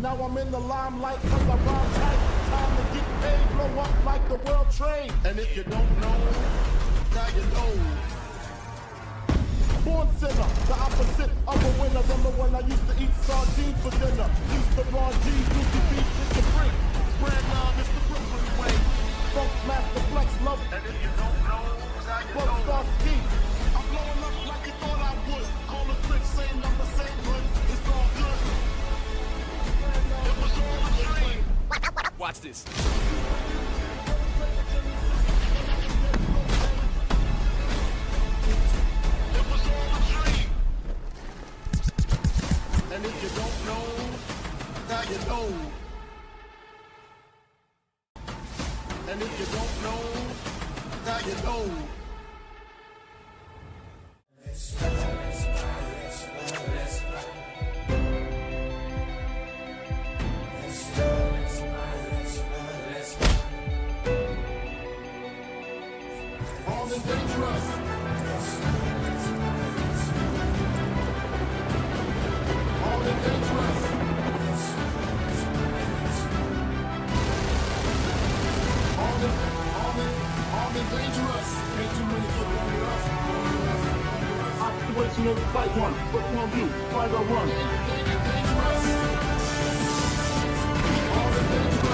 Now I'm in the limelight cause I rhyme tight. Time to get paid, blow up like the world trade. And if you don't know, now you know. Born sinner, the opposite of a winner. Remember when I used to eat sardines for dinner? Used to raw G, used to beat with the freak. Spread love, it's the Brooklyn way. Funk master flex love. And if you don't know, now you know. Star ski. I'm blowing up like you thought I would. Call the trick, same number, same hood. It's all good. It was all a dream. Watch this. And if you don't know, now you know. And if you don't know, now you know. All in dangerous. All in dangerous. All in dangerous. Ain't too many people on us. Operation of fight one. What's one view? Fight or one. Dangerous. All in dangerous. All in dangerous.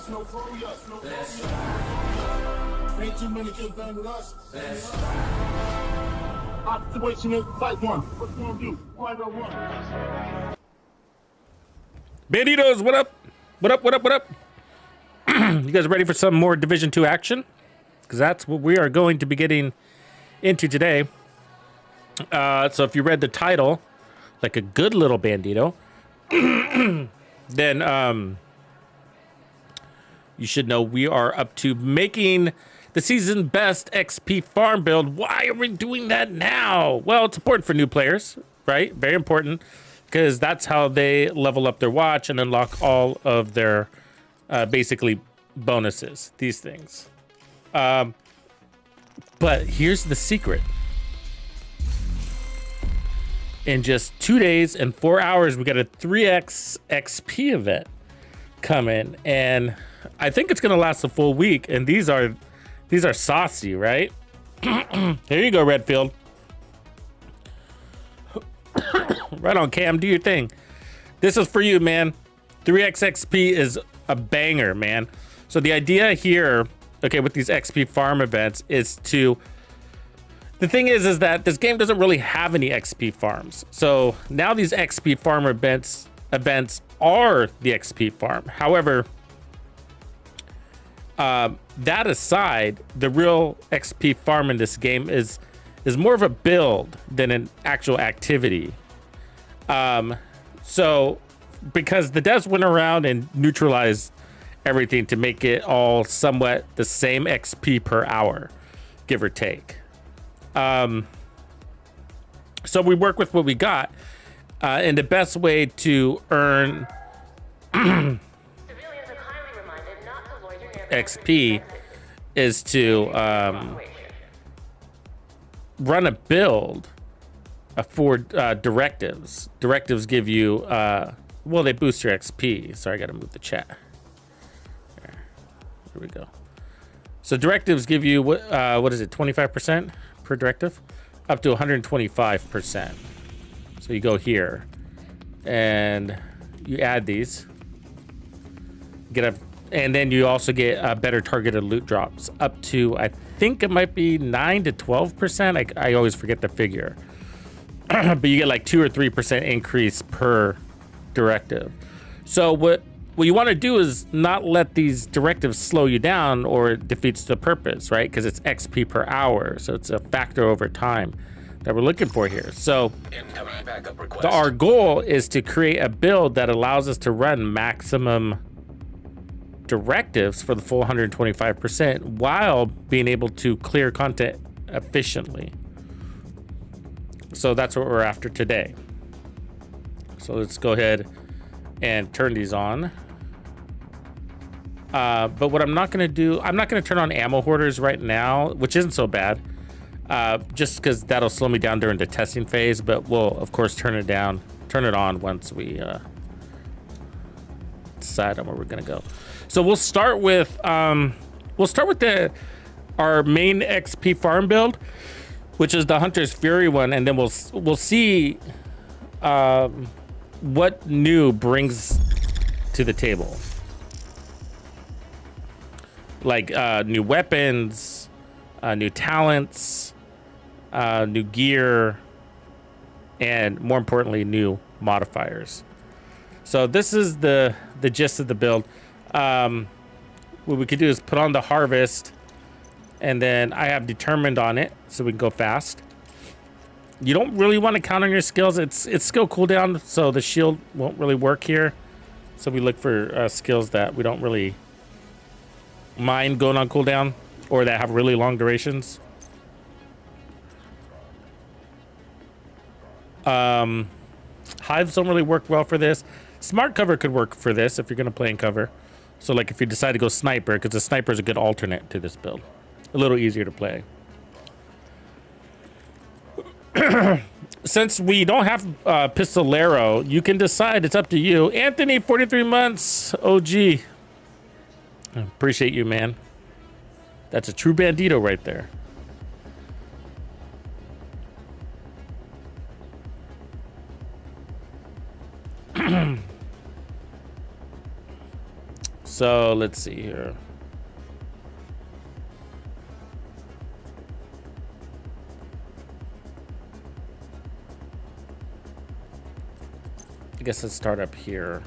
No furious, no furious. Ain't too many kids bang with us. Operation is fight one. What's one do? Fight or one. Bandidos, what up? What up, what up, what up? You guys ready for some more Division 2 action? Because that's what we are going to be getting into today. So if you read the title, like a good little Bandito, then you should know we are up to making the season best XP farm build. Why are we doing that now? Well, it's important for new players, right? Very important, because that's how they level up their watch and unlock all of their basically bonuses, these things. But here's the secret. In just 2 days and 4 hours, we got a 3x XP event coming, and I think it's gonna last a full week. And these are saucy, right? Here you go, Redfield. Right on, Cam. Do your thing. This is for you, man. 3x XP is a banger, man. So the idea here, okay, with these XP farm events is to. The thing is that this game doesn't really have any XP farms. So now these XP farm events are the XP farm. However, that aside, the real XP farm in this game is more of a build than an actual activity. So because the devs went around and neutralized everything to make it all somewhat the same XP per hour, give or take. So we work with what we got, and the best way to earn XP is to run a build for directives. Directives give you, well, they boost your XP. Sorry, I got to move the chat. Here we go. So directives give you, what is it, 25% per directive? Up to 125%. So you go here and you add these. And then you also get better targeted loot drops up to, I think it might be 9 to 12%. I always forget the figure. But you get like 2 or 3% increase per directive. So what you want to do is not let these directives slow you down, or it defeats the purpose, right? Because it's XP per hour. So it's a factor over time that we're looking for here. So our goal is to create a build that allows us to run maximum directives for the full 125% while being able to clear content efficiently. So that's what we're after today. So let's go ahead and turn these on. But what I'm not going to do, I'm not going to turn on ammo hoarders right now, which isn't so bad. Just because that'll slow me down during the testing phase, but we'll of course turn it on once we decide on where we're gonna go. So we'll start with our main XP farm build, which is the Hunter's Fury one, and then we'll see what new brings to the table, like new weapons, new talents, new gear, and more importantly, new modifiers. So this is the gist of the build. What we could do is put on the harvest, and then I have determined on it so we can go fast. You don't really want to count on your skills. It's skill cooldown, so the shield won't really work here. So we look for skills that we don't really mind going on cooldown or that have really long durations. Hives don't really work well for this. Smart cover could work for this if you're going to play in cover. So like if you decide to go sniper, because the sniper is a good alternate to this build. A little easier to play. Since we don't have Pistolero, you can decide. It's up to you. Anthony, 43 months. OG. I appreciate you, man. That's a true bandito right there. So let's see here. I guess let's start up here.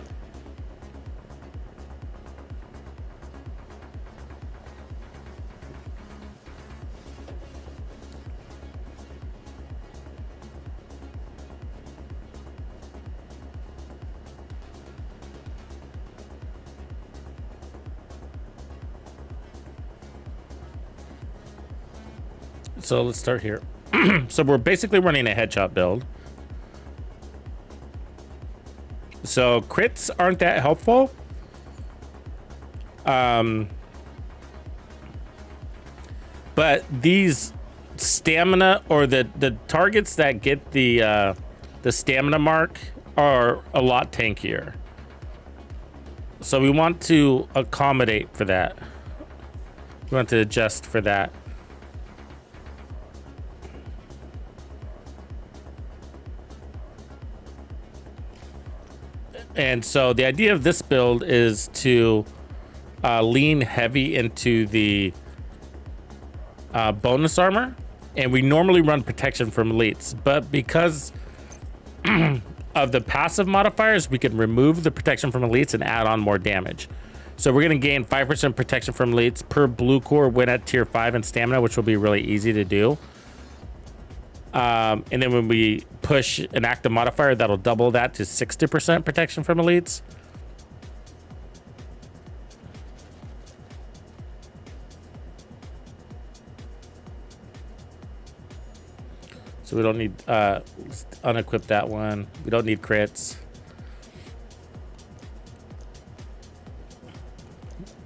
So let's start here. So we're basically running a headshot build. So crits aren't that helpful. But these stamina, or the targets that get the stamina mark, are a lot tankier. So we want to accommodate for that. We want to adjust for that. And so the idea of this build is to lean heavy into the bonus armor, and we normally run protection from elites, but because of the passive modifiers, we can remove the protection from elites and add on more damage. So we're going to gain 5% protection from elites per blue core when at tier 5 in stamina, which will be really easy to do. And then when we push an active modifier, that'll double that to 60% protection from elites. So we don't need, let's unequip that one. We don't need crits.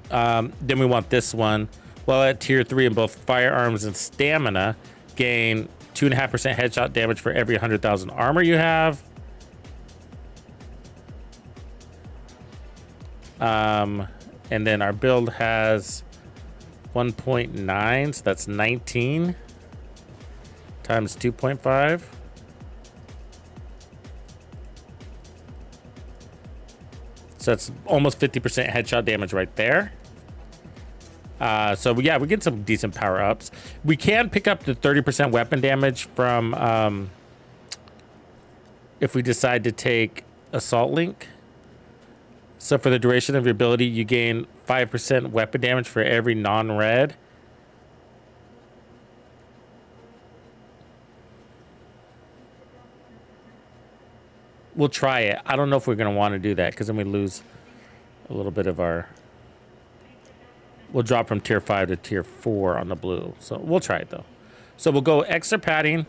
Then we want this one. Well, at tier 3 in both firearms and stamina, gain 2.5% headshot damage for every 100,000 armor you have. And then our build has 1.9, so that's 19 times 2.5. So that's almost 50% headshot damage right there. So yeah, we get some decent power ups. We can pick up the 30% weapon damage from if we decide to take Assault Link. So for the duration of your ability, you gain 5% weapon damage for every non-red. We'll try it. I don't know if we're going to want to do that, because then we lose a little bit of our... We'll drop from tier 5 to tier 4 on the blue. So we'll try it, though. So we'll go extra padding.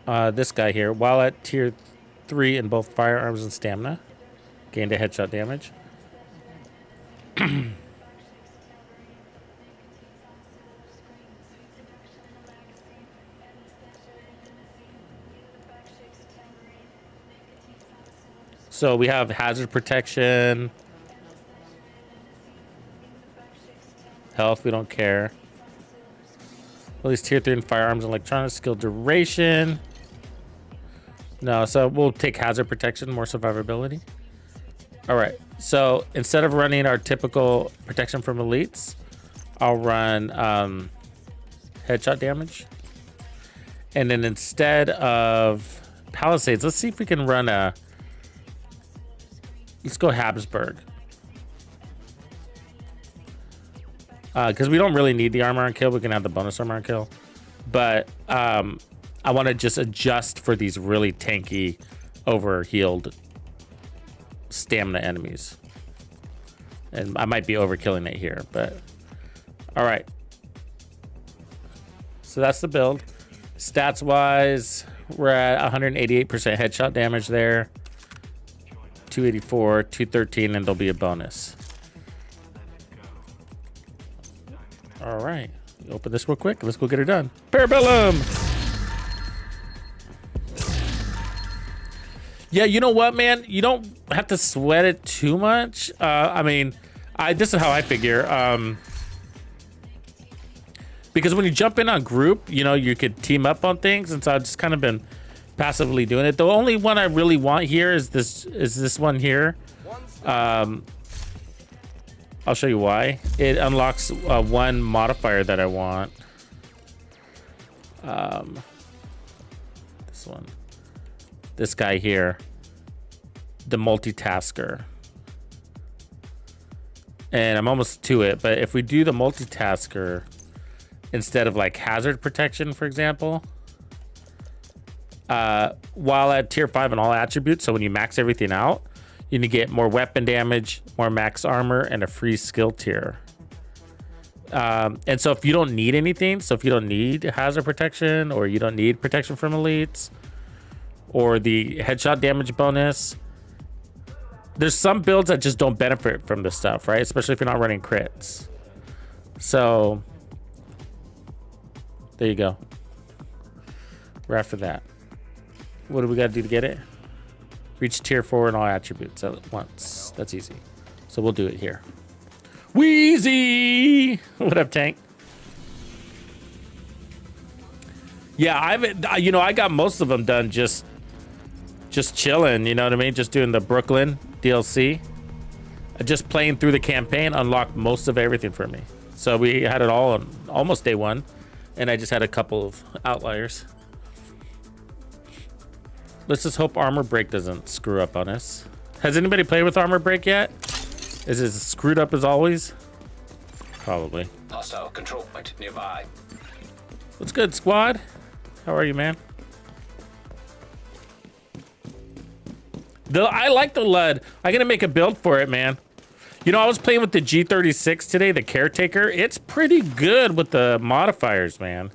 this guy here. While at tier 3 in both firearms and stamina, gained a headshot damage. So we have hazard protection, health, we don't care. At least tier 3 in firearms and electronics, skill duration. No, so we'll take hazard protection, more survivability. All right, so instead of running our typical protection from elites, I'll run headshot damage. And then instead of Palisades, let's see if we can run a, let's go Habsburg. Because we don't really need the armor on kill. We can have the bonus armor on kill. But I want to just adjust for these really tanky, over-healed stamina enemies. And I might be overkilling it here, but... Alright. So that's the build. Stats-wise, we're at 188% headshot damage there. 284, 213, and there'll be a bonus. All right, open this real quick. Let's go get her done. Parabellum. Yeah, you know what, man? You don't have to sweat it too much. I mean, this is how I figure. Because when you jump in on group, you know, you could team up on things, and so I've just kind of been passively doing it. The only one I really want here is this one here. I'll show you why. It unlocks one modifier that I want. This one. This guy here. The multitasker. And I'm almost to it, but if we do the multitasker instead of like hazard protection, for example, while at tier 5 in all attributes, so when you max everything out, you can get more weapon damage, more max armor, and a free skill tier. And so if you don't need anything, so if you don't need hazard protection, or you don't need protection from elites, or the headshot damage bonus, there's some builds that just don't benefit from this stuff, right? Especially if you're not running crits. So there you go. We're after that. What do we got to do to get it? Reach tier 4 in all attributes at once. That's easy. So we'll do it here. Wheezy! What up, Tank? Yeah, I got most of them done just chilling, you know what I mean? Just doing the Brooklyn DLC. Just playing through the campaign unlocked most of everything for me. So we had it all on almost day 1, and I just had a couple of outliers. Let's just hope Armor Break doesn't screw up on us. Has anybody played with Armor Break yet? Is it screwed up as always? Probably. Hostile control point nearby. What's good, squad? How are you, man? I like the LUD. I'm gonna make a build for it, man. You know, I was playing with the G36 today, the Caretaker. It's pretty good with the modifiers, man.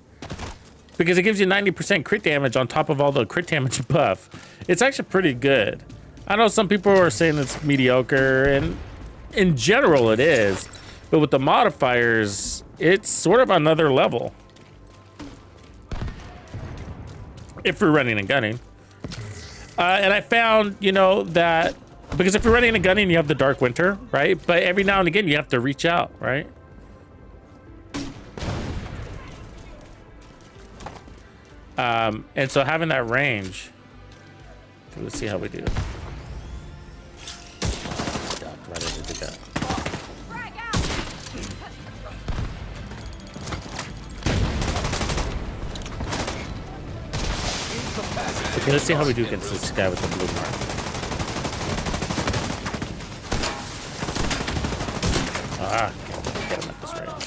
Because it gives you 90% crit damage on top of all the crit damage buff. It's actually pretty good. I know some people are saying it's mediocre, and in general it is. But with the modifiers, it's sort of another level. If you're running and gunning. And I found, you know, that... Because if you're running and gunning, you have the Dark Winter, right? But every now and again, you have to reach out, right? And so having that range, let's see how we do. Okay, let's see how we do against this guy with the blue mark. Ah, can't get him at this range.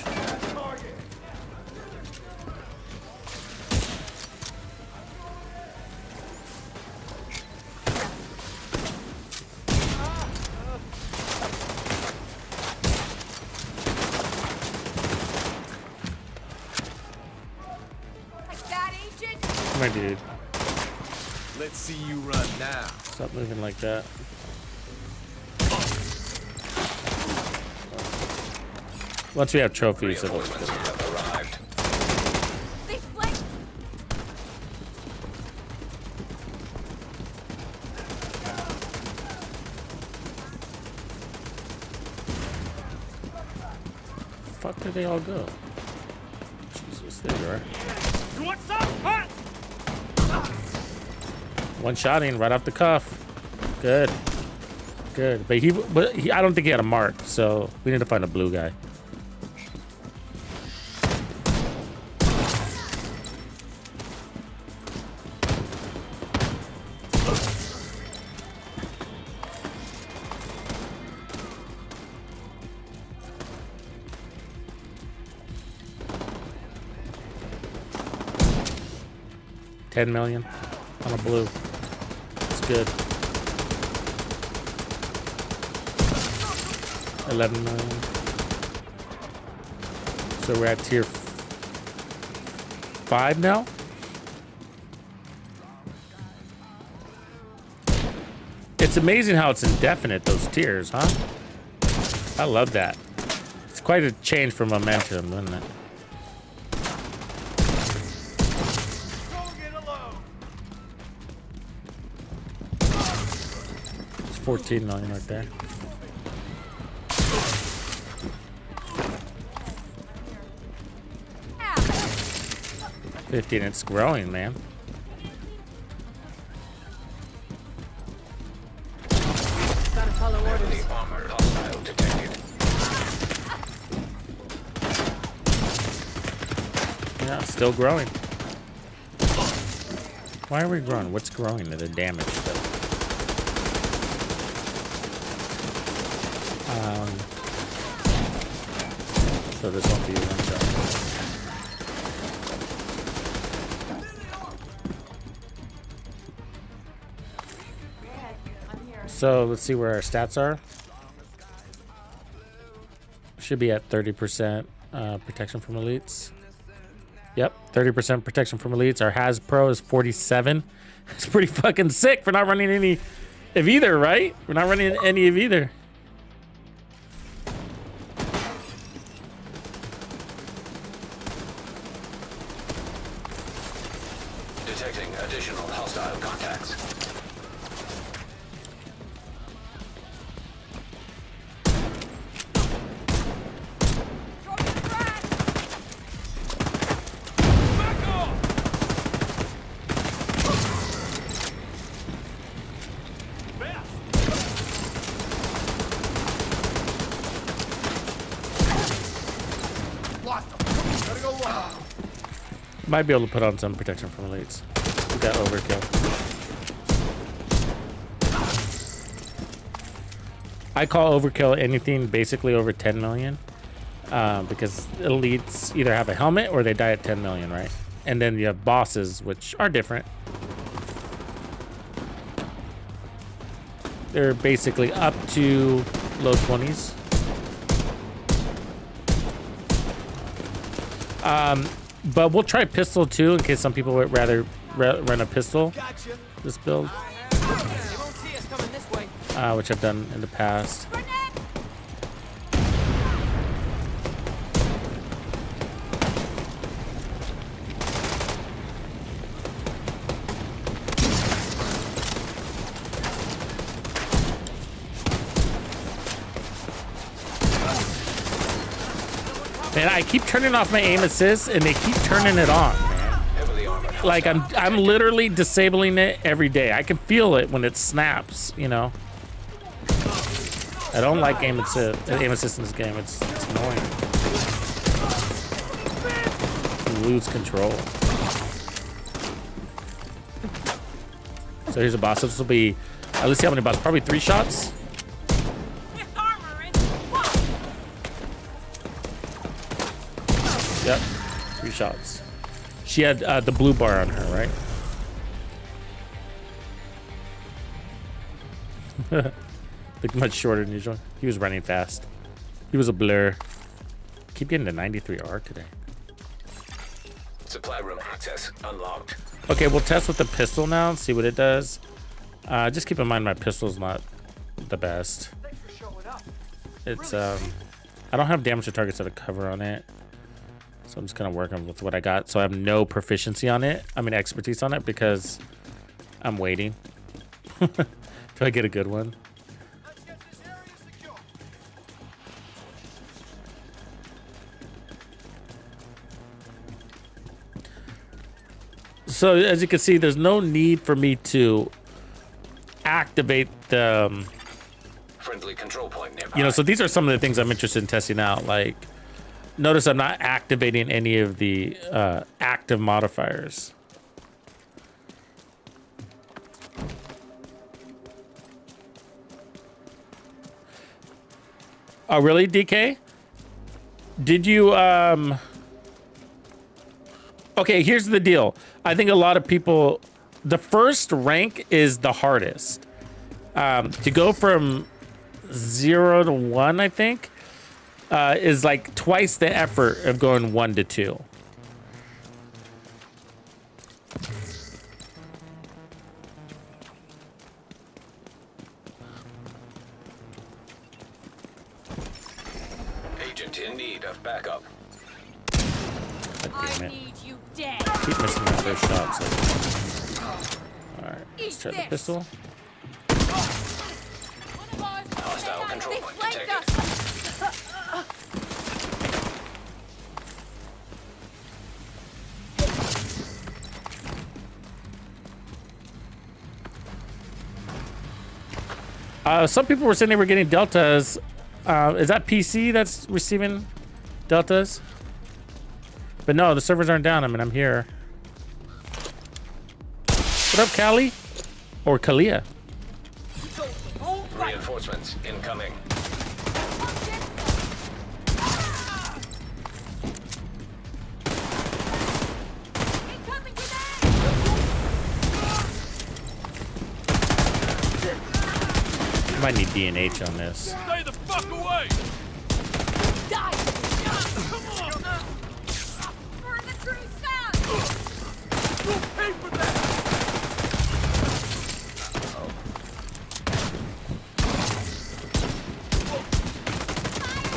My dude. Let's see you run now. Stop moving like that. Once we have trophies, it'll. Reinforcements have arrived. They flanked. Fuck, where they all go? Jesus, there you are. What's up, huh? One shotting right off the cuff. Good. Good. But he I don't think he had a mark, so we need to find a blue guy. $10 million on a blue. That's good. 11 million. So we're at tier 5 now. It's amazing how it's indefinite, those tiers, huh? I love that. It's quite a change from momentum, isn't it? It's 14 million right there. 15, it's growing, man. Gotta follow orders. Heavily armored hostile detected. Yeah, still growing. Why are we growing? What's growing? The damage stuff. So this won't be one shot. So let's see where our stats are. Should be at 30% protection from elites. Yep, 30% protection from elites. Our Has Pro is 47. It's pretty fucking sick for not running any of either, right? We're not running any of either. Detecting additional hostile contacts. Might be able to put on some protection from elites. We got overkill. I call overkill anything basically over 10 million. Because elites either have a helmet or they die at 10 million, right? And then you have bosses, which are different. They're basically up to low 20s. But we'll try pistol too, in case some people would rather run a pistol. This build, which I've done in the past. Man, I keep turning off my aim assist, and they keep turning it on, man. Heavily armored Like I'm literally disabling it every day. I can feel it when it snaps, you know. I don't like aim assist in this game. It's annoying. You lose control. So here's a boss. This will be, let's see how many bosses. Probably 3 shots. Yep, 3 shots. She had the blue bar on her, right? Looked much shorter than usual. He was running fast. He was a blur. Keep getting to 93R today. Supply room access unlocked. Okay, we'll test with the pistol now and see what it does. Just keep in mind my pistol's not the best. It's I don't have damage to targets that are cover on it, so I'm just kind of working with what I got. So I have no proficiency on it. I mean expertise on it because I'm waiting till I get a good one. So as you can see, there's no need for me to activate the, Friendly control point nearby. you know, so these are some of the things I'm interested in testing out. Like, notice I'm not activating any of the active modifiers. Oh, really, DK? Did you, okay, here's the deal. I think a lot of people, the first rank is the hardest. To go from 0 to 1, I think, is like twice the effort of going 1 to 2. Agent in need of backup. God I damn it. need you dead. Keep missing my first shot. So. All right, let's try the this. pistol. One of ours. Hostile control They point flanked detected. us. Some people were saying they were getting deltas. Is that PC that's receiving deltas? But no, the servers aren't down. I mean, I'm here. What up, Callie? Or Kalia? Reinforcements incoming. Incoming grenade. Might need DNH on this. Stay the fuck away! Die. Come on! Burn the trees down. You'll pay for that!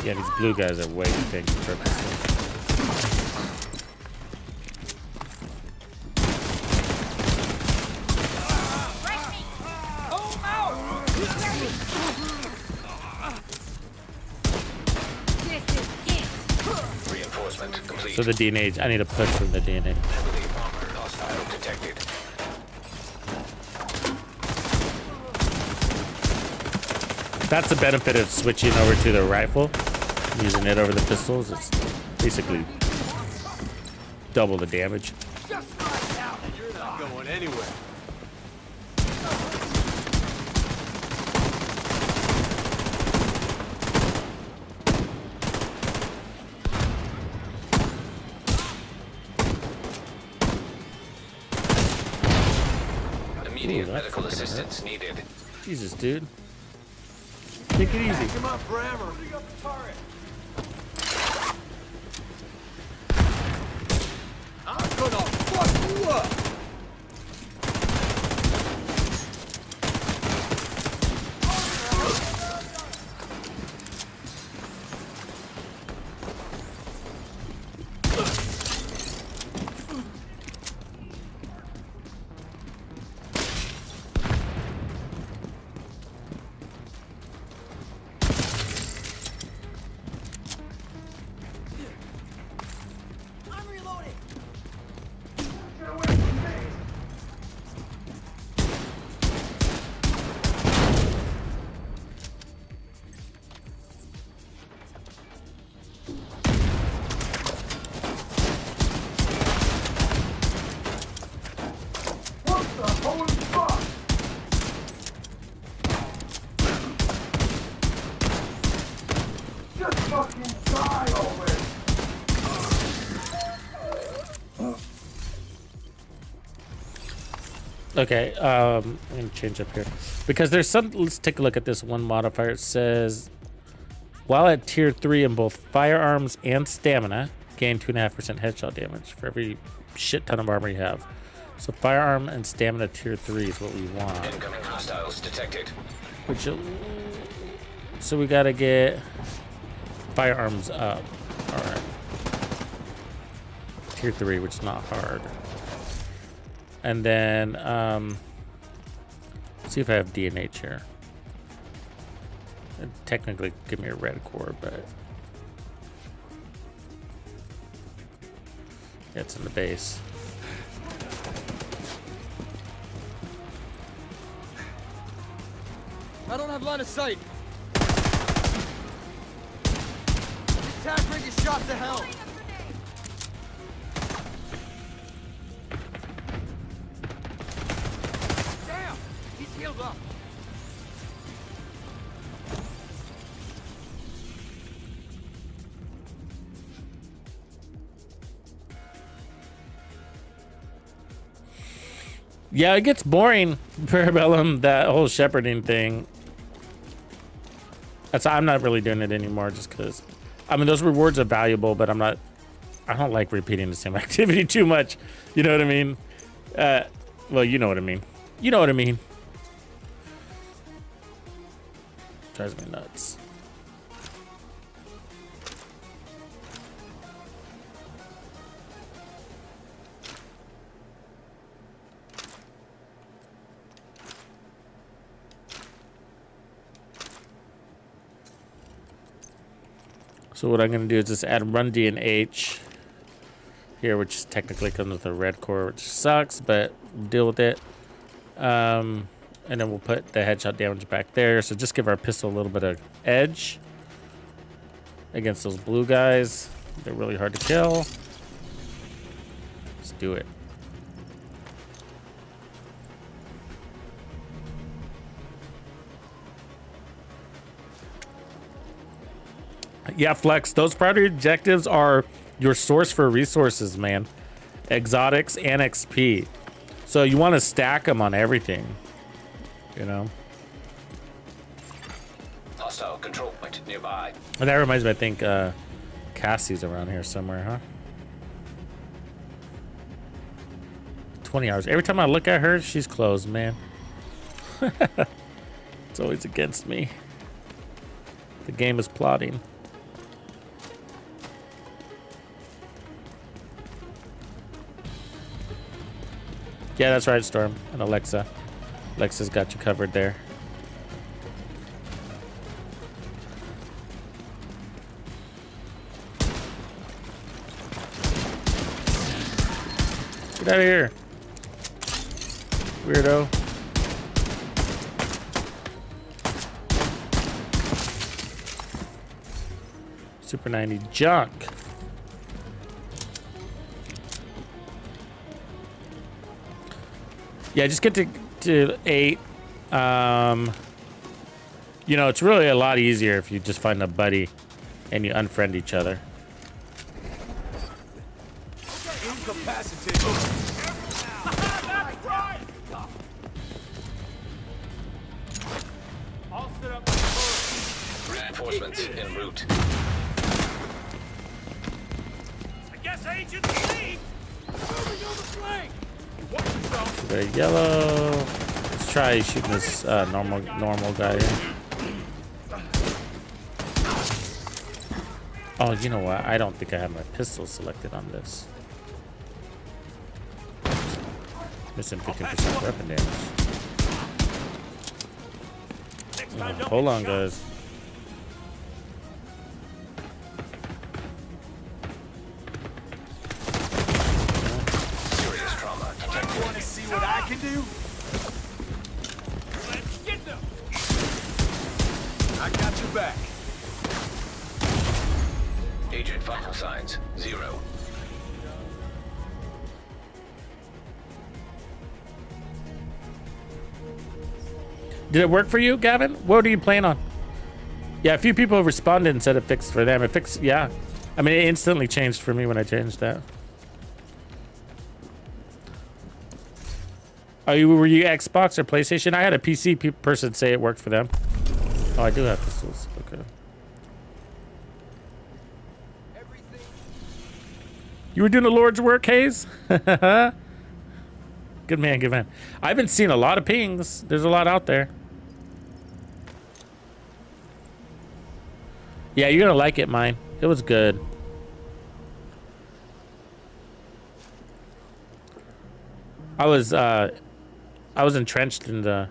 Yeah, these blue guys are way too big for purpose. Reinforcement complete. So the DNH, I need a push from the DNH. Heavily armored hostile detected. That's the benefit of switching over to the rifle, using it over the pistols. It's basically double the damage. You're not going anywhere. Immediate Ooh, that medical fucking assistance needed. Jesus, dude. Take it easy. Come on, forever. I'm gonna fuck you up! I'm reloading. What the holy fuck? Just fucking die already. Okay, I'm gonna change up here because there's some. Let's take a look at this one modifier. It says, while at tier 3 in both firearms and stamina, gain 2.5% headshot damage for every shit ton of armor you have. So firearm and stamina tier 3 is what we want. Incoming hostiles detected. Which, so we gotta get firearms up. All right. Tier 3, which is not hard. And then, see if I have DNH here. It'd technically give me a red core, but yeah, it's in the base. I don't have line of sight. This tag rig is shot to hell. Damn! He's healed up. Yeah, it gets boring, Parabellum, that whole shepherding thing. I'm not really doing it anymore just because, I mean, those rewards are valuable, but I don't like repeating the same activity too much. You know what I mean? Well, you know what I mean. You know what I mean. Drives me nuts. So what I'm going to do is just add run D and H here, which is technically comes with a red core, which sucks, but we'll deal with it. And then we'll put the headshot damage back there. So just give our pistol a little bit of edge against those blue guys. They're really hard to kill. Let's do it. Yeah, Flex, those priority objectives are your source for resources, man. Exotics and XP. So you want to stack them on everything, you know? Hostile control point nearby. And that reminds me, I think Cassie's around here somewhere, huh? 20 hours. Every time I look at her, she's closed, man. It's always against me. The game is plotting. Yeah, that's right, Storm. And Alexa. Alexa's got you covered there. Get out of here. Weirdo. Super 90 junk. Yeah, just get to 8. You know, it's really a lot easier if you just find a buddy and you unfriend each other. Incapacitated. That's right. I'll set up my turret. Reinforcements en route. I guess Agent C. Moving on the flank. Watch yourself. Very yellow. Let's try shooting this normal guy here. Oh, you know what? I don't think I have my pistol selected on this. Missing 15% weapon damage. Hold on, guys. Serious trauma detected. Want to see what I can do? Let's get them. I got your back. Agent vital signs 0. Did it work for you, Gavin? What are you playing on? Yeah, a few people responded and said it fixed for them. It fixed, yeah. I mean, it instantly changed for me when I changed that. Were you Xbox or PlayStation? I had a PC person say it worked for them. Oh, I do have pistols. Okay. You were doing the Lord's work, Hayes? Good man, good man. I've been seeing a lot of pings. There's a lot out there. Yeah, you're gonna like it, mine. It was good. I was entrenched in the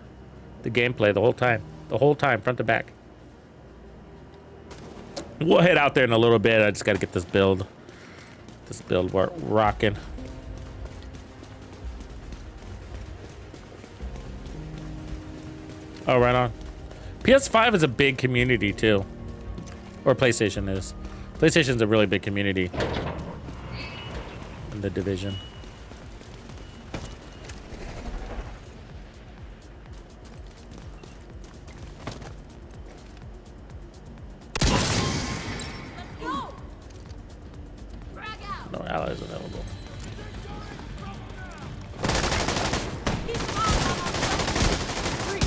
gameplay the whole time. The whole time, front to back. We'll head out there in a little bit. I just gotta get this build. This build rocking. Oh, right on. PS5 is a big community too. Or PlayStation is. PlayStation's a really big community in the Division. Go! Frag out! No allies available. Keep them on! Free!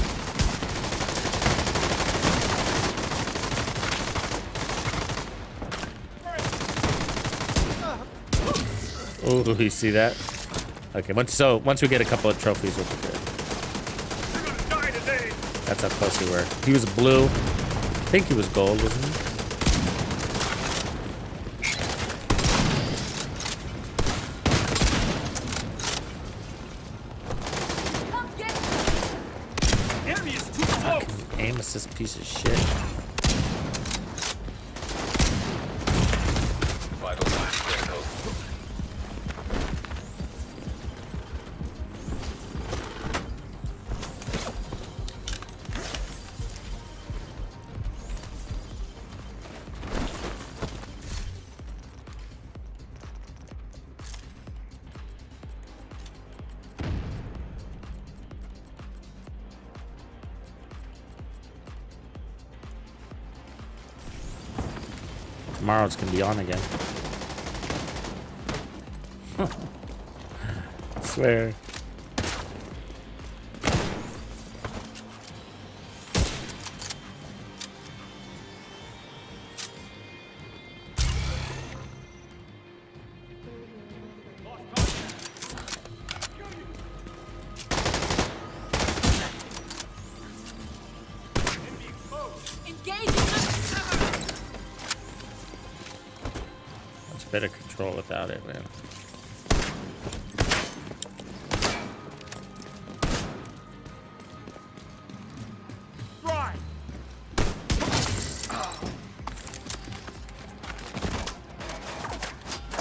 Oh, you see that? Okay, once we get a couple of trophies, we'll be good. You're gonna die today. That's how close we were. He was blue. I think he was gold, wasn't he? Come get me! Enemy is too close. Aim assist piece of shit. Vital signs critical. Tomorrow's gonna be on again. I swear. Engaging them! Much better control without it, man. Right.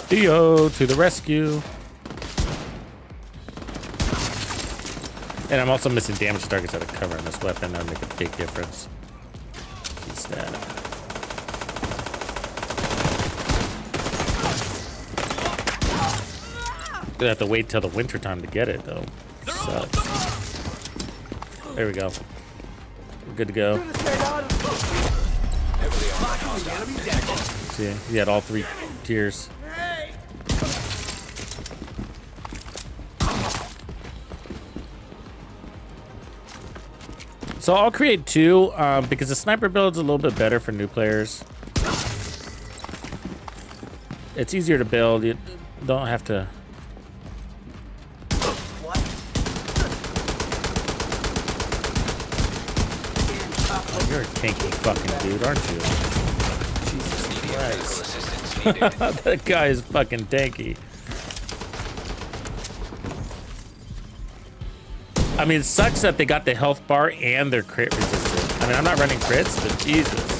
Theo to the rescue. And I'm also missing damage targets out of cover in this weapon. That'll make a big difference. Piece that. Gonna have to wait till the winter time to get it though. Sucks. There we go. We're good to go. Heavily armored hostile. See, you had all 3 tiers. So I'll create 2 because the sniper build's a little bit better for new players. It's easier to build. You don't have to. Oh, you're a tanky fucking dude, aren't you? Jesus Assistance needed. That guy is fucking tanky. I mean, it sucks that they got the health bar and they're crit resistant. I mean, I'm not running crits, but Jesus.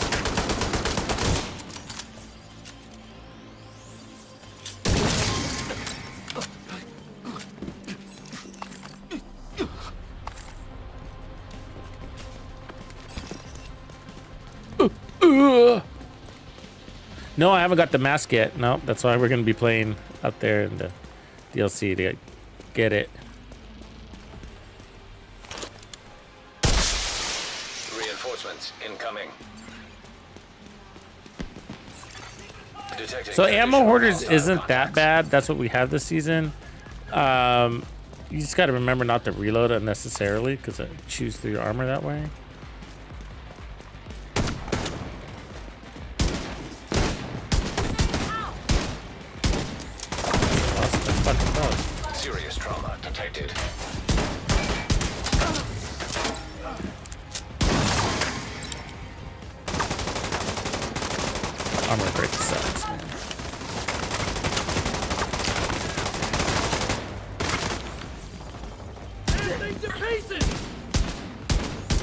No, I haven't got the mask yet. No, that's why we're going to be playing out there in the DLC to get it. Reinforcements incoming. Detecting So ammo additional hoarders hostile isn't that contacts. bad. That's what we have this season. You just got to remember not to reload unnecessarily because it chews through your armor that way. Lost the fucking dog. Serious trauma detected. to pieces!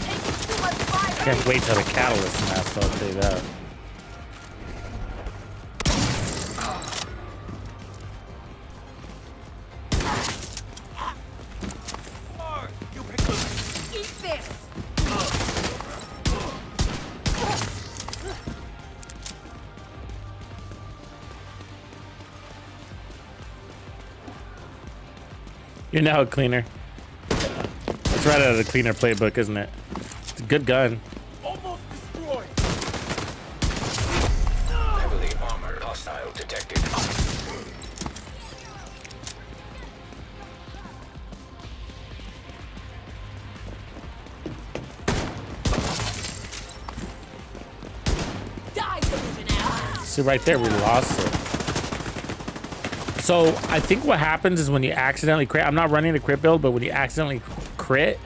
Taking too much fire. Can't wait till the catalyst mask, I'll tell you that. You pick the Eat this. You're now a cleaner. It's right out of the cleaner playbook, isn't it? It's a good gun. almost destroyed. Heavily armored hostile detected. Die, delusion ass. See, right there, we lost it. So I think what happens is when you accidentally crit, I'm not running a crit build, but when you accidentally crit,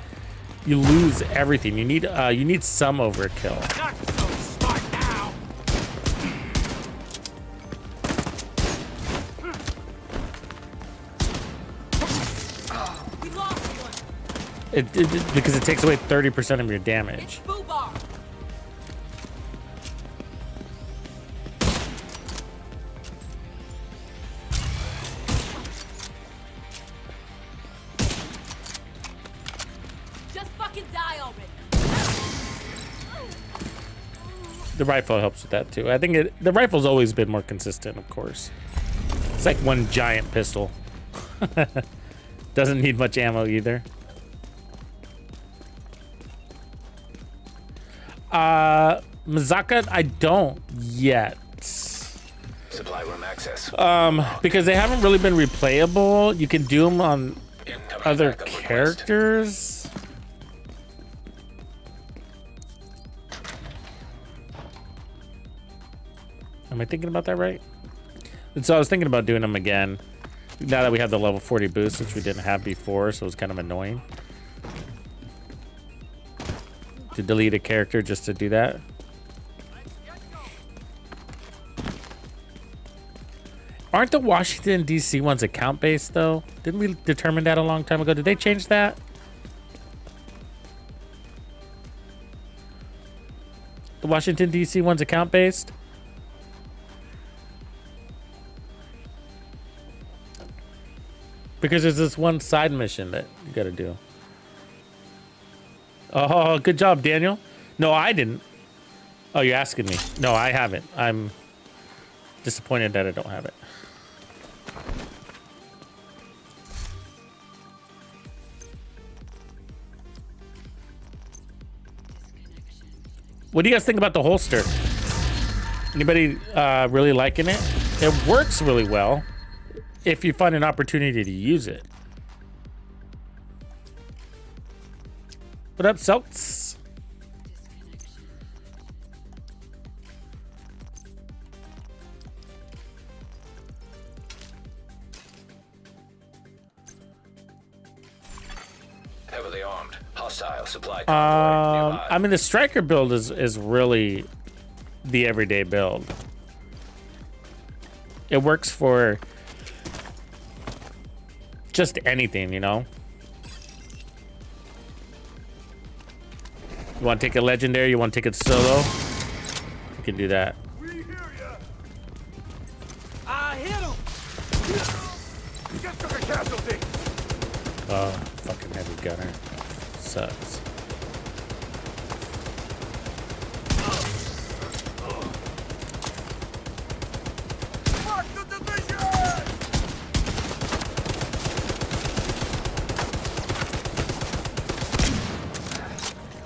you lose everything. You need some overkill. Not so smart now. We lost one. Because it takes away 30% of your damage. It's Boobar. Just fucking die already. The rifle helps with that too. I think the rifle's always been more consistent, of course. It's like one giant pistol. Doesn't need much ammo either. Mazaka, I don't yet. Supply room access. Because they haven't really been replayable. You can do them on Incoming other backup request. characters. Am I thinking about that right? And so I was thinking about doing them again. Now that we have the level 40 boost, which we didn't have before, so it was kind of annoying. To delete a character just to do that. Aren't the Washington, D.C. ones account-based, though? Didn't we determine that a long time ago? Did they change that? The Washington, D.C. one's account-based? Because there's this one side mission that you gotta do. Oh, good job, Daniel. No, I didn't. Oh, you're asking me. No, I haven't. I'm disappointed that I don't have it. What do you guys think about the holster? Anybody really liking it? It works really well if you find an opportunity to use it. What up, Selks? Heavily armed. Hostile supply convoy nearby. I mean, the striker build is really the everyday build. It works for just anything, you know? You want to take a legendary? You want to take it solo? You can do that. We hear ya. I hit him. Just took a casualty. Oh, fucking heavy gunner. Sucks. Mark the division.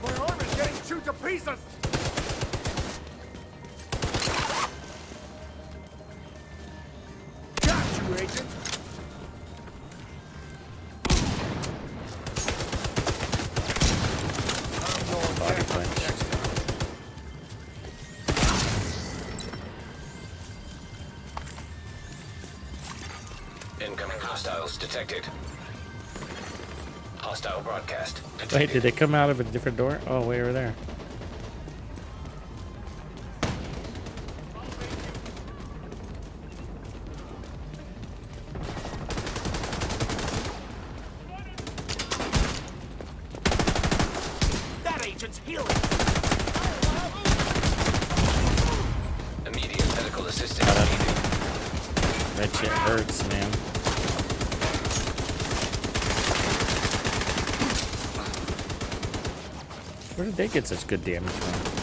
My arm is getting chewed to pieces. Got you, agent. Body punch. Incoming hostiles detected. Hostile broadcast detected. Wait, did they come out of a different door? Oh, way over there. shit hurts, man. Where did they get such good damage from?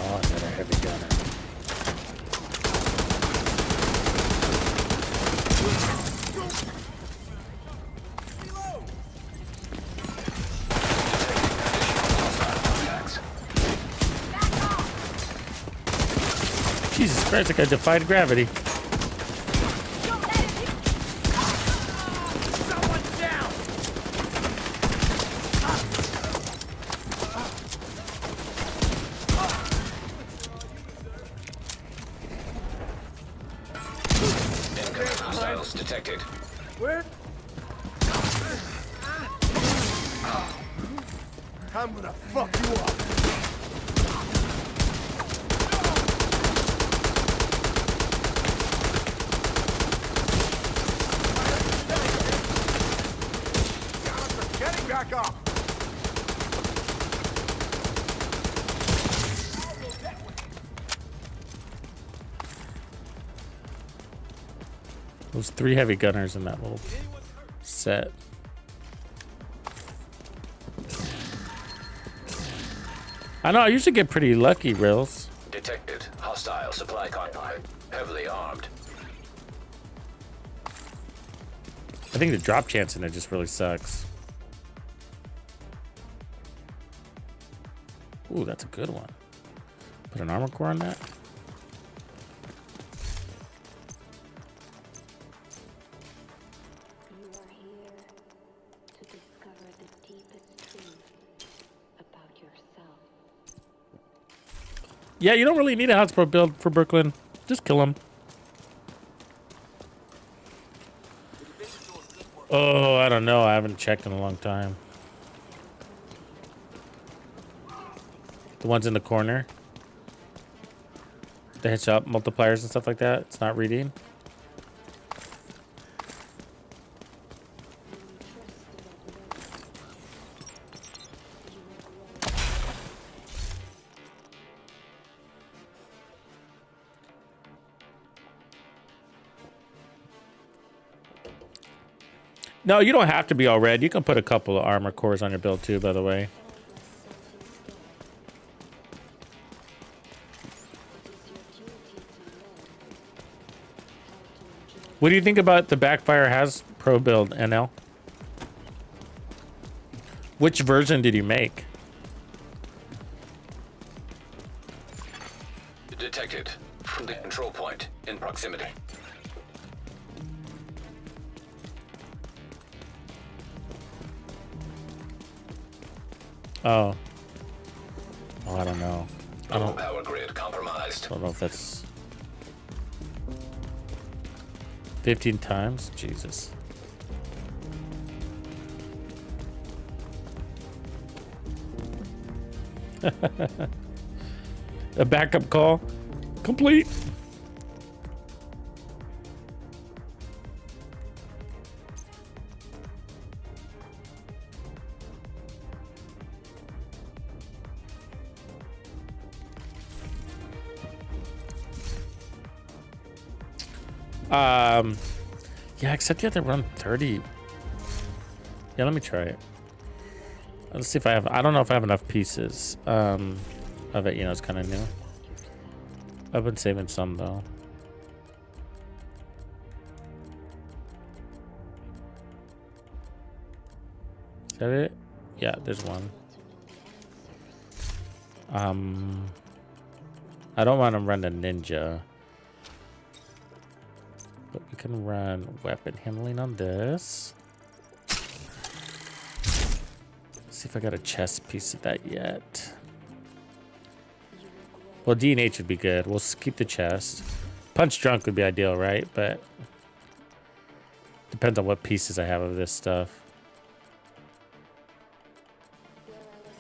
Oh, another heavy gunner. Jesus Christ, like I defied gravity. Someone's down! Incoming hostiles detected. Where? I'm gonna fuck you up. Getting back up. Those 3 heavy gunners in that little set. I know, I usually get pretty lucky, Rills. Detected. Hostile supply convoy. Heavily armed. I think the drop chance in it just really sucks. Ooh, that's a good one. Put an armor core on that. You are here to discover the deepest truth about yourself. Yeah, you don't really need a hotspot build for Brooklyn. Just kill him. Oh, I don't know. I haven't checked in a long time. The ones in the corner. The headshot multipliers and stuff like that. It's not reading. No, you don't have to be all red. You can put a couple of armor cores on your build too, by the way. What do you think about the Backfire has Pro build, NL? Which version did you make? Detected. From the control point. In proximity. Oh. Oh, I don't know. I don't Power grid compromised. know if that's 15 times. Jesus. A backup call complete. Yeah, except you have to run 30. Yeah, let me try it. Let's see if I have, I don't know if I have enough pieces of it, you know, it's kind of new. I've been saving some though. Is that it? Yeah, there's one. I don't want to run a ninja. But we can run weapon handling on this. Let's see if I got a chest piece of that yet. Well, D&H would be good. We'll keep the chest. Punch drunk would be ideal, right? But depends on what pieces I have of this stuff. Where I was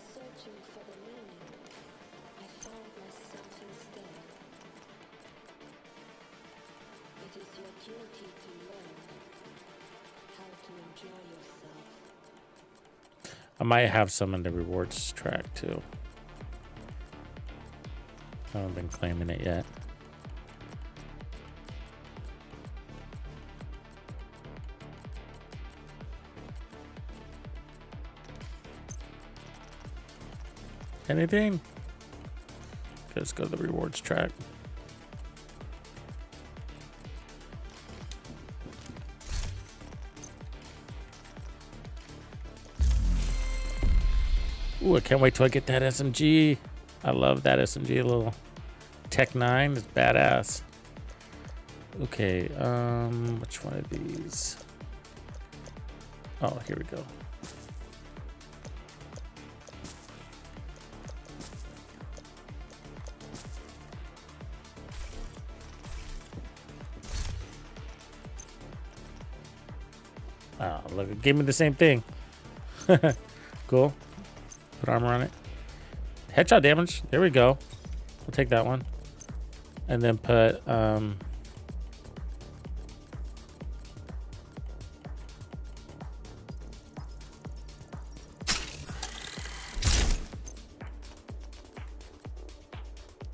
your duty to learn how to enjoy yourself. I might have some in the rewards track too. I haven't been claiming it yet. Anything? Okay, let's go to the rewards track. Ooh, I can't wait till I get that SMG. I love that SMG, a little Tech 9. It's badass. Okay, which one of these? Oh, here we go. Oh, look, it gave me the same thing. Cool. Put armor on it. Headshot damage. There we go. We'll take that one. And then put,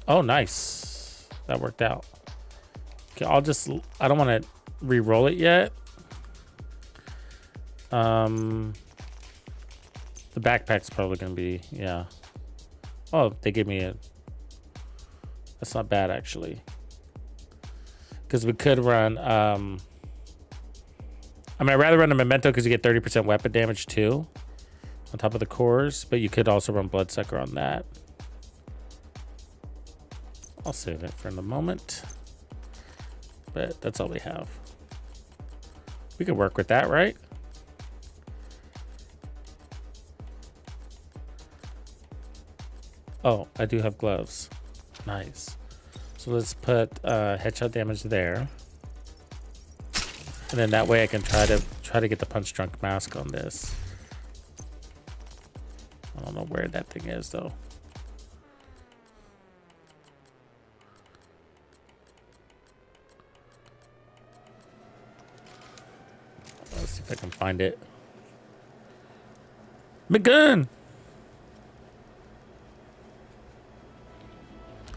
oh, nice. That worked out. Okay, I don't want to re-roll it yet. The backpack's probably gonna be, yeah. Oh, they gave me a, that's not bad actually. Because we could run, I mean, I'd rather run a memento because you get 30% weapon damage too on top of the cores, but you could also run bloodsucker on that. I'll save it for the moment, but that's all we have. We could work with that, right? Oh, I do have gloves. Nice. So let's put headshot damage there. And then that way I can try to get the punch drunk mask on this. I don't know where that thing is though. Let's see if I can find it. My gun!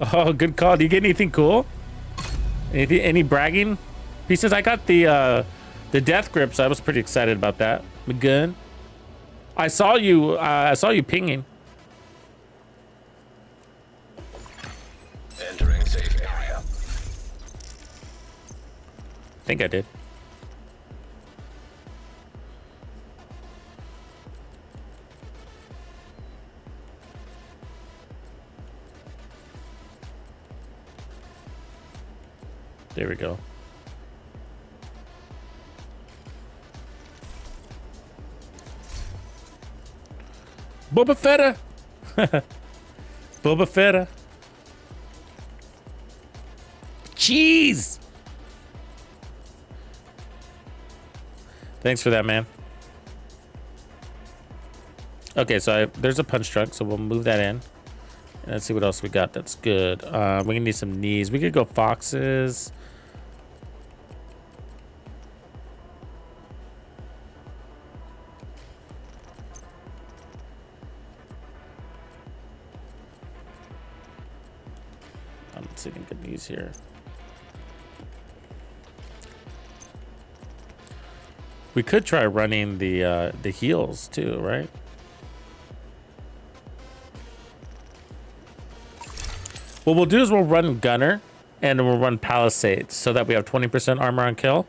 Oh, good call. Do you get anything cool? Any bragging pieces? I got the death grips. I was pretty excited about that. My gun. I saw you pinging. Entering safe area. I think I did. There we go. Boba Fetta. Boba Fetta. Cheese. Thanks for that, man. Okay, so there's a punch truck, so we'll move that in. And let's see what else we got that's good. We're gonna need some knees. We could go foxes. I'm not seeing good knees here. We could try running the heals too, right? What we'll do is we'll run Gunner and then we'll run Palisades so that we have 20% armor on kill.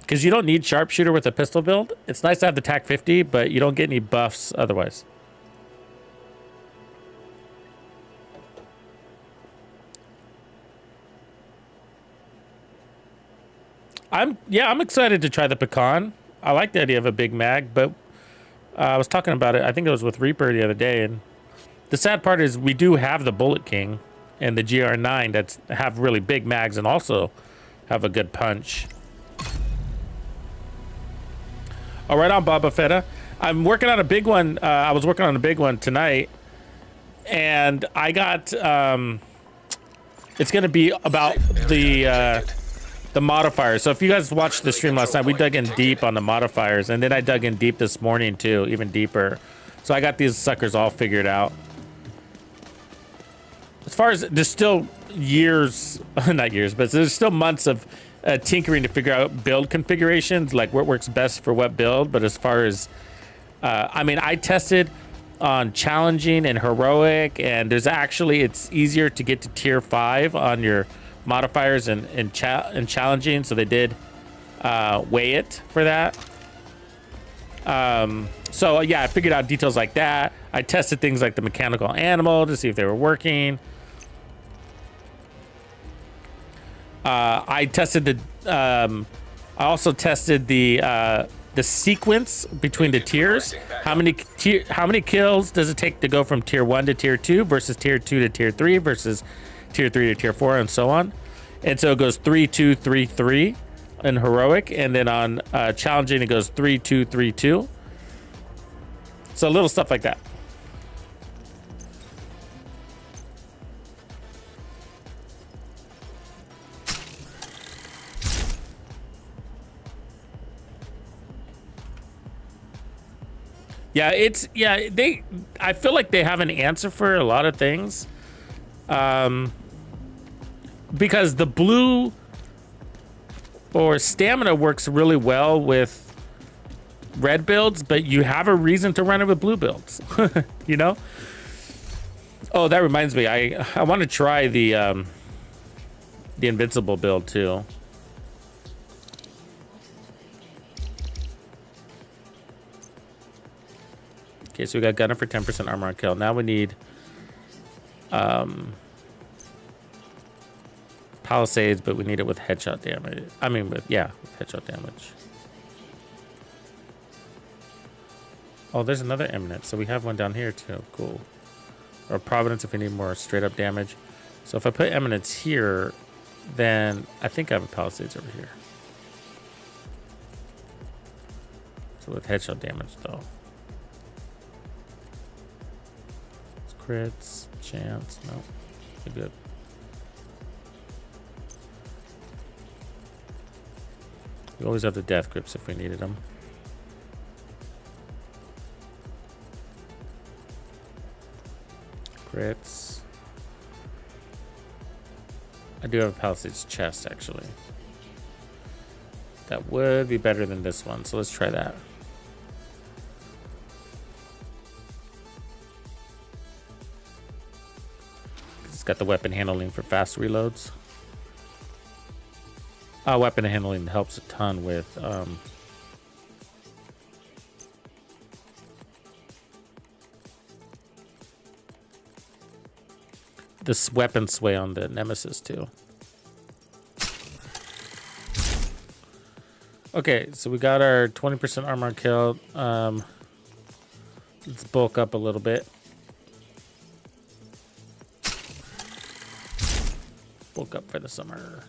Because you don't need Sharpshooter with a pistol build. It's nice to have the TAC 50, but you don't get any buffs otherwise. I'm excited to try the Pecan. I like the idea of a big mag, but I was talking about it. I think it was with Reaper the other day, and the sad part is we do have the Bullet King and the GR9 that have really big mags and also have a good punch. All right, on Boba Fetta. I'm working on a big one. I was working on a big one tonight, and I got. It's going to be about the the modifiers. So if you guys watched the stream last night, we dug in deep on the modifiers, and then I dug in deep this morning too, even deeper. So I got these suckers all figured out. As far as there's still years, not years, but there's still months of tinkering to figure out build configurations, like what works best for what build. But as far as, I mean, I tested on challenging and heroic, and there's actually, it's easier to get to tier 5 on your modifiers and challenging, so they did weigh it for that. So yeah, I figured out details like that. I tested things like the mechanical animal to see if they were working. I tested the I also tested the sequence between the tiers. How many kills does it take to go from tier 1 to tier 2 versus tier 2 to tier 3 versus tier 3 to tier 4 and so on. And so it goes 3 2 3 3 in heroic, and then on challenging it goes 3 2 3 2. So little stuff like that. Yeah, it's, yeah, I feel like they have an answer for a lot of things. Because the blue or stamina works really well with red builds, but you have a reason to run it with blue builds, you know? Oh, that reminds me, I want to try the invincible build too. Okay, so we got gunner for 10% armor on kill. Now we need palisades, but we need it with headshot damage. I mean, with headshot damage. Oh, there's another eminence. So we have one down here too. Cool. Or providence if we need more straight up damage. So if I put eminence here, then I think I have a palisades over here. So with headshot damage though. Crits, chance, no, they're good. We always have the death grips if we needed them. Crits. I do have a palisades chest actually. That would be better than this one, so let's try that. Got the weapon handling for fast reloads. Weapon handling helps a ton with this weapon sway on the nemesis too. Okay, so we got our 20% armor kill. Let's bulk up a little bit. Bulk up for the summer.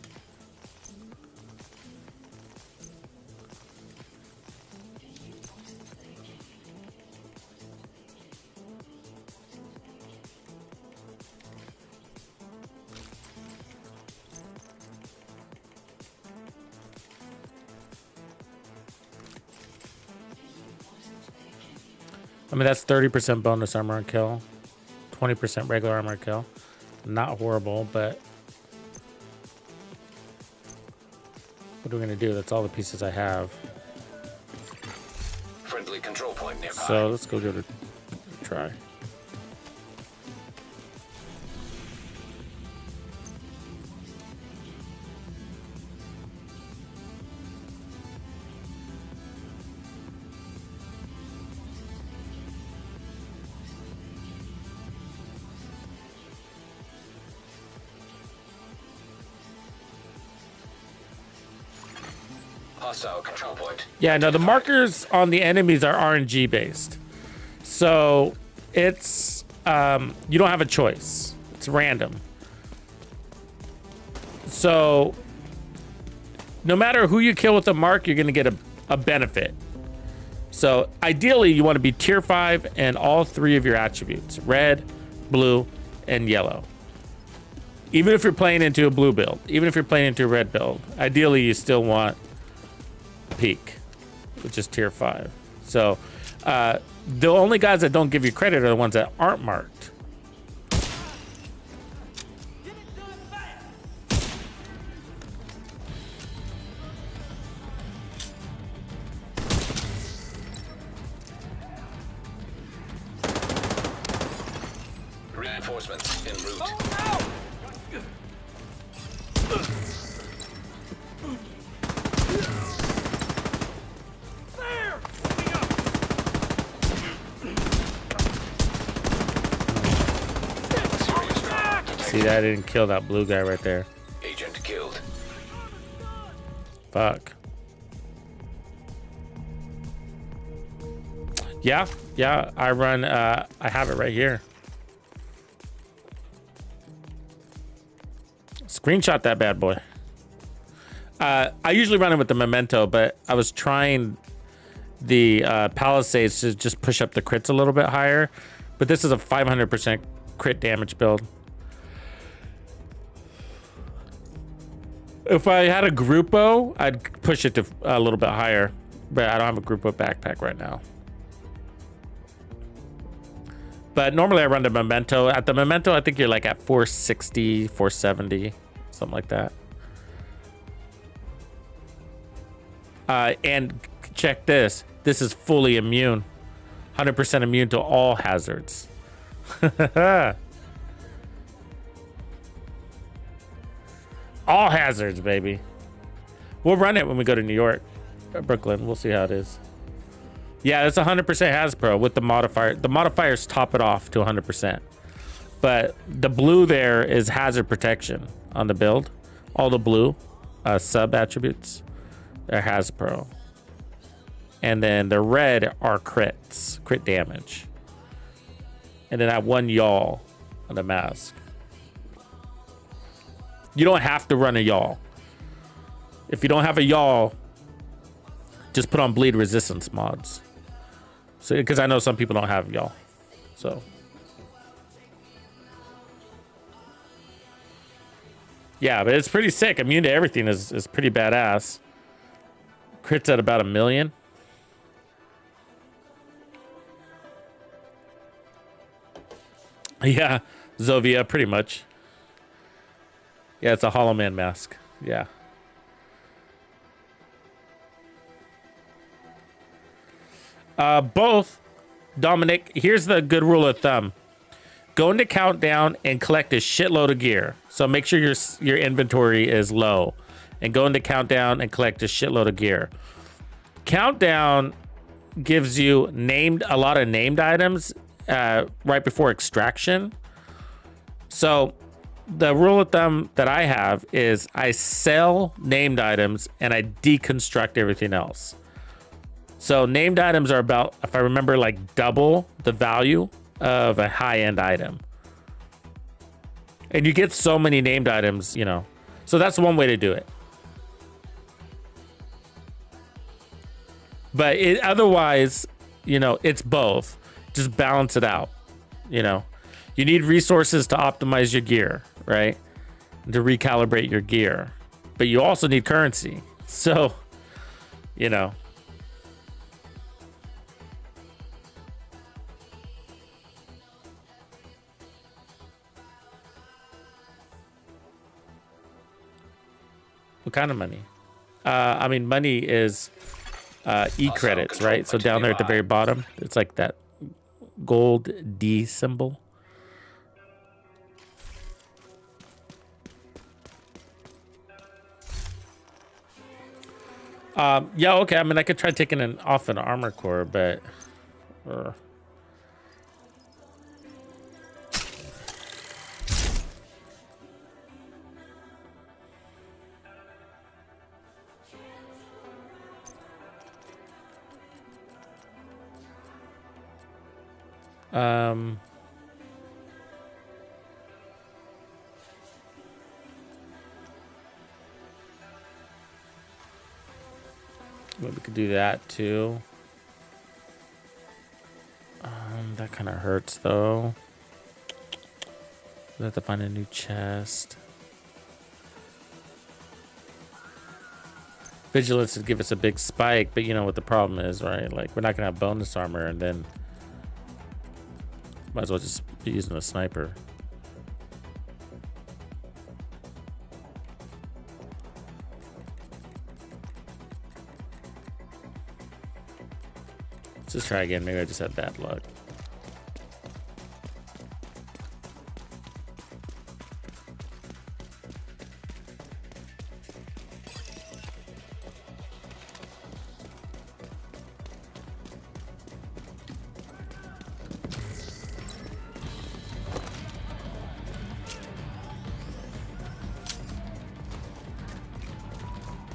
I mean, that's 30% bonus armor on kill, 20% regular armor on kill. Not horrible, but what are we going to do? That's all the pieces I have. Friendly control point nearby. So let's go give it a try. Hostile control point. Yeah, no, the markers on the enemies are RNG based. So it's, you don't have a choice. It's random. So no matter who you kill with a mark, you're going to get a benefit. So ideally, you want to be tier 5 and all 3 of your attributes, red, blue, and yellow. Even if you're playing into a blue build, even if you're playing into a red build, ideally you still want peak, which is tier 5. So the only guys that don't give you credit are the ones that aren't marked. Reinforcements en route. There! Moving up! Serious trauma detected. See that? I didn't kill that blue guy right there. Agent killed. Fuck. Yeah, I run, I have it right here. Screenshot that bad boy. I usually run it with the Memento, but I was trying the Palisades to just push up the crits a little bit higher. But this is a 500% crit damage build. If I had a Grupo, I'd push it to a little bit higher. But I don't have a Grupo backpack right now. But normally I run the Memento. At the Memento, I think you're like at 460, 470, something like that. And check this. This is fully immune. 100% immune to all hazards. All hazards, baby. We'll run it when we go to New York, Brooklyn. We'll see how it is. Yeah, it's 100% Hasbro with the modifier. The modifiers top it off to 100%. But the blue there is hazard protection on the build. All the blue sub attributes are Hasbro. And then the red are crits, crit damage. And then that one yaw on the mask. You don't have to run a yaw. If you don't have a yaw, just put on bleed resistance mods. So, because I know some people don't have y'all. So. Yeah, but it's pretty sick. Immune to everything is pretty badass. Crits at about 1 million. Yeah, Zovia, pretty much. Yeah, it's a Hollow Man mask. Yeah. Both, Dominic, here's the good rule of thumb. Go into Countdown and collect a shitload of gear. So make sure your inventory is low. And go into Countdown and collect a shitload of gear. Countdown gives you a lot of named items right before extraction. So the rule of thumb that I have is I sell named items and I deconstruct everything else. So named items are about, if I remember, like double the value of a high-end item. And you get so many named items, you know. So that's one way to do it. But otherwise, you know, it's both. Just balance it out, you know. You need resources to optimize your gear, right? And to recalibrate your gear. But you also need currency. So, you know. What kind of money? I mean, money is e-credits, right? So down there at the very bottom, it's like that gold D symbol. Yeah, okay. I mean, I could try taking off an armor core, but... Well, we could do that too. That kind of hurts though. We have to find a new chest. Vigilance would give us a big spike, but you know what the problem is, right? Like, we're not gonna have bonus armor, and then might as well just be using a sniper. Let's just try again. Maybe I just had bad luck.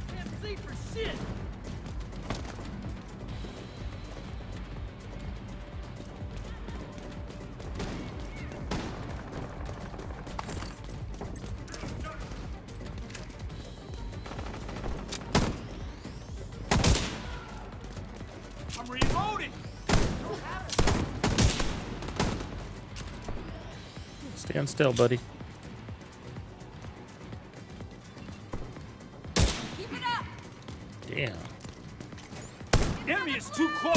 Can't see for shit. I'm reloading. Stand still, buddy. Keep it up. Damn. The enemy is too close.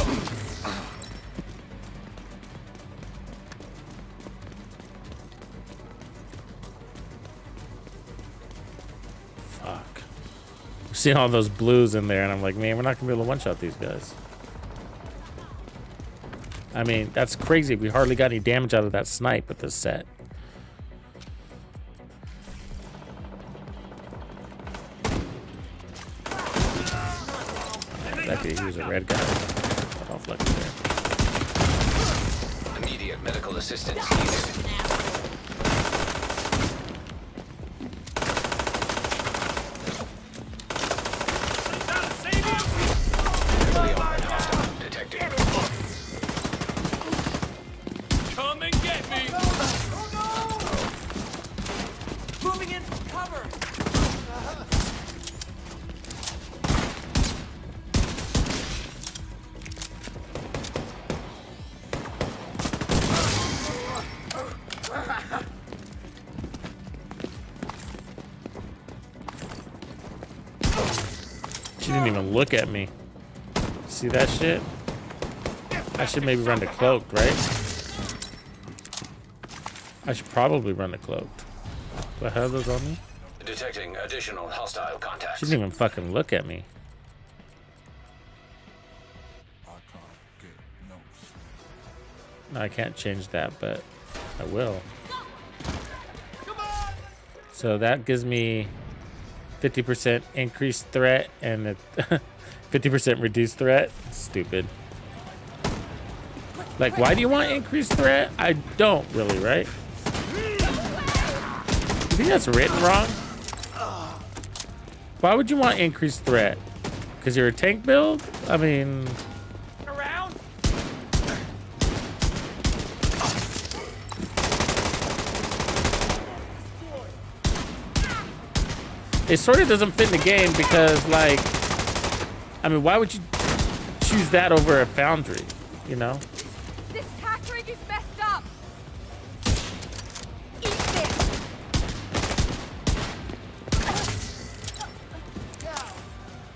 Fuck. I'm seeing all those blues in there, and I'm like, man, we're not gonna be able to one-shot these guys. I mean, that's crazy. We hardly got any damage out of that snipe with this set. That dude, he was a red guy. Off like there. Immediate medical assistance needed. Gotta save him. Heavily armored hostile detected. Come and get me. Moving in for cover. She didn't even look at me. See that shit? I should maybe run to cloaked, right? I should probably run to cloaked. Do I have those on me? Detecting additional hostile contacts. She didn't even fucking look at me. No, I can't change that, but I will. So that gives me 50% increased threat and a 50% reduced threat. Stupid. Like, why do you want increased threat? I don't really, right? You think that's written wrong? Why would you want increased threat? Because you're a tank build? I mean... Around. It sort of doesn't fit in the game because, like... I mean, why would you choose that over a foundry? You know? This tack rig is messed up. Eat this.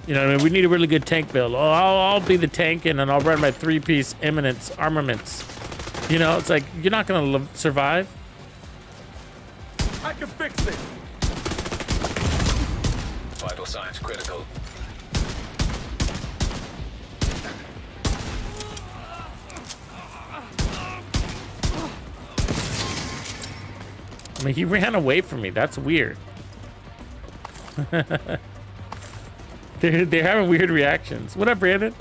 You know what I mean? We need a really good tank build. Oh, I'll be the tank and then I'll run my 3-piece eminence armaments. You know, it's like, you're not going to survive. I can fix this. Vital signs critical. I mean, he ran away from me. That's weird. They're having weird reactions. What up, Brandon?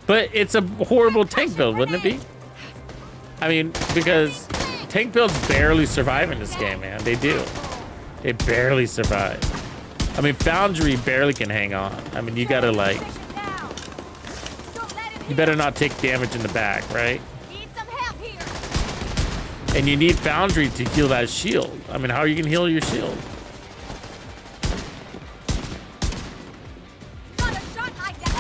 But it's a horrible tank build, wouldn't it be? I mean, because tank builds barely survive in this game, man. They do. They barely survive. I mean, Foundry barely can hang on. I mean, you gotta, like... You better not take damage in the back, right? Need some help here. And you need Foundry to heal that shield. I mean, how are you gonna heal your shield? Not a shot like that.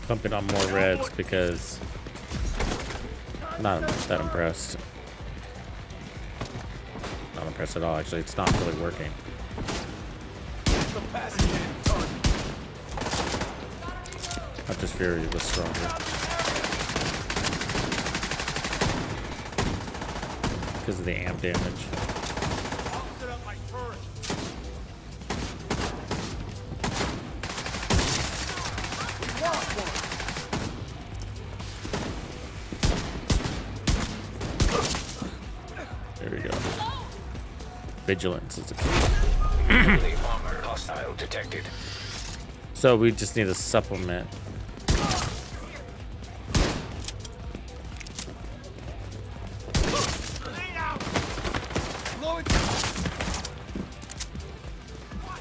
pumping on more reds because I'm not that impressed. Not impressed at all, actually. It's not really working. Hunter's Fury was stronger. Because of the amp damage. I'll set up my turret. There we go. Vigilance is a key. Heavily armored hostile detected. So we just need a supplement.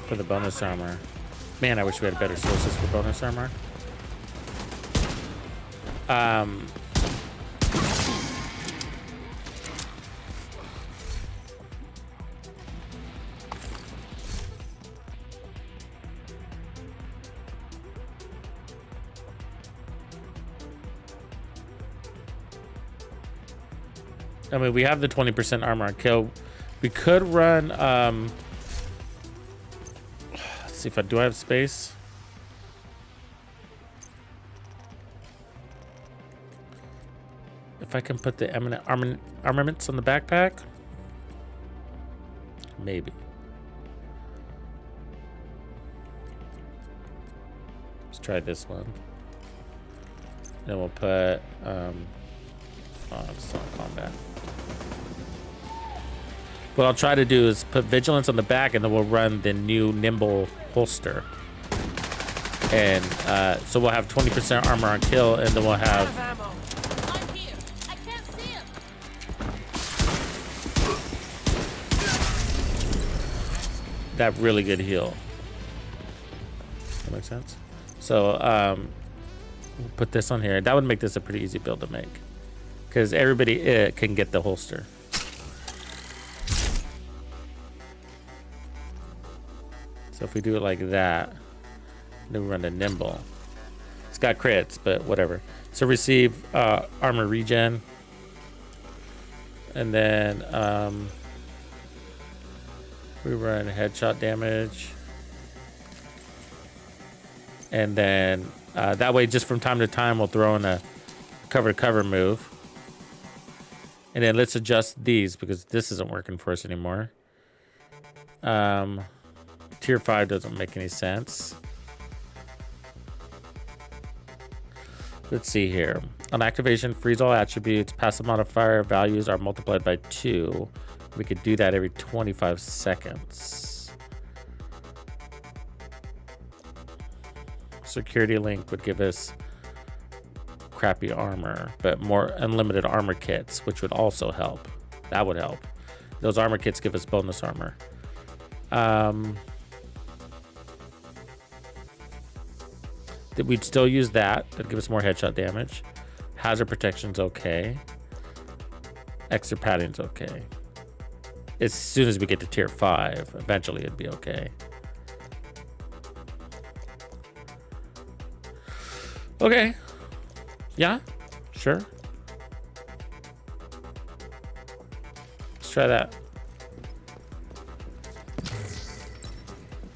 For the bonus armor. Man, I wish we had better sources for bonus armor. I mean, we have the 20% armor on kill. We could run, let's see if do I have space? If I can put the eminent armaments on the backpack? Maybe. Let's try this one. Then we'll put, oh, it's not combat. What I'll try to do is put vigilance on the back, and then we'll run the new nimble holster. And so we'll have 20% armor on kill, and then we'll have. I'm here. I can't see him. That really good heal. That makes sense. So we'll put this on here. That would make this a pretty easy build to make, because everybody can get the holster. So if we do it like that, then we run the nimble. It's got crits, but whatever. So receive armor regen, and then we run headshot damage, and then that way, just from time to time, we'll throw in a cover move, and then let's adjust these because this isn't working for us anymore. Tier 5 doesn't make any sense. Let's see here. On activation, freeze all attributes. Passive modifier values are multiplied by 2. We could do that every 25 seconds. Security link would give us crappy armor, but more unlimited armor kits, which would also help. That would help. Those armor kits give us bonus armor. We'd still use that. That'd give us more headshot damage. Hazard protection's okay. Extra padding's okay. As soon as we get to tier 5, eventually it'd be okay. Okay. Yeah, sure. Let's try that.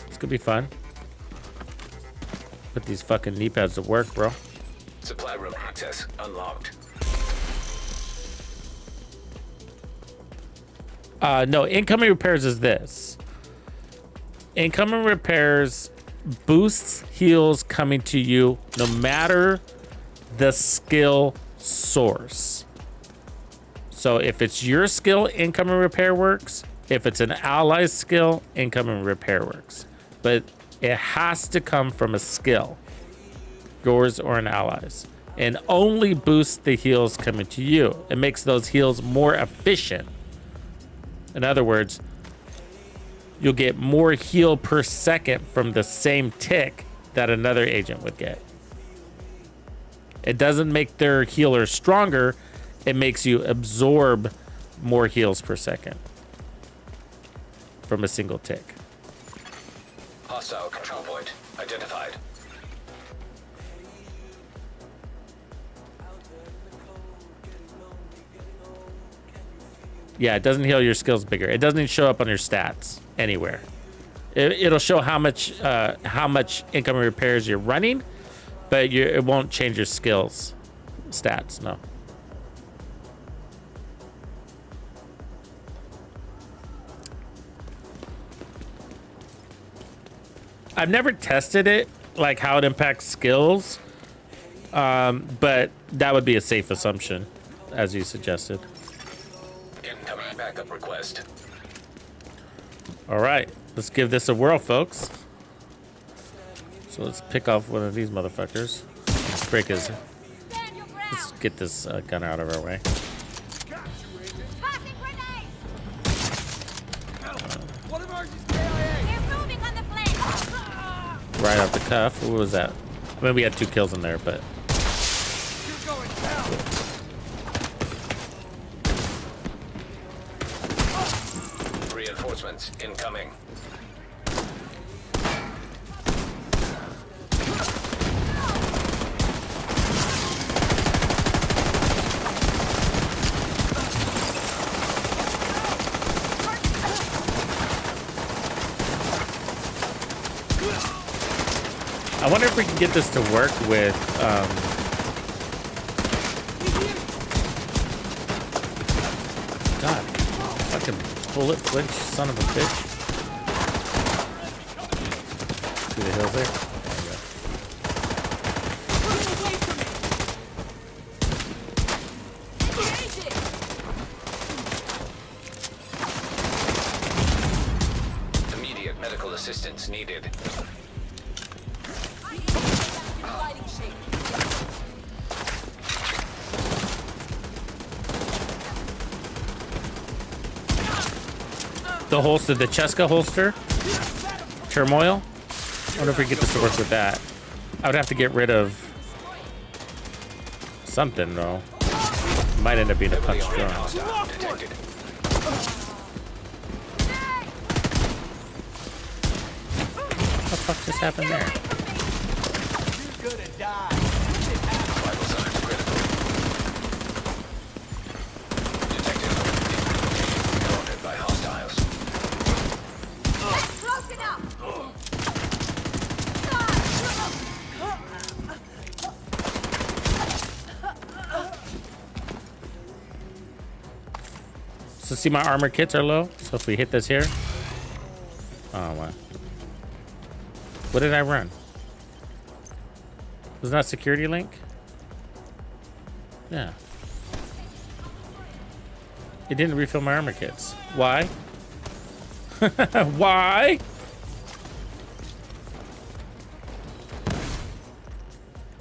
This could be fun. Put these fucking knee pads to work, bro. Supply room access unlocked. No, incoming repairs is this. Incoming repairs boosts heals coming to you no matter the skill source. So if it's your skill, incoming repair works. If it's an ally's skill, incoming repair works. But it has to come from a skill, yours or an ally's, and only boosts the heals coming to you. It makes those heals more efficient. In other words, you'll get more heal per second from the same tick that another agent would get. It doesn't make their healer stronger. It makes you absorb more heals per second from a single tick. Hostile control point identified. Yeah, it doesn't heal your skills bigger. It doesn't even show up on your stats anywhere. It'll show how much incoming repairs you're running, but it won't change your skills stats. No. I've never tested it, like how it impacts skills, but that would be a safe assumption, as you suggested. Incoming backup request. All right, let's give this a whirl, folks. So let's pick off one of these motherfuckers. Let's break his. Stand your ground. Let's get this gun out of our way. Tossing grenade. What emergency KIA? They're moving on the flank. Right off the cuff. What was that? I mean, we had 2 kills in there, but You're going down. Reinforcements incoming. I wonder if we can get this to work with. God, fucking bullet flinch, son of a bitch. See the hills there? There you go. Immediate medical assistance needed. The holster, the Cheska holster, Turmoil. I wonder if we can get this to work with that. I would have to get rid of something though. Might end up being a punch drone. Hostile detected. What the fuck just happened there? You're gonna die. Vital signs critical. Detected. Cornered by hostiles. Close enough. So see, my armor kits are low. So if we hit this here, oh wow. What did I run? Was that security link? Yeah. It didn't refill my armor kits. Why? Why?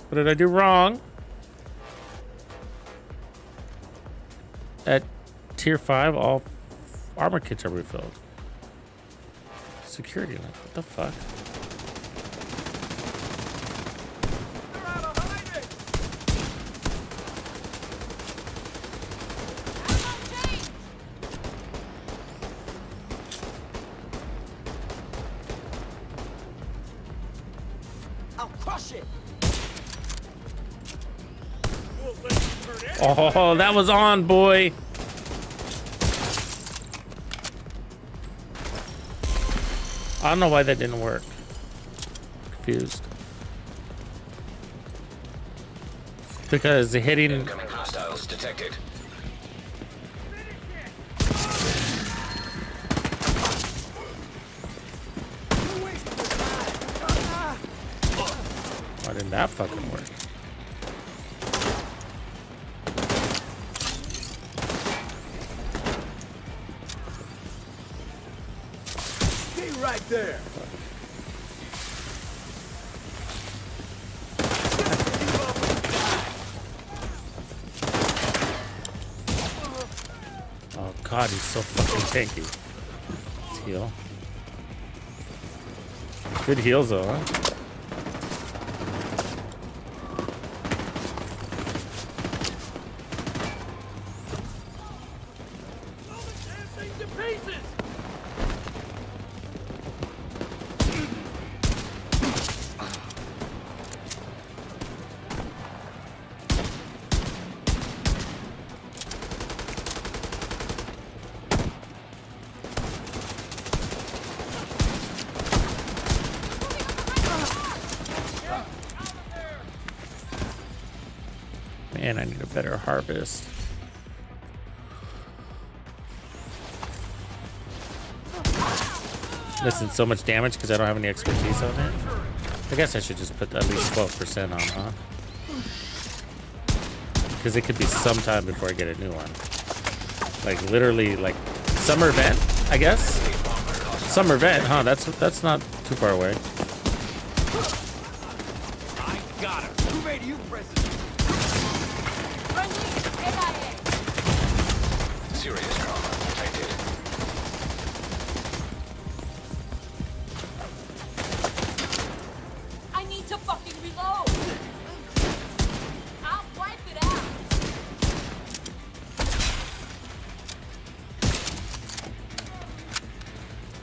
What did I do wrong? At tier 5, all armor kits are refilled. Security link. What the fuck? They're out of hiding. I'll crush it. Won't let you hurt it. Oh, that was on, boy. I don't know why that didn't work. Confused. Because hitting. Incoming hostiles detected. Why didn't that fucking work? Stay right there. Oh god, he's so fucking tanky. Let's heal. Good heals though, huh? Blow the damn thing to pieces. And I need a better harvest. Missing so much damage because I don't have any expertise on it. I guess I should just put at least 12% on, huh? Because it could be some time before I get a new one. Like literally, like summer event, I guess. Summer event, huh? That's not too far away. I got him. Who made you president? Serious trauma detected. I need to fucking reload. I'll wipe it out.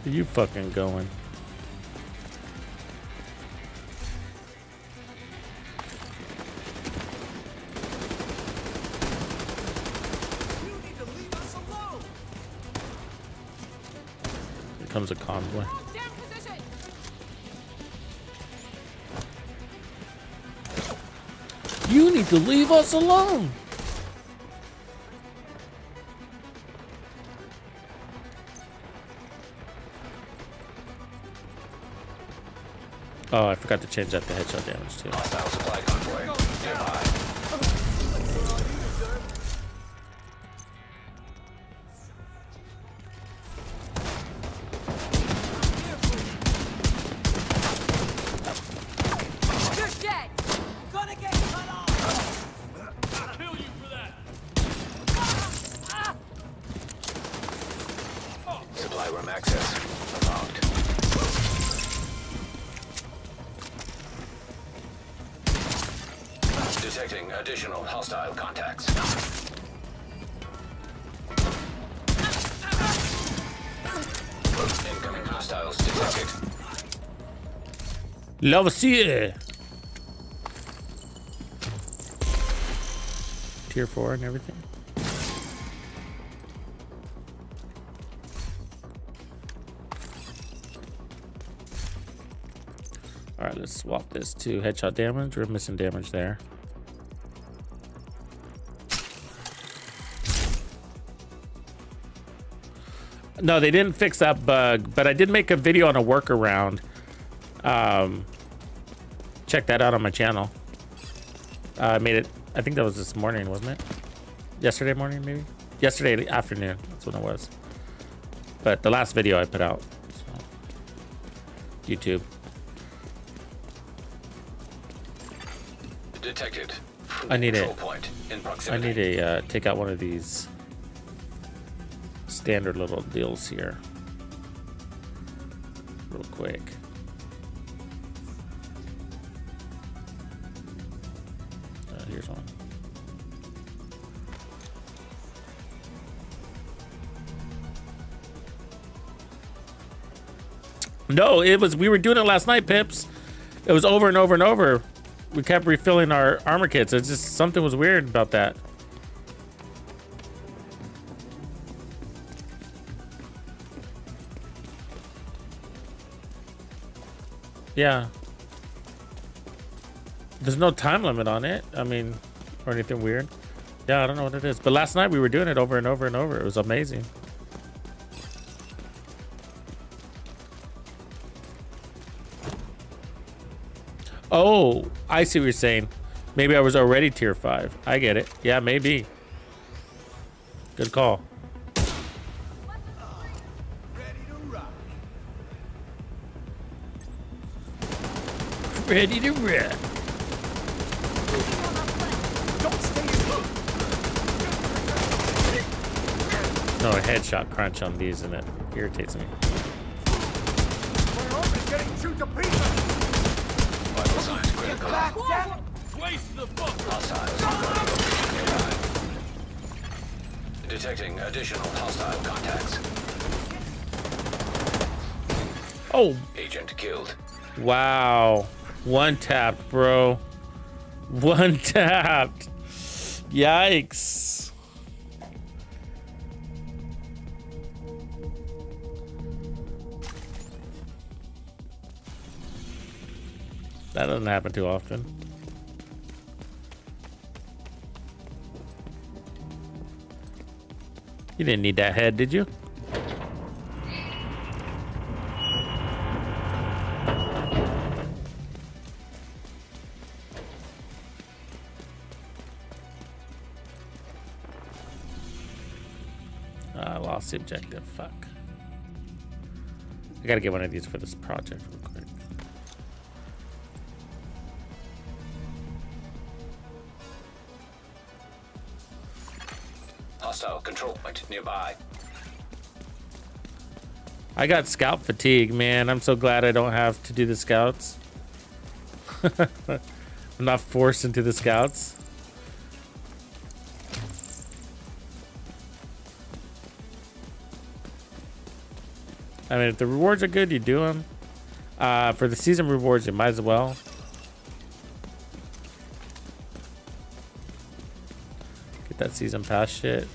Where you fucking going? You need to leave us alone. Here comes a convoy. Down position. You need to leave us alone. Oh, I forgot to change that to headshot damage too. Hostile supply convoy nearby. You're dead. Gonna get cut off. I'll kill you for that. Supply room access unlocked. Detecting additional hostile contacts. Incoming hostiles detected. Lavoisier. Tier 4 and everything. All right, let's swap this to headshot damage. We're missing damage there. No, they didn't fix that bug, but I did make a video on a workaround. Check that out on my channel. I made it, I think that was this morning, wasn't it? Yesterday morning, maybe? Yesterday afternoon, that's when it was. But the last video I put out, so. YouTube. Detected. I need Control it. point in I proximity. need a, take out one of these standard little deals here. Real quick. Here's one. No, it was, we were doing it last night, Pips. It was over and over and over. We kept refilling our armor kits. It's just something was weird about that. Yeah. There's no time limit on it. I mean, or anything weird. Yeah, I don't know what it is. But last night we were doing it over and over and over. It was amazing. Oh, I see what you're saying. Maybe I was already tier 5. I get it. Yeah, maybe. Good call. Ready to rock. Ready to rip. Don't stay in. No, a headshot crunch on these and it irritates me. My arm is getting chewed to pieces. Vital signs critical. Back, damn it. Waste the book. Hostiles nearby. Detecting additional hostile contacts. Oh, Agent killed. wow. One tapped, bro. One tapped. Yikes. That doesn't happen too often. You didn't need that head, did you? I lost the objective. Fuck. I gotta get one of these for this project real quick. Hostile control point nearby. I got scout fatigue, man. I'm so glad I don't have to do the scouts. I'm not forced into the scouts. I mean, if the rewards are good, you do them. For the season rewards, you might as well. Get that season pass shit.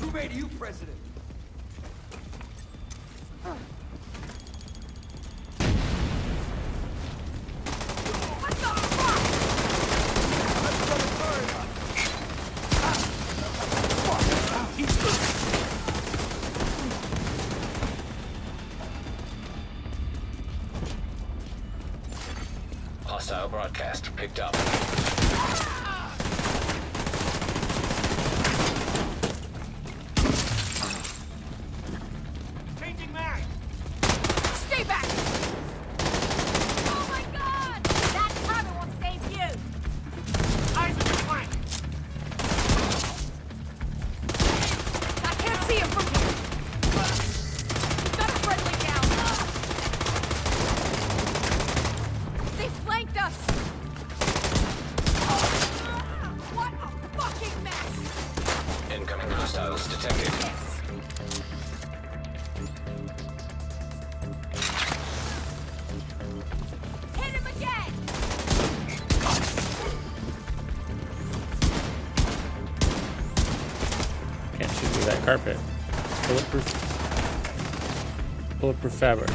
Who made you president? Hostile broadcast picked up. Changing mag. Stay back! Oh my god! That time won't save you! Eyes on your flank. I can't see him from here! Got a friendly down! They flanked us! What a fucking mess! Incoming hostiles detected. Hit him again! Can't shoot through that carpet. Bulletproof. Bulletproof fabric.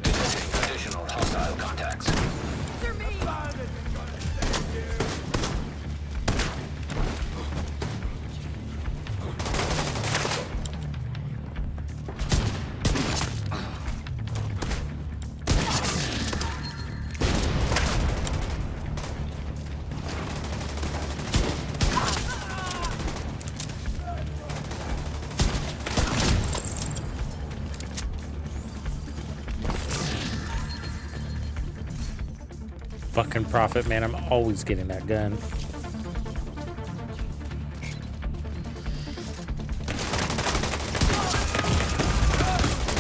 Detecting additional hostile contacts. Answer me! Fucking profit, man. I'm always getting that gun.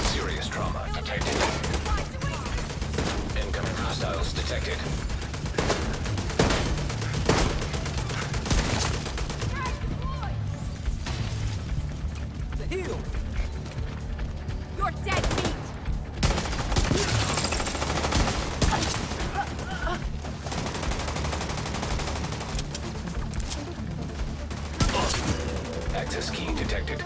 Serious trauma detected. Incoming hostiles detected. The heel. You're dead meat! Access key detected.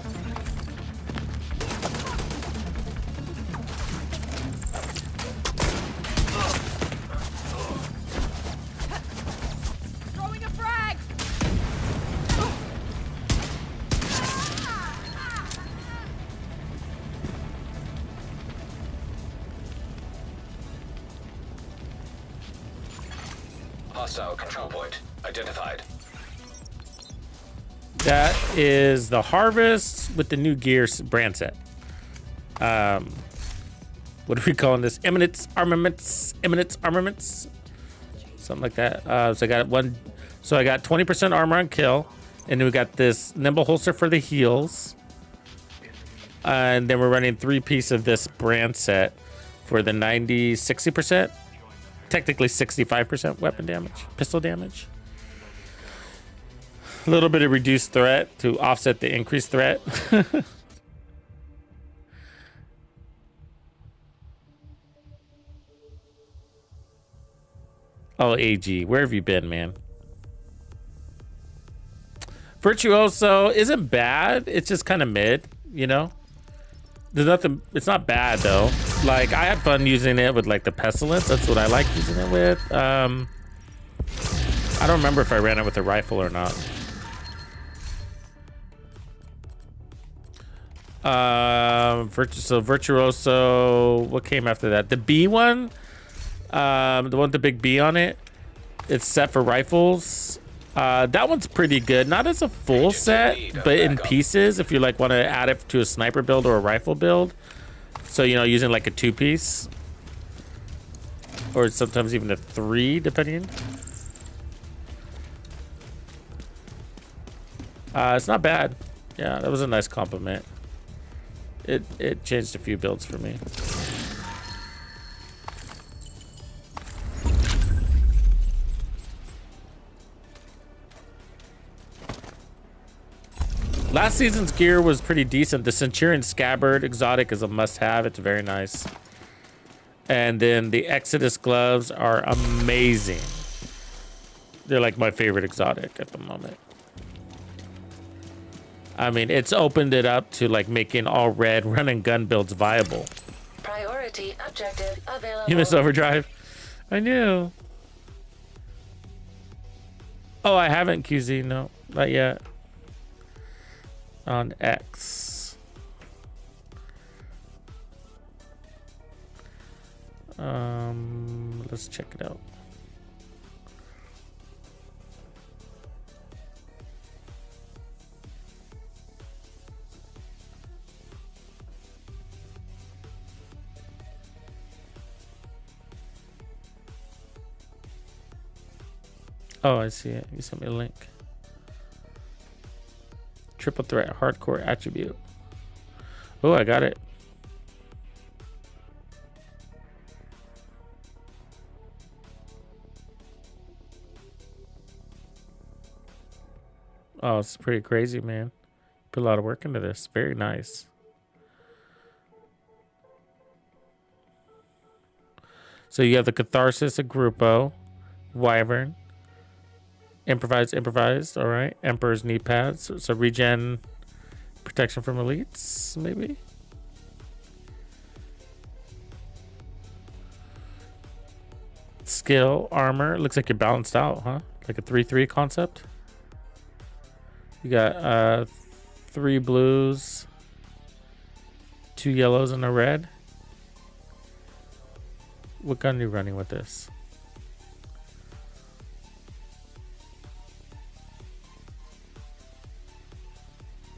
Throwing a frag! Hostile control point identified. That is the harvest with the new gear brand set. What are we calling this? Eminence armaments, something like that. So I got one. So I got 20% armor on kill, and then we got this nimble holster for the heals, and then we're running 3 pieces of this brand set for the 60%, technically 65% weapon damage, pistol damage. A little bit of reduced threat to offset the increased threat. Oh, AG, where have you been, man? Virtuoso isn't bad. It's just kind of mid, you know? There's nothing, it's not bad though. Like, I had fun using it with like the Pestilence. That's what I like using it with. I don't remember if I ran it with a rifle or not. So Virtuoso, what came after that? The B one, the one with the big B on it. It's set for rifles. That one's pretty good. Not as a full set, but in pieces. If you like want to add it to a sniper build or a rifle build. So, you know, using like a 2-piece. Or sometimes even a 3, depending. It's not bad. Yeah, that was a nice compliment. It changed a few builds for me. Last season's gear was pretty decent. The Centurion Scabbard exotic is a must-have. It's very nice. And then the Exodus gloves are amazing. They're like my favorite exotic at the moment. I mean, it's opened it up to like making all red run and gun builds viable. Priority objective available. You missed Overdrive? I knew. Oh, I haven't QZ. No, not yet. On X. Let's check it out. Oh, I see it. You sent me a link. Triple threat, hardcore attribute. Oh, I got it. Oh, it's pretty crazy, man. Put a lot of work into this. Very nice. So you have the Catharsis of Grupo, Wyvern. Improvised, all right. Emperor's knee pads, so regen, protection from elites, maybe. Skill, armor. Looks like you're balanced out, huh? Like a 3-3 concept. You got 3 blues, 2 yellows, and a red. What gun are you running with this?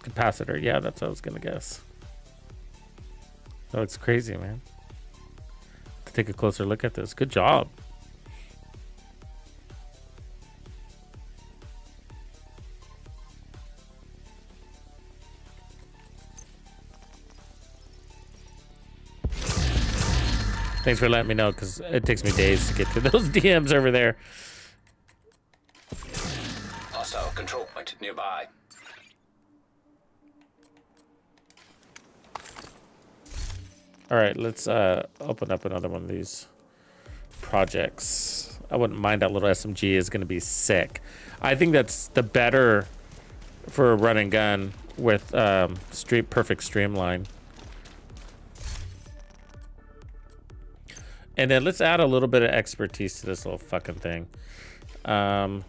Capacitor, yeah, that's what I was gonna guess. That looks crazy, man. Take a closer look at this. Good job. Thanks for letting me know, because it takes me days to get to those DMs over there. Hostile control point nearby. All right, let's open up another one of these projects. I wouldn't mind that little SMG is going to be sick. I think that's the better for a run and gun with perfect streamline. And then let's add a little bit of expertise to this little fucking thing. I'm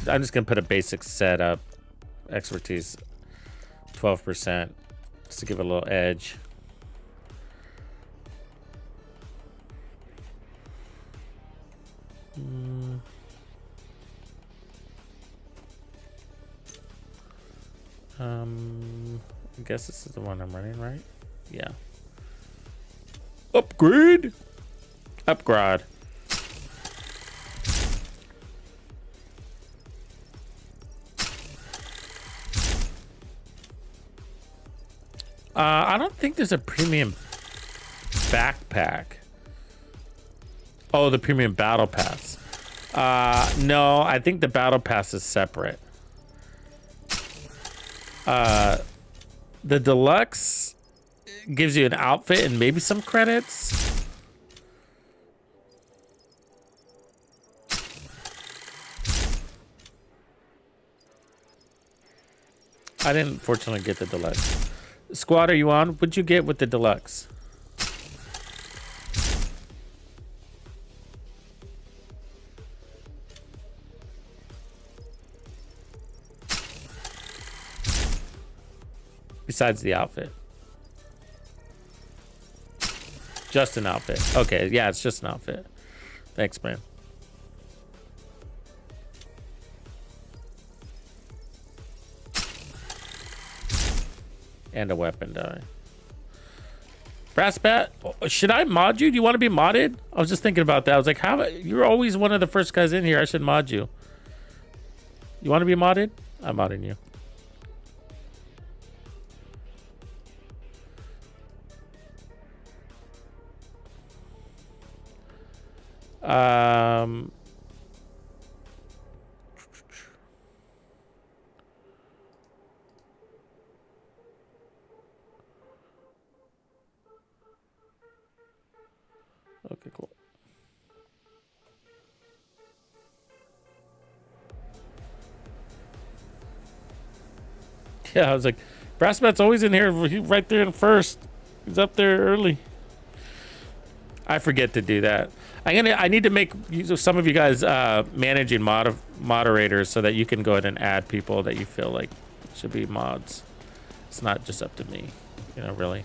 just going to put a basic setup. Expertise 12%, just to give it a little edge. I guess this is the one I'm running, right? Yeah. Upgrade. Upgrade. I don't think there's a premium backpack. Oh, the premium battle pass. No, I think the battle pass is separate. The deluxe gives you an outfit and maybe some credits. I didn't fortunately get the deluxe. Squad, are you on? What'd you get with the deluxe? Besides the outfit. Just an outfit. Okay, yeah, it's just an outfit. Thanks, man. And a weapon die. Brass Bat, should I mod you? Do you want to be modded? I was just thinking about that. I was like, how? You're always one of the first guys in here. I should mod you. You want to be modded? I'm modding you. Okay, cool. Yeah, I was like, Brass Bat's always in here. He's right there in first. He's up there early. I forget to do that. I need to make some of you guys managing moderators so that you can go ahead and add people that you feel like should be mods. It's not just up to me, you know, really.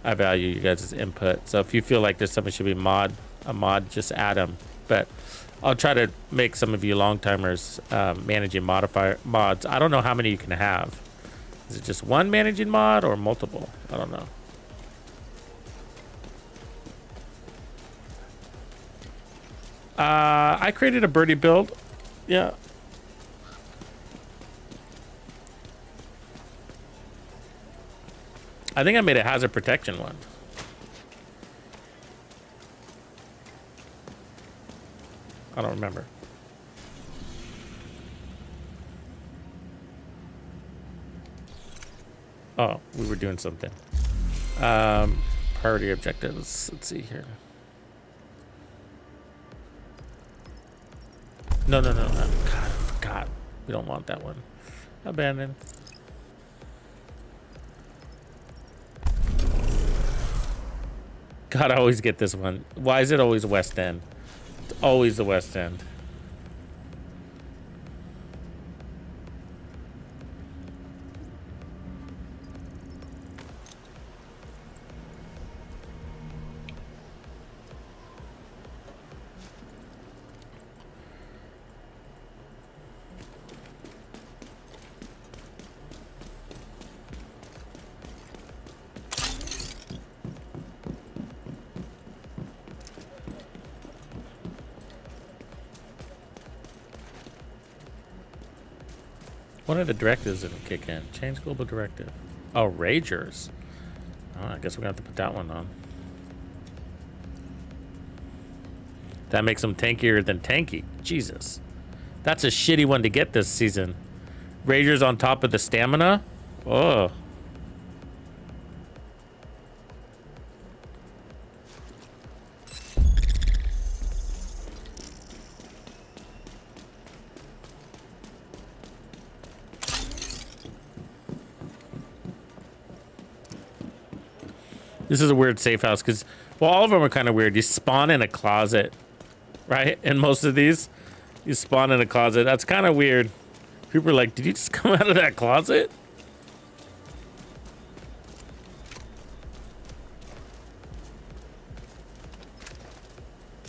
I value you guys' input. So if you feel like there's somebody should be a mod, just add them. But I'll try to make some of you long timers managing mods. I don't know how many you can have. Is it just one managing mod or multiple? I don't know. I created a birdie build. Yeah. I think I made a hazard protection one. I don't remember. Oh, we were doing something. Priority objectives. Let's see here. No. God, I forgot. We don't want that one. Abandoned. God, I always get this one. Why is it always West End? It's always the West End. One of the directives didn't kick in. Change global directive. Oh, Ragers. Oh, I guess we're gonna have to put that one on. That makes them tankier than tanky. Jesus. That's a shitty one to get this season. Ragers on top of the stamina. Oh. This is a weird safe house because, well, all of them are kind of weird. You spawn in a closet, right? In most of these, you spawn in a closet. That's kind of weird. People are like, did you just come out of that closet?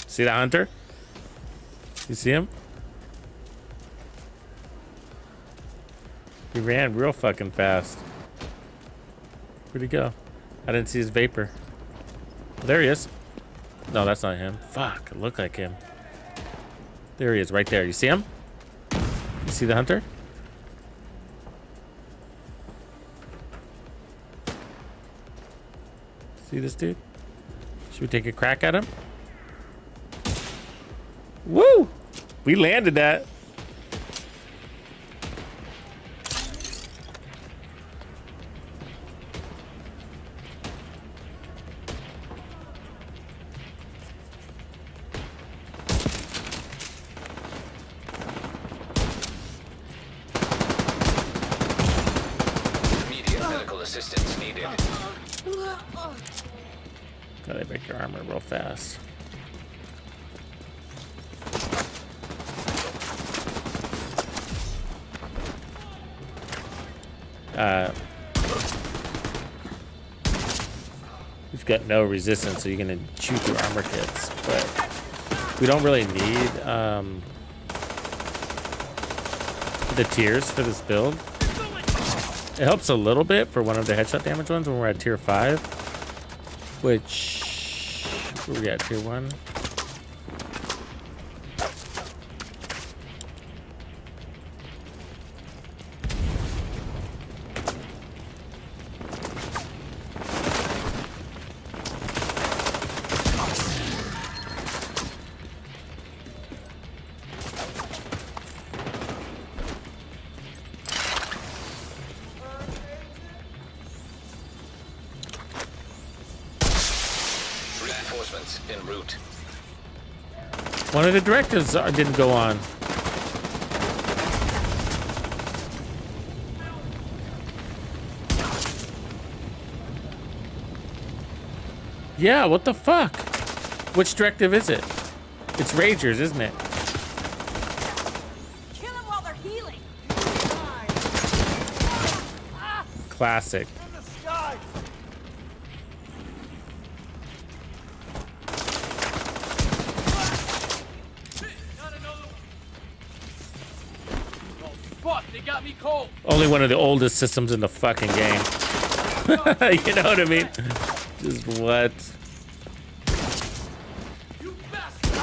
See that hunter? You see him? He ran real fucking fast. Where'd he go? I didn't see his vapor. There he is. No, that's not him. Fuck, it looked like him. There he is, right there. You see him? You see the hunter? See this dude? Should we take a crack at him? Woo! We landed that. Gotta make your armor real fast. We've got no resistance, so you're gonna chew through armor kits, but we don't really need the tiers for this build. It helps a little bit for one of the headshot damage ones when we're at tier 5, which where we at tier 1. Reinforcements en route. One of the directives didn't go on. Yeah, what the fuck? Which directive is it? It's Ragers, isn't it? Kill them while they're healing. Classic. In the sky! Not another one. Oh, fuck, they got me cold. Only one of the oldest systems in the fucking game. You know what I mean? Just what? You bastard!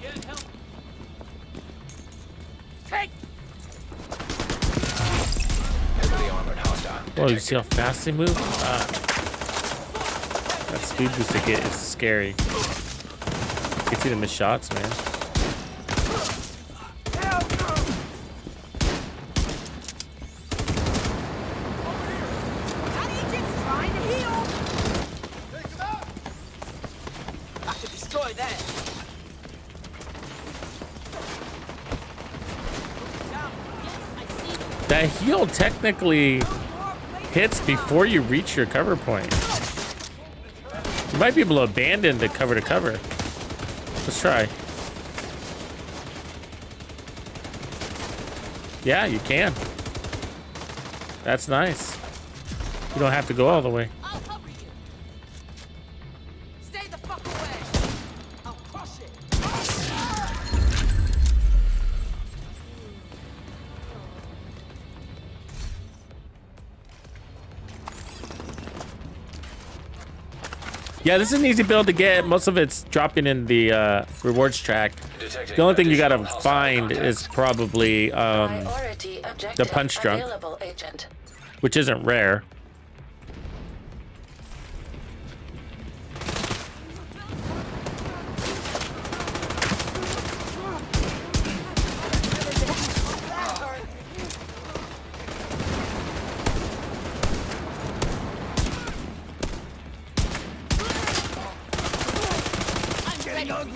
Can't help. Take! Heavily armored hostile. Oh, you see how fast they move? That speed boost they get is scary. You can see them miss shots, man. That agent's trying to heal. Take him out! I could destroy that. That heal technically hits before you reach your cover point. You might be able to abandon the cover to cover. Let's try. Yeah, you can. That's nice. You don't have to go all the way. I'll cover you. Stay the fuck away. I'll crush it. Yeah, this is an easy build to get. Most of it's dropping in the rewards track. Detecting The only thing you gotta additional find hostile is probably Priority objective punch drunk. available, agent. which isn't rare. Getting ugly.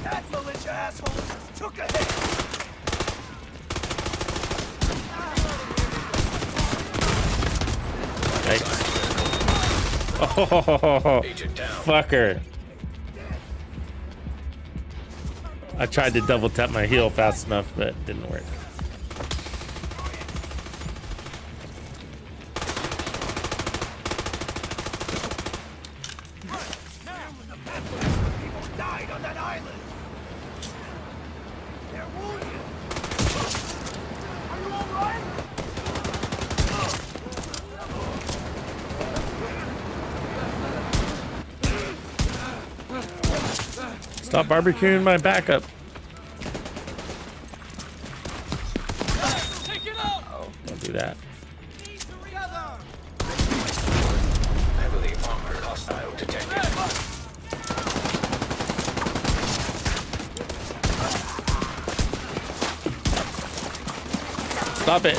That militia asshole just took a hit. Yikes. Oh, Agent down. fucker. I tried to double tap my heel fast enough, but it didn't work. People died on that island. They're wounded. Are you all right? Stop barbecuing my backup. Take it out. Oh, don't do that. Together. Heavily armored hostile detected. Stop it.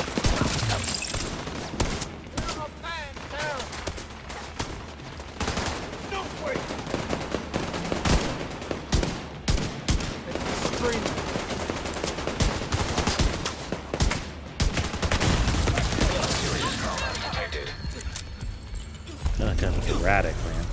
No way. gun's erratic, man.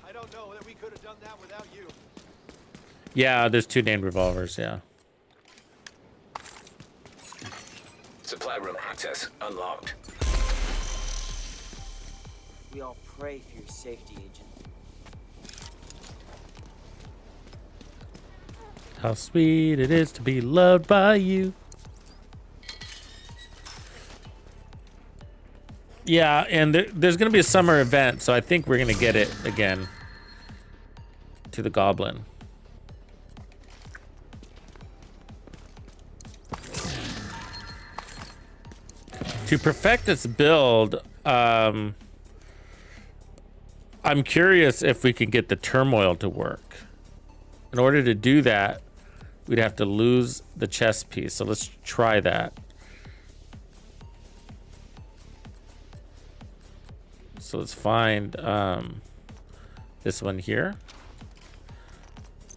I don't know that we could have done that without you. Yeah, there's 2 named revolvers, yeah. Supply room access unlocked. We all pray for your safety, Agent. How sweet it is to be loved by you. Yeah, and there's going to be a summer event, so I think we're going to get it again to the Goblin. To perfect this build, I'm curious if we can get the Turmoil to work. In order to do that, we'd have to lose the chest piece. So let's try that. So let's find this one here.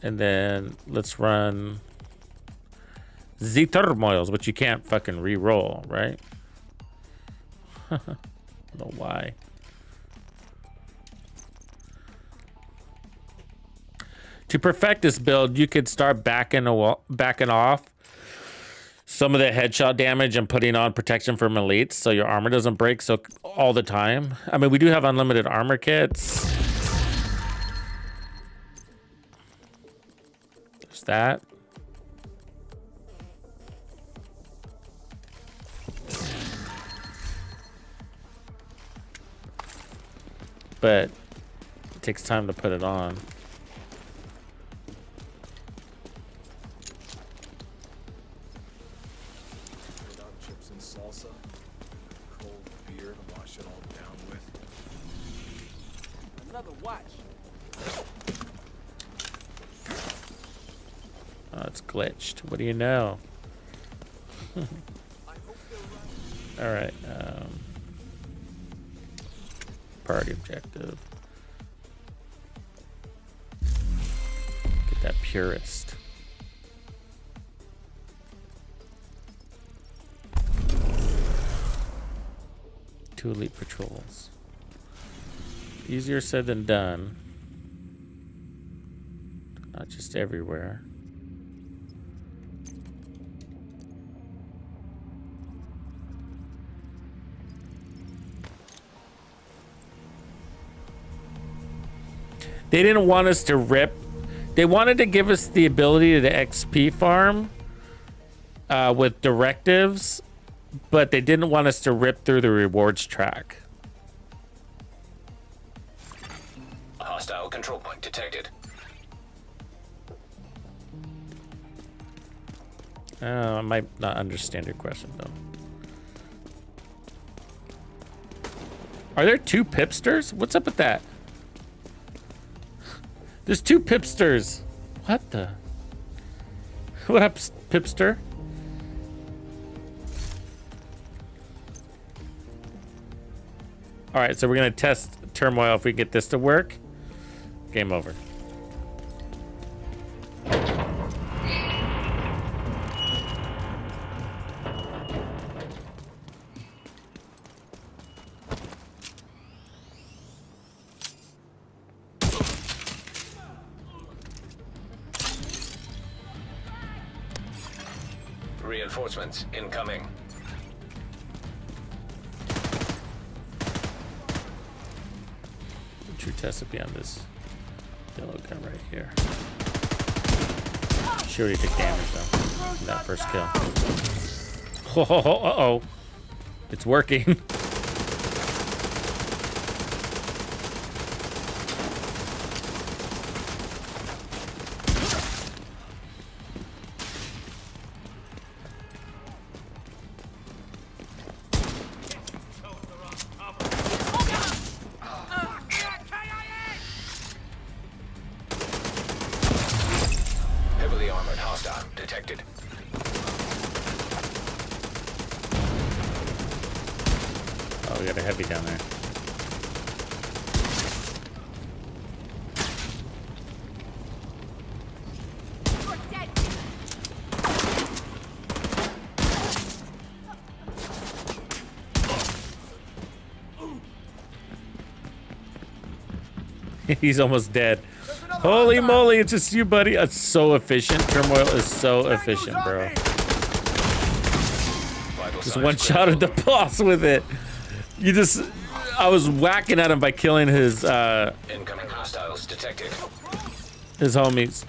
And then let's run the Turmoils, which you can't fucking re-roll, right? I don't know why. To perfect this build, you could start backing off some of the headshot damage and putting on protection from elites so your armor doesn't break so all the time. I mean, we do have unlimited armor kits. There's that. But it takes time to put it on. Chips and salsa, cold beer to wash it all down with. Another watch. Oh, it's glitched. What do you know? All right. Priority objective. Get that purist. Two elite patrols. Easier said than done. Not just everywhere. They didn't want us to rip. They wanted to give us the ability to XP farm with directives, but they didn't want us to rip through the rewards track. A hostile control point detected. I might not understand your question, though. Are there 2 pipsters? What's up with that? There's 2 pipsters. What the? What up, pipster? All right, so we're gonna test Turmoil if we get this to work. Game over. Reinforcements incoming. The true test would be on this yellow gun right here. She already took damage though in that first kill. Oh, uh-oh. It's working. Heavily armored hostile detected. Oh, we got a heavy down there. He's almost dead. Holy moly, it's just you, buddy. It's so efficient. Turmoil is so efficient, bro. Just one shot at the boss with it. You just... I was whacking at him by killing his Incoming hostiles detected. his homies.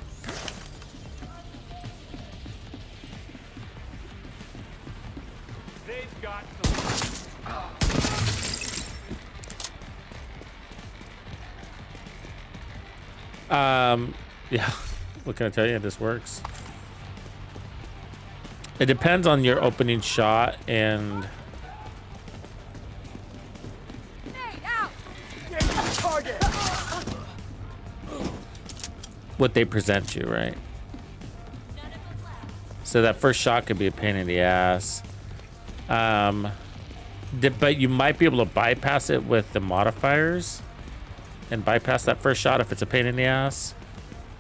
They've got Yeah. What can I tell you? This works. It depends on your opening shot and what they present you, right? So that first shot could be a pain in the ass. But you might be able to bypass it with the modifiers and bypass that first shot if it's a pain in the ass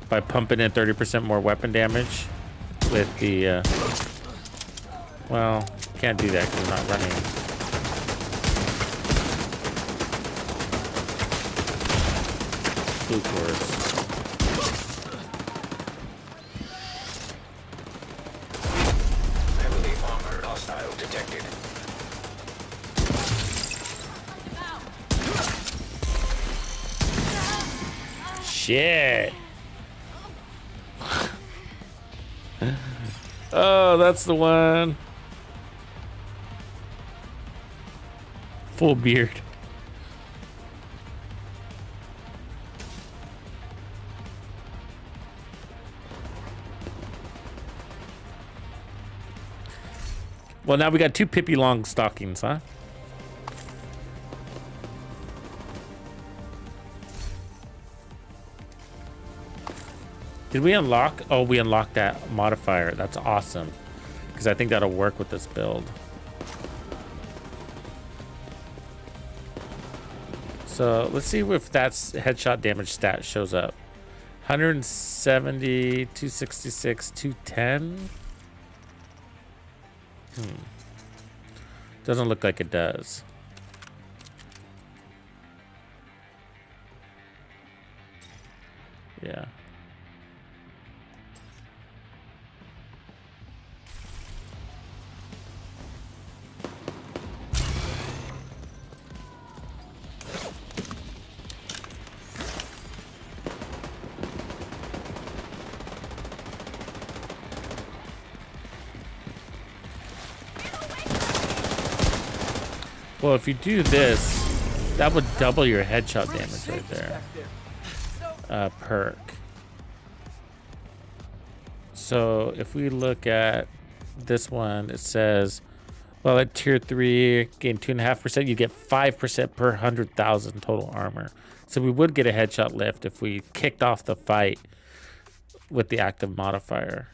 by pumping in 30% more weapon damage with the, well, can't do that because I'm not running. Blue course. Heavily armored hostile detected. Shit. Oh, that's the one. Full beard. Well, now we got 2 Pippi Longstockings, huh? Did we unlock? Oh, we unlocked that modifier. That's awesome. Because I think that'll work with this build. So let's see if that's headshot damage stat shows up. 170, 266, 210. Doesn't look like it does. Yeah. Well, if you do this, that would double your headshot damage right there. Perk. So if we look at this one, it says, well, at tier 3, gain 2.5%, you get 5% per 100,000 total armor. So we would get a headshot lift if we kicked off the fight with the active modifier.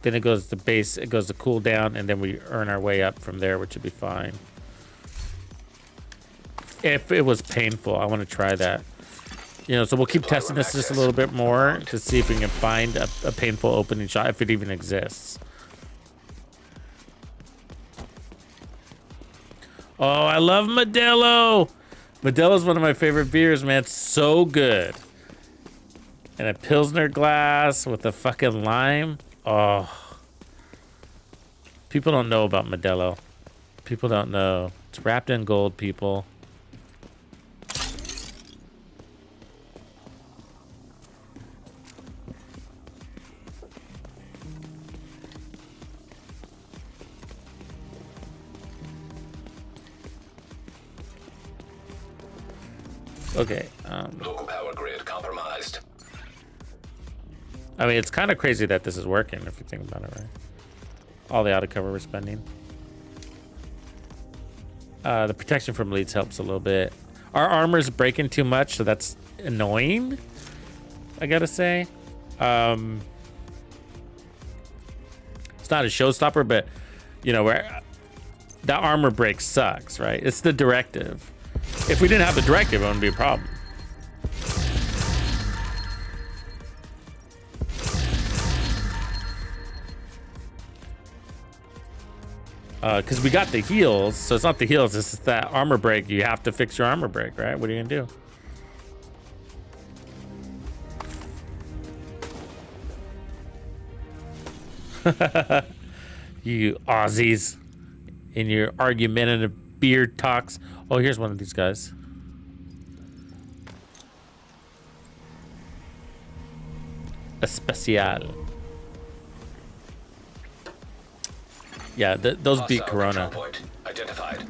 Then it goes to base, it goes to cooldown, and then we earn our way up from there, which would be fine. If it was painful, I want to try that. You know, so we'll keep testing this just a little bit more to see if we can find a painful opening shot, if it even exists. Oh, I love Modelo. Modelo's one of my favorite beers, man. It's so good. And a Pilsner glass with a fucking lime. Oh, people don't know about Modelo. People don't know. It's wrapped in gold, people. Okay. Local power grid compromised. I mean, it's kind of crazy that this is working, if you think about it, right? All the auto cover we're spending. The protection from leads helps a little bit. Our armor's breaking too much, so that's annoying, I gotta say. It's not a showstopper, but, you know, where that armor break sucks, right? It's the directive. If we didn't have the directive, it wouldn't be a problem. Because we got the heals, so it's not the heals, it's just that armor break. You have to fix your armor break, right? What are you gonna do? You Aussies in your argumentative beard talks. Oh, here's one of these guys. Especial. Yeah, those beat Hostile Corona. control point identified.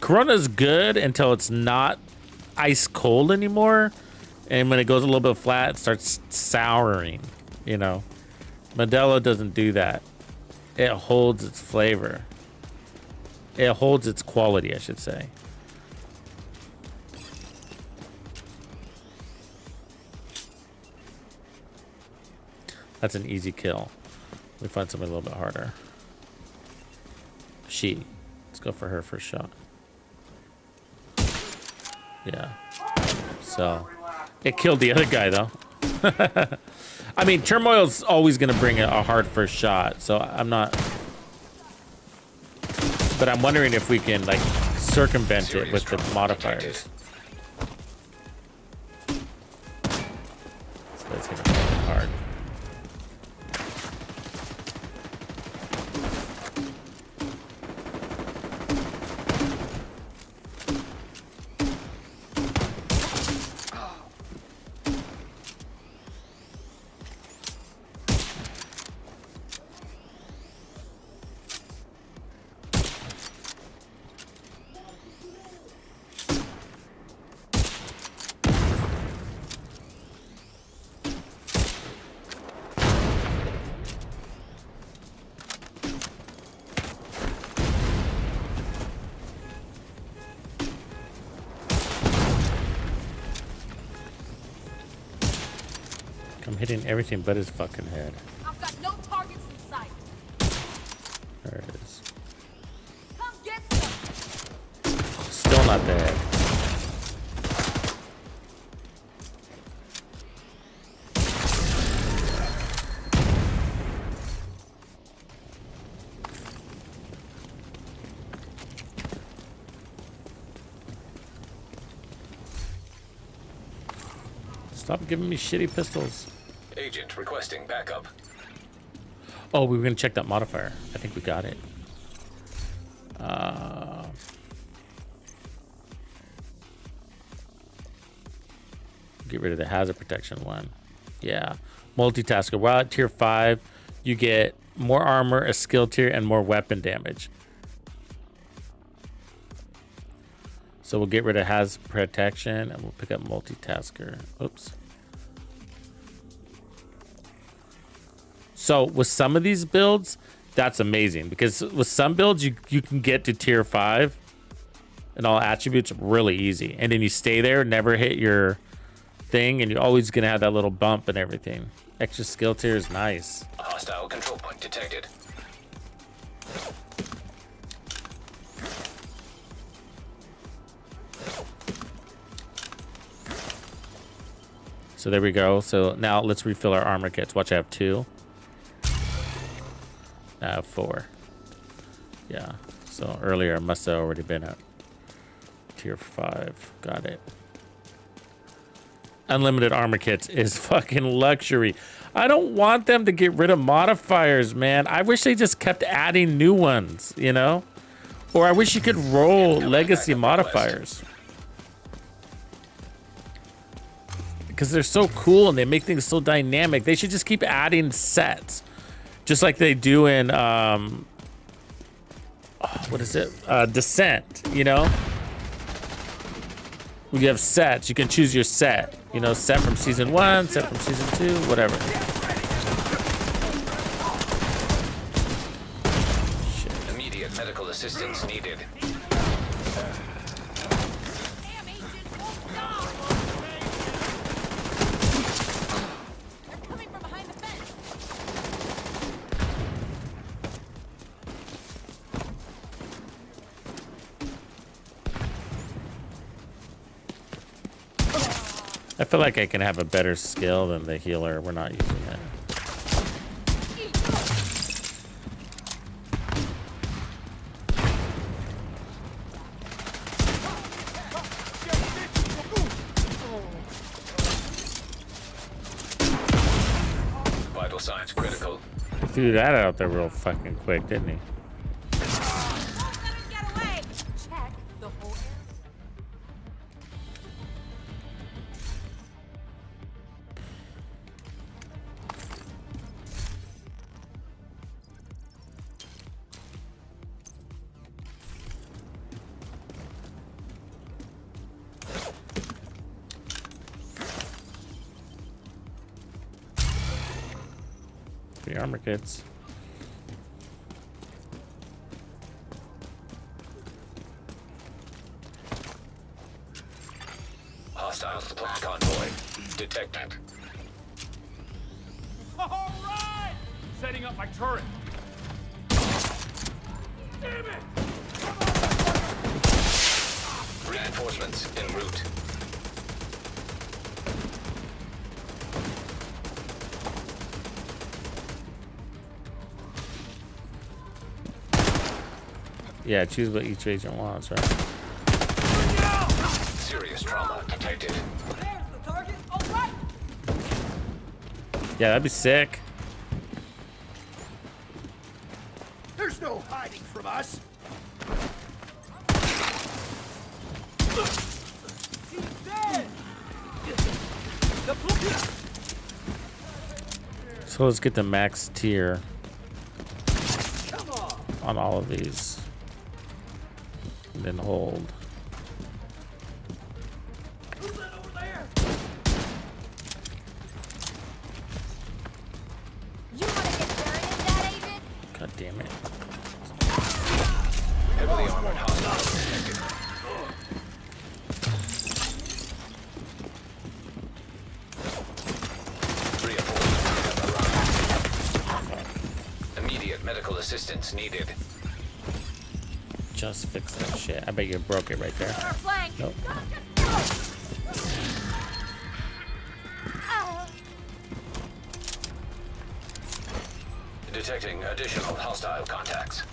Corona's good until it's not ice cold anymore. And when it goes a little bit flat, it starts souring, you know. Modelo doesn't do that. It holds its flavor. It holds its quality, I should say. That's an easy kill. We find something a little bit harder. She. Let's go for her first shot. Yeah. So, it killed the other guy, though. I mean, Turmoil's always going to bring a hard first shot, so I'm not... But I'm wondering if we can, like, circumvent it with the modifiers. So it's going to be hard. I'm hitting everything but his fucking head. I've got no targets in sight. There it is. Come get some. Still not dead. Stop giving me shitty pistols. Agent requesting backup. Oh, we were gonna check that modifier. I think we got it. Get rid of the hazard protection one. Yeah. Multitasker. While at tier 5, you get more armor, a skill tier, and more weapon damage. So we'll get rid of hazard protection and we'll pick up multitasker. Oops. So with some of these builds, that's amazing because with some builds you can get to tier 5 and all attributes really easy, and then you stay there, never hit your thing, and you're always gonna have that little bump and everything. Extra skill tier is nice. Hostile control point detected. So there we go. So now let's refill our armor kits. Watch, I have 2. I have 4. Yeah. So earlier I must have already been at tier 5. Got it. Unlimited armor kits is fucking luxury. I don't want them to get rid of modifiers, man. I wish they just kept adding new ones, you know? Or I wish you could roll legacy modifiers. Because they're so cool and they make things so dynamic. They should just keep adding sets. Just like they do in, what is it? Descent, you know? When you have sets, you can choose your set. You know, set from season 1, set from season 2, whatever. Shit. Immediate medical assistance needed. Damn, agent, won't die. They're coming from behind the fence. I feel like I can have a better skill than the healer. We're not using it. Vital signs critical. He threw that out there real fucking quick, didn't he? Get away! Check the whole area. Free armor kits. Hostile supply convoy detected. All right! Setting up my turret. Damn it! Reinforcements en route. Yeah, choose what each agent wants, right? Serious trauma detected. There's the target. All right. Yeah, that'd be sick. There's no hiding from us. He's dead. So let's get the max tier Come on on. all of these. And then hold. Who's that over there? You want to get buried in that, agent? God damn it. Heavily armored hostiles detected. Reinforcements have arrived. Immediate medical assistance needed. Just fix that shit. I bet you broke it right there. Our flank. Nope. Detecting additional hostile contacts.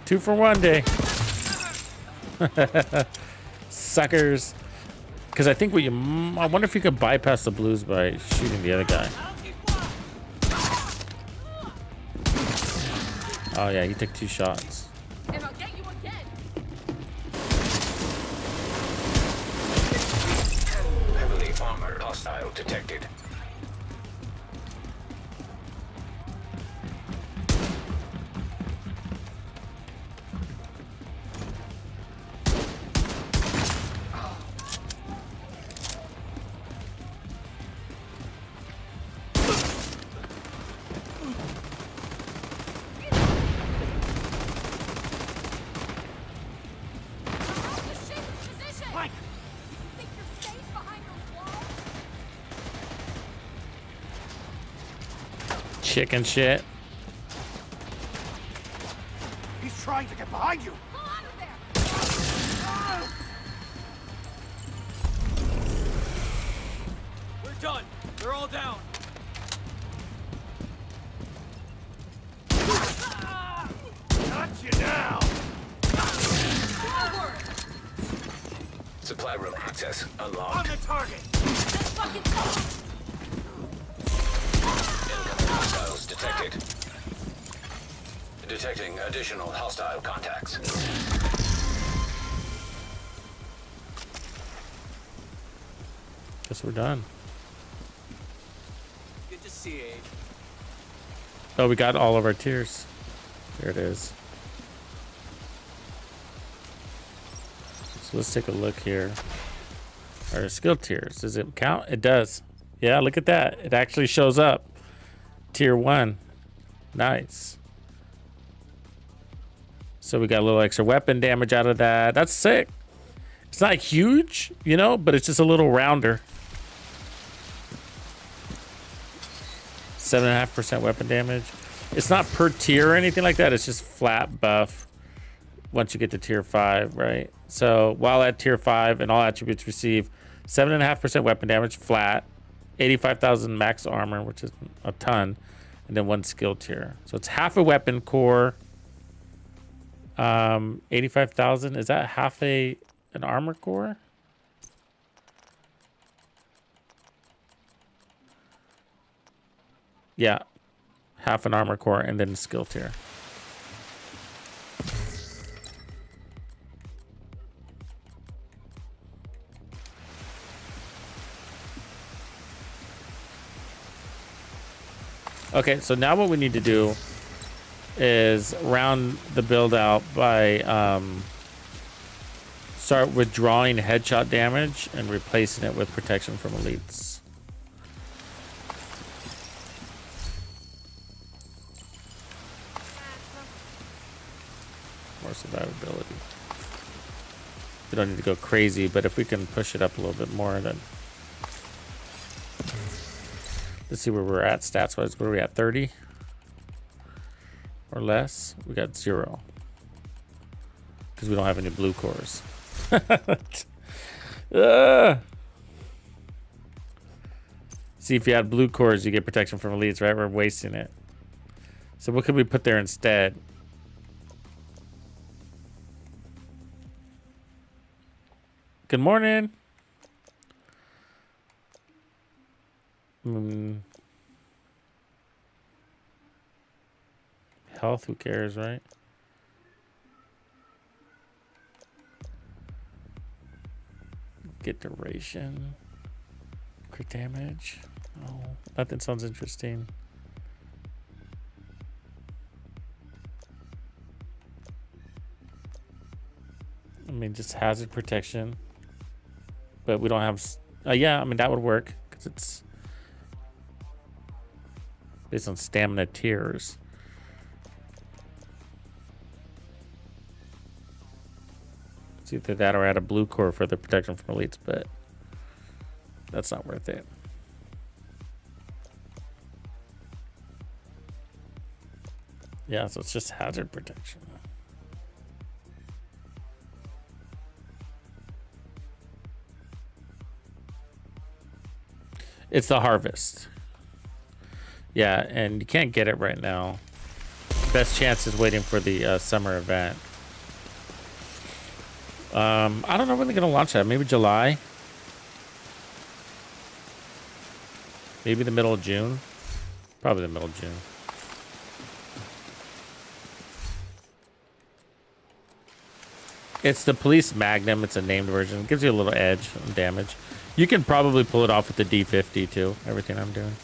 Two for one day. Suckers. Because I think what you... I wonder if you could bypass the blues by shooting the other guy. Oh yeah, he took 2 shots. And I'll get you again. Heavily armored hostile detected. Chicken shit. He's trying to get behind you. We're done. They're all down. Got you now. Supply room access On unlocked. the target. Incoming hostiles detected. Detecting additional hostile contacts. Guess we're done. Good to see you, Abe. Oh, we got all of our tiers. There it is. So let's take a look here. Our skill tiers. Does it count? It does. Yeah, look at that. It actually shows up. Tier 1. Nice. So we got a little extra weapon damage out of that. That's sick. It's not huge, you know, but it's just a little rounder. 7.5% weapon damage. It's not per tier or anything like that. It's just flat buff once you get to tier 5, right? So while at tier 5 and all attributes receive 7.5% weapon damage flat, 85,000 max armor, which is a ton, and then 1 skill tier. So it's half a weapon core. 85,000. Is that half an armor core? Yeah, half an armor core and then skill tier. Okay, so now what we need to do is round the build out by start withdrawing headshot damage and replacing it with protection from elites. More survivability. We don't need to go crazy, but if we can push it up a little bit more, then let's see where we're at stats wise. Where are we at? 30 or less? We got 0 because we don't have any blue cores. See, if you add blue cores, you get protection from elites, right? We're wasting it. So what could we put there instead? Good morning. Health, who cares, right? Get duration. Crit damage. Oh, nothing sounds interesting. I mean, just hazard protection. But we don't have... yeah, I mean, that would work. Because it's based on stamina tiers. It's either that or add a blue core for the protection from elites, but that's not worth it. Yeah, so it's just hazard protection. It's the harvest. Yeah, and you can't get it right now. Best chance is waiting for the summer event. I don't know when they're gonna launch that. Maybe July. Maybe the middle of June. Probably the middle of June. It's the police magnum. It's a named version. It gives you a little edge on damage. You can probably pull it off with the D50 too. Everything I'm doing.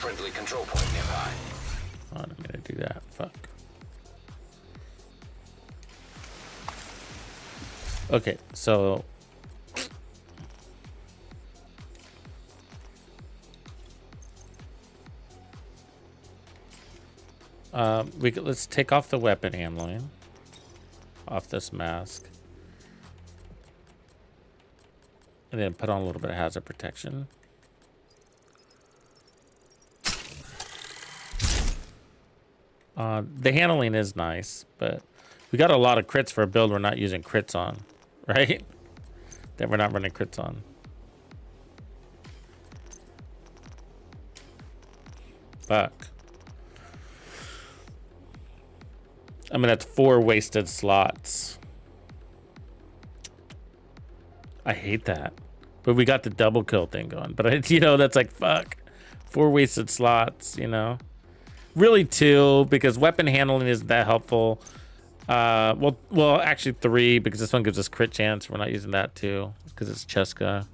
Friendly control point nearby. Oh, I'm gonna do that. Fuck. Okay, so let's take off the weapon handling off this mask, and then put on a little bit of hazard protection. The handling is nice, but we got a lot of crits for a build we're not using crits on, right? That we're not running crits on. Fuck. I mean, that's 4 wasted slots. I hate that. But we got the double kill thing going. But, you know, that's like, fuck. 4 wasted slots, you know. Really 2, because weapon handling isn't that helpful. Well, actually 3, because this one gives us crit chance. We're not using that too, because it's Cheska.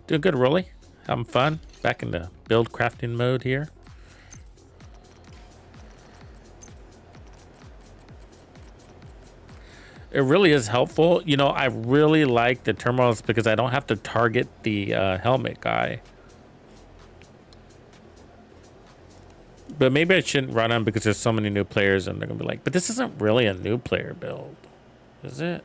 Doing good, Rolly. Having fun. Back in the build crafting mode here. It really is helpful. You know, I really like the Turmoils because I don't have to target the helmet guy. But maybe I shouldn't run them because there's so many new players and they're going to be like, but this isn't really a new player build, is it?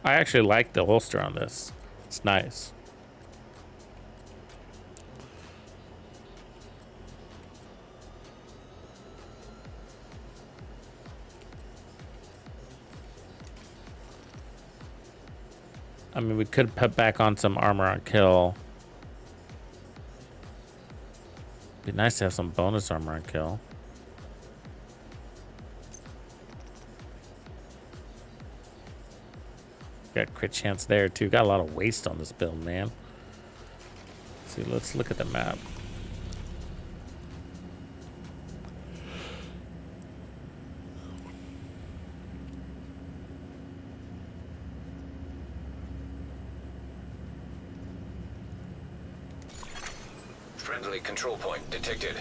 I actually like the holster on this. It's nice. I mean, we could put back on some armor on kill. Be nice to have some bonus armor on kill. Got crit chance there too. Got a lot of waste on this build, man. Let's see, let's look at the map. Friendly control point detected.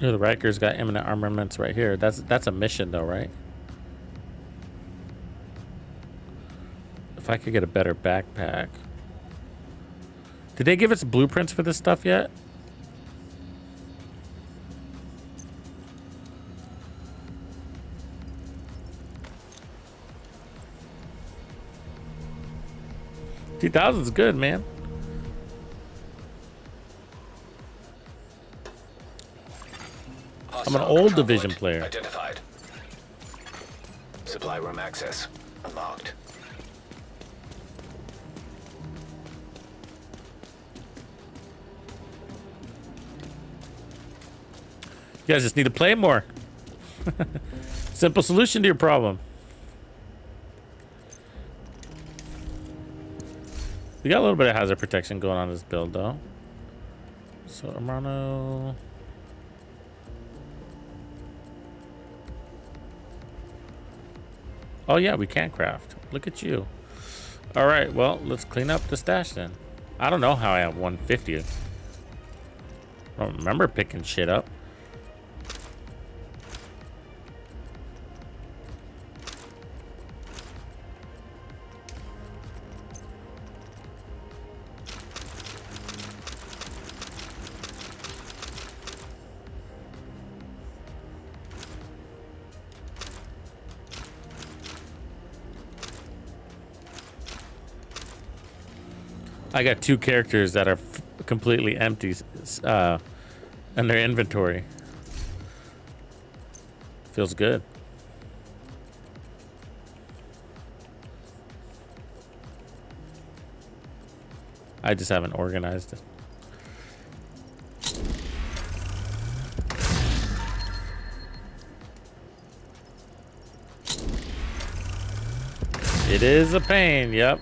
Oh, the Riker's got imminent armaments right here. That's a mission though, right? If I could get a better backpack. Did they give us blueprints for this stuff yet? $2,000's good, man. I'm an old Division player. Identified. Supply room access unlocked. You guys just need to play more. Simple solution to your problem. We got a little bit of hazard protection going on this build though. So Amrano. Oh yeah, we can craft. Look at you. All right, well, let's clean up the stash then. I don't know how I have 150. I don't remember picking shit up. I got 2 characters that are completely empty in their inventory. Feels good. I just haven't organized it. It is a pain, yep.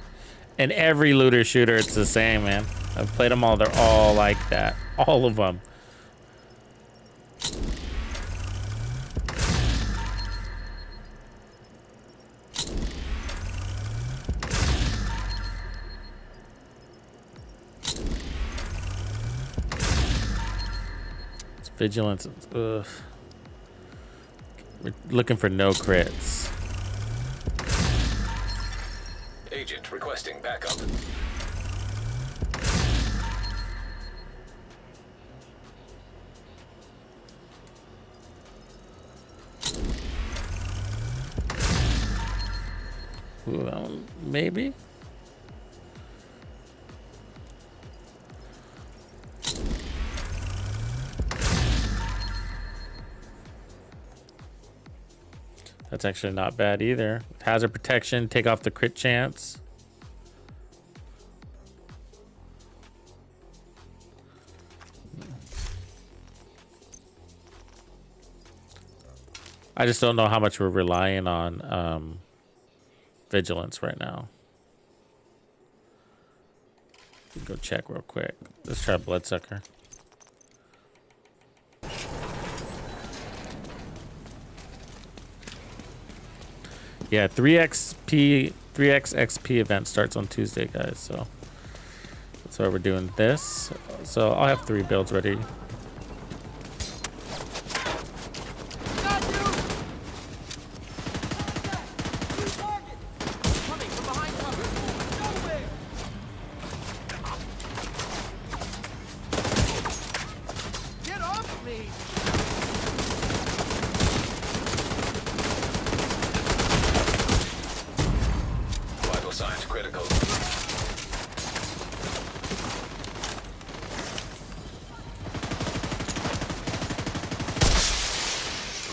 And every looter shooter, it's the same, man. I've played them all. They're all like that. All of them. It's Vigilance. Ugh. We're looking for no crits. Agent requesting backup. Well, maybe. That's actually not bad either. Hazard protection, take off the crit chance. I just don't know how much we're relying on vigilance right now. Go check real quick. Let's try bloodsucker. Yeah, 3x XP event starts on Tuesday, guys. So that's why we're doing this. So I'll have 3 builds ready.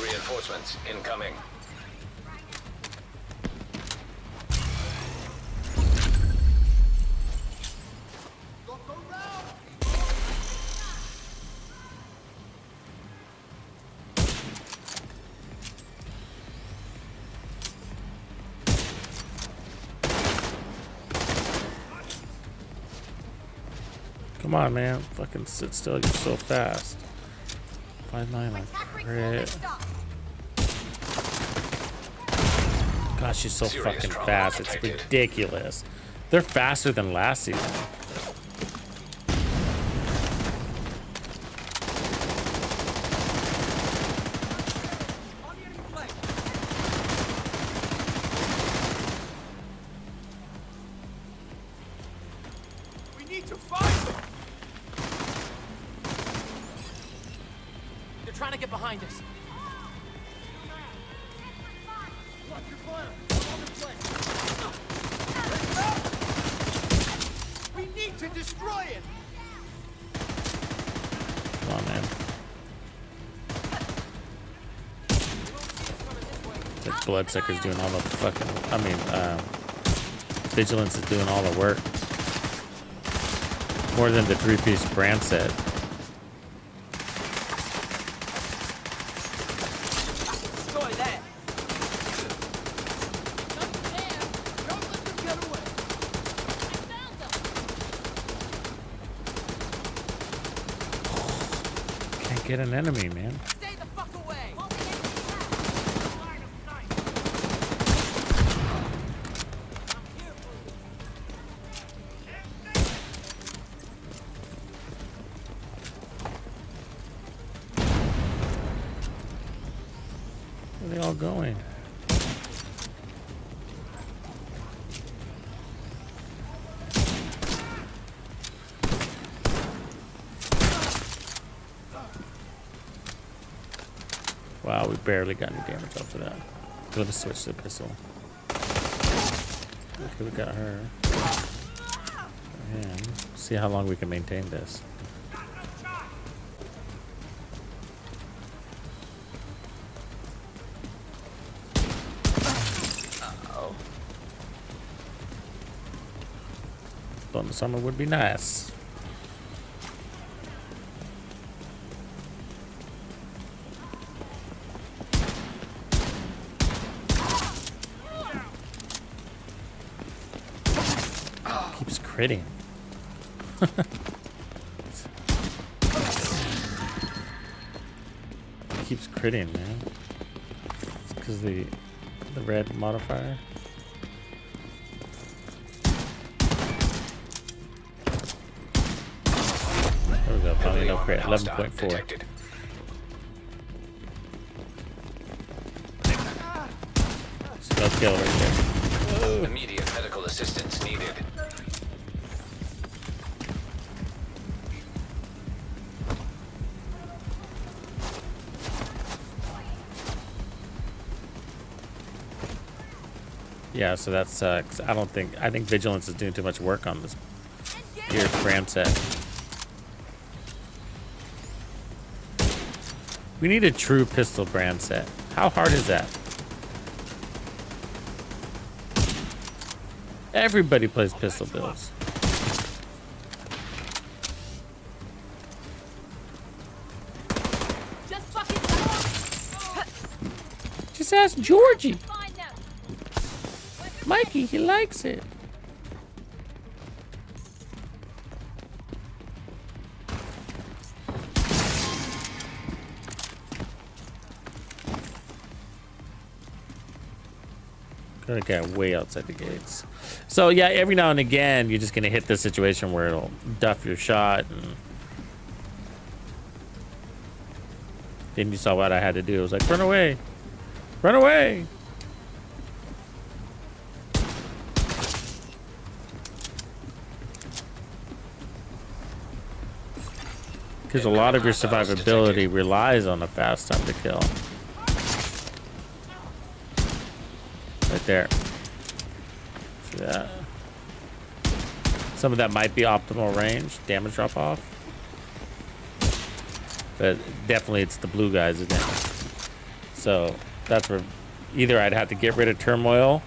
Reinforcements incoming. Come on, man. Fucking sit still. You're so fast. 5-9 on crit. Gosh, she's so fucking fast. It's ridiculous. They're faster than last season. We need to find them. They're trying to get behind us. Watch your fire. I'm on the plane. We need to destroy it. Come on, man. That bloodsucker's doing all the fucking. Vigilance is doing all the work. More than the 3-piece brand set. Destroy that. Don't let them get away. Can't get an enemy, man. Stay the fuck away. Where are they all going? Wow, we barely got any damage off of that. Go to switch the pistol. Okay, we got her. And see how long we can maintain this. Bonus summer would be nice. Keeps critting. Keeps critting, man. It's because the red modifier. There we go. Probably no crit. 11.4. kill right there. Immediate medical assistance needed. Yeah, so that sucks. I think Vigilance is doing too much work on this here brand set. We need a true pistol brand set. How hard is that? Everybody plays pistol builds. Just fucking Just ask Georgie. find them. Mikey, he likes it. Gonna get way outside the gates. So yeah, every now and again, you're just gonna hit the situation where it'll duff your shot, and then you saw what I had to do. It was like, run away, run away. Because a lot of your survivability relies on a fast time to kill. Right there. See that? Some of that might be optimal range, damage drop off. But definitely it's the blue guys again. So that's where either I'd have to get rid of Turmoil,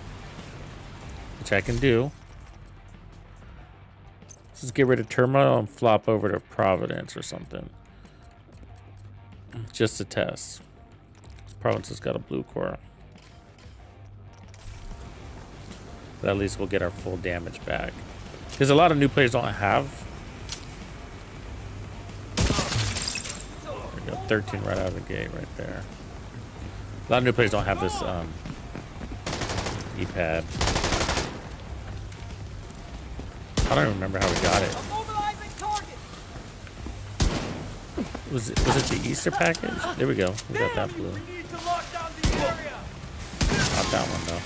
which I can do. Let's just get rid of Turmoil and flop over to Providence or something. Just to test. Providence has got a blue core. But at least we'll get our full damage back. Because a lot of new players don't have. There we go, 13 right out of the gate right there. A lot of new players don't have this E-pad. I don't even remember how we got it. Was it the Easter package? There we go. We got that blue. Not that one though.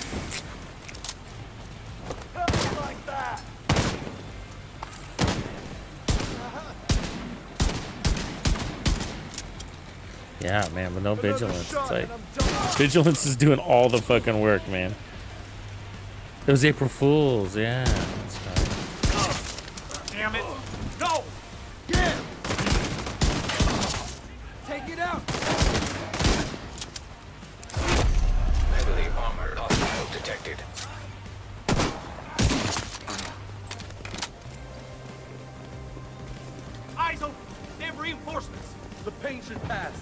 Yeah, man, with no vigilance. It's like vigilance is doing all the fucking work, man. It was April Fools, yeah. That's right. Damn it! No! Yeah! Take it out! Heavily armored hostile detected. Eyes open! They have reinforcements! The pain should pass.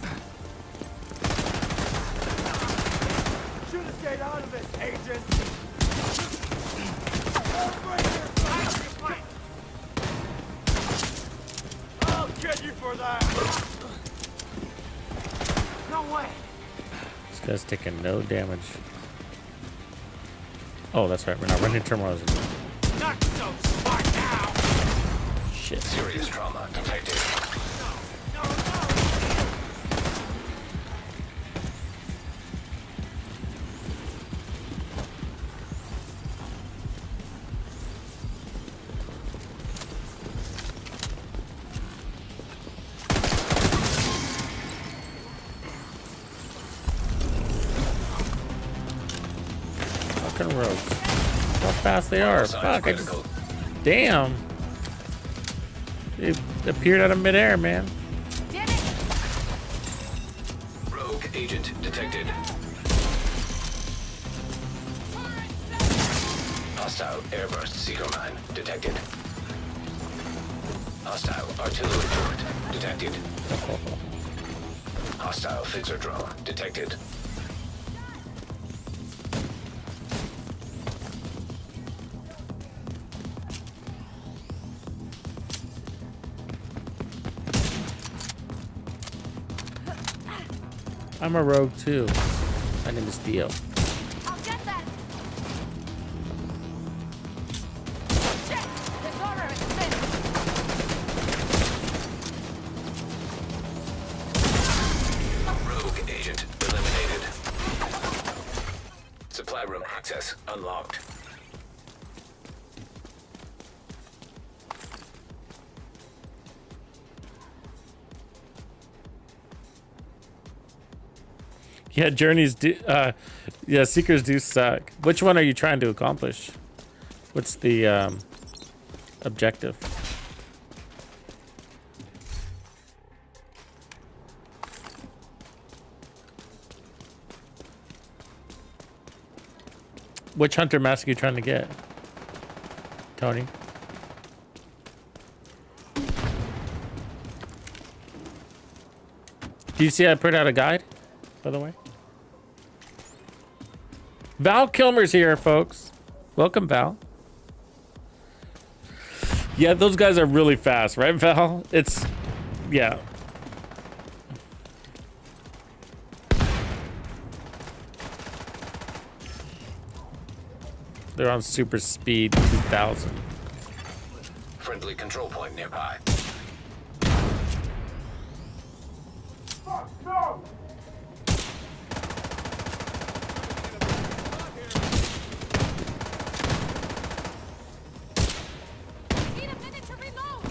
Shoot us get out of this, agent! I'll get you for that! No way! This guy's taking no damage. Oh, that's right. We're not running Turmoils anymore. Not so smart now! Shit. Serious trauma detected. Fucking rogues. How fast they are. Fuck, I just... Damn. It appeared out of midair, man. Damn it! Rogue agent detected. Hostile airburst seeker mine detected. Hostile artillery turret detected. Hostile fixer drone detected. I'm a rogue too. My name is Theo. I'll get that! Shit! There's armor at the fence! Rogue agent eliminated. Supply room access unlocked. Yeah, journeys do. Yeah, seekers do suck. Which one are you trying to accomplish? What's the objective? Which hunter mask are you trying to get, Tony? Do you see I put out a guide, by the way? Val Kilmer's here, folks. Welcome, Val. Yeah, those guys are really fast, right, Val? It's, yeah. They're on super speed 2000. Friendly control point nearby. No! Need a minute to reload.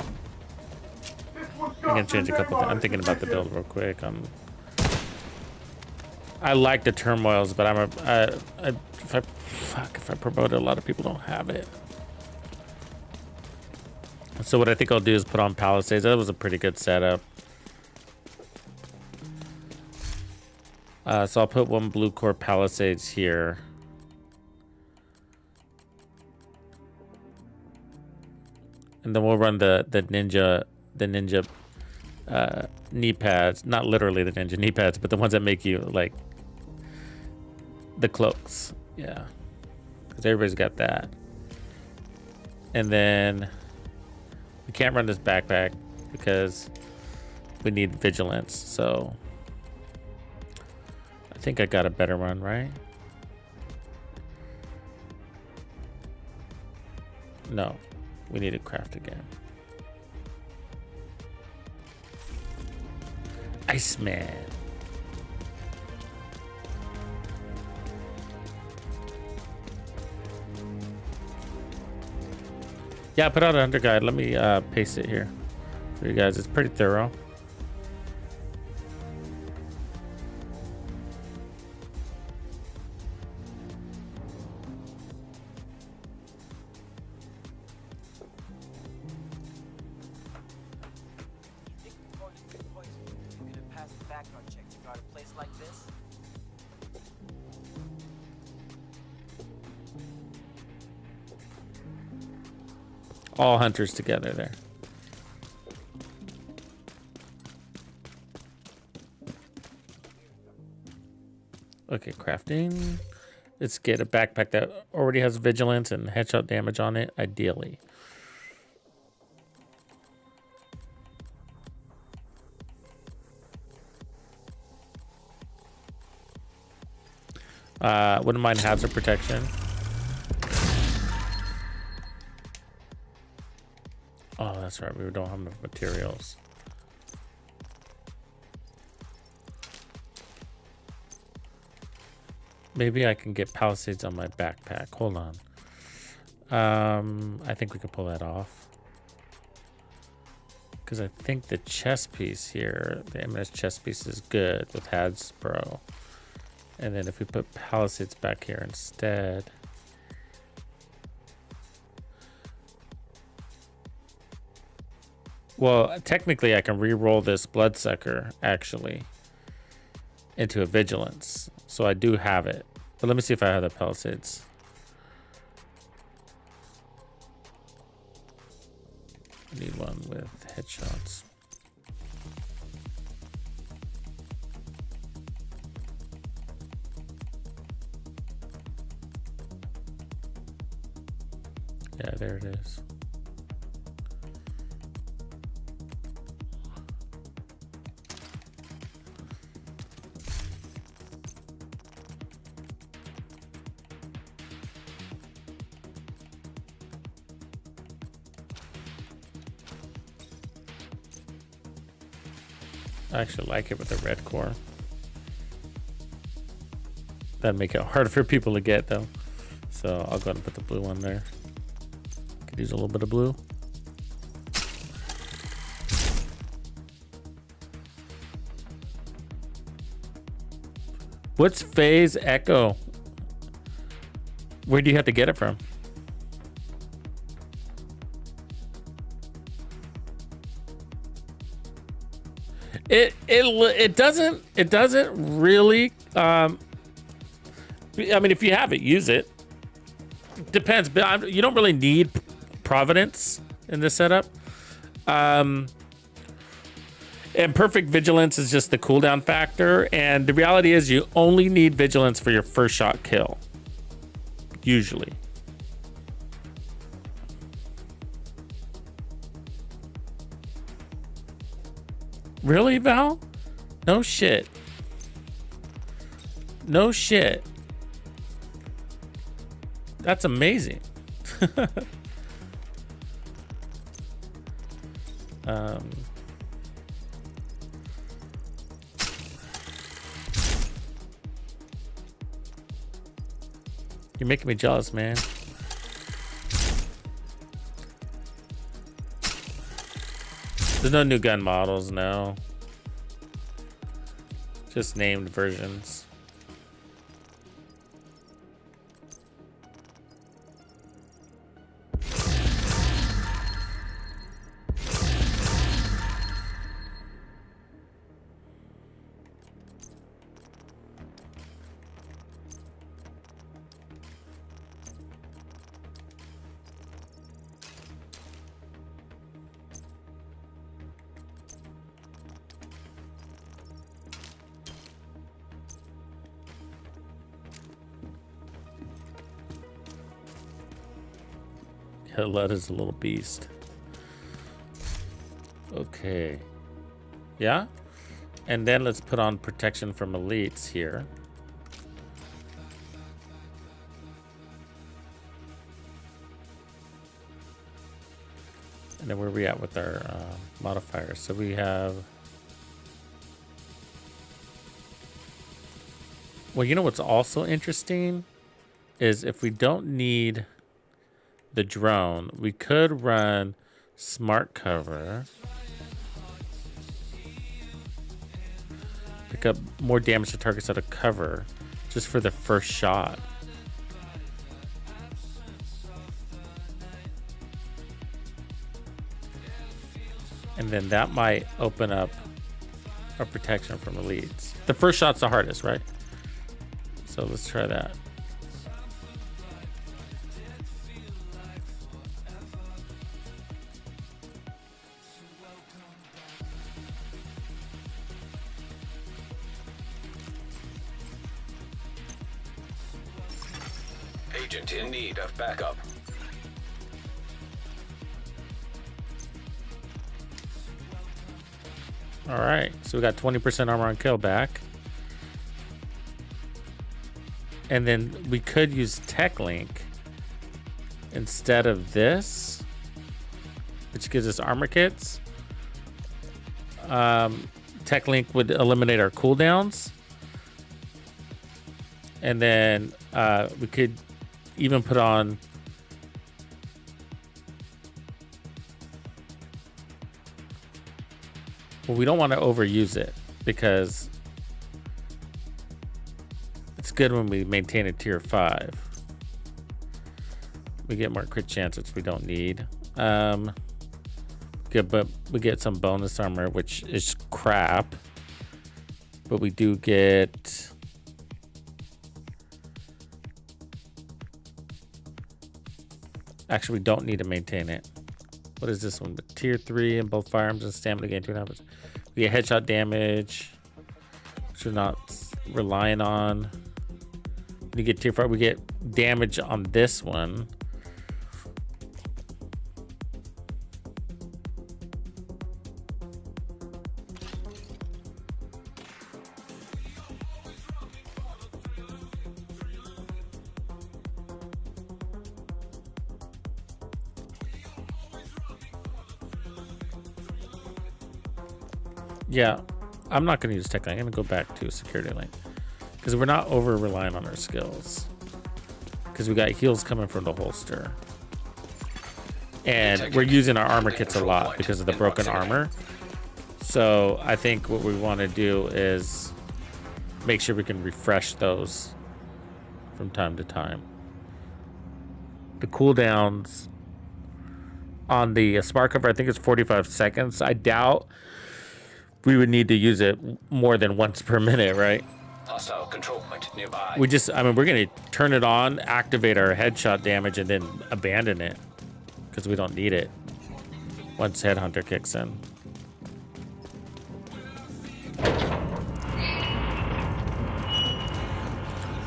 I'm gonna change a couple things. I'm thinking about the build real quick. I like the turmoils, but if I promote it, a lot of people don't have it. So what I think I'll do is put on Palisades. That was a pretty good setup. So I'll put one blue core Palisades here. And then we'll run the ninja knee pads. Not literally the ninja knee pads, but the ones that make you like the cloaks. Yeah. Because everybody's got that. And then we can't run this backpack because we need vigilance. So I think I got a better one, right? No, we need to craft again. Iceman. Yeah, I put out an under guide. Let me paste it here for you guys. It's pretty thorough. All hunters together there. Okay, crafting. Let's get a backpack that already has vigilance and headshot damage on it, ideally. Wouldn't mind hazard protection. Oh, that's right. We don't have enough materials. Maybe I can get Palisades on my backpack. Hold on. I think we can pull that off. Because I think the chest piece here, the MS chest piece is good with Hasbro. And then if we put Palisades back here instead. Well, technically I can re-roll this Bloodsucker actually into a Vigilance. So I do have it. But let me see if I have the Palisades. I need one with headshots. Yeah, there it is. I actually like it with the red core. That'd make it hard for people to get though. So I'll go ahead and put the blue one there. Could use a little bit of blue. What's phase echo? Where do you have to get it from? It doesn't really. I mean, if you have it, use it. Depends, but you don't really need providence in this setup. And perfect vigilance is just the cooldown factor. And the reality is, you only need vigilance for your first shot kill. Usually. Really, Val? No shit. No shit. That's amazing. You're making me jealous, man. There's no new gun models, no. Just named versions. Lud is a little beast. Okay. Yeah? And then let's put on protection from elites here. And then where are we at with our modifiers? So we have... Well, you know what's also interesting is if we don't need the drone, we could run smart cover, pick up more damage to targets out of cover just for the first shot. And then that might open up our protection from elites. The first shot's the hardest, right? So let's try that. Agent in need of backup. All right, so we got 20% armor on kill back. And then we could use Tech Link instead of this, which gives us armor kits. Tech Link would eliminate our cooldowns. And then we could even put on well, we don't want to overuse it because it's good when we maintain a tier 5. We get more crit chance, which we don't need. Good, but we get some bonus armor, which is crap. But we do get actually we don't need to maintain it. What is this one? But tier 3 in both firearms and stamina gain 2.5%. We get headshot damage, which we're not relying on. We get tier 5. We get damage on this one. Yeah, I'm not going to use tech link. I'm going to go back to security link because we're not over relying on our skills. because we got heals coming from the holster. And we're using our armor kits a lot because of the broken armor. So I think what we want to do is make sure we can refresh those from time to time. The cooldowns on the smart cover, I think it's 45 seconds. I doubt we would need to use it more than once per minute, right? Hostile control point nearby. We're going to turn it on, activate our headshot damage, and then abandon it because we don't need it once Headhunter kicks in. I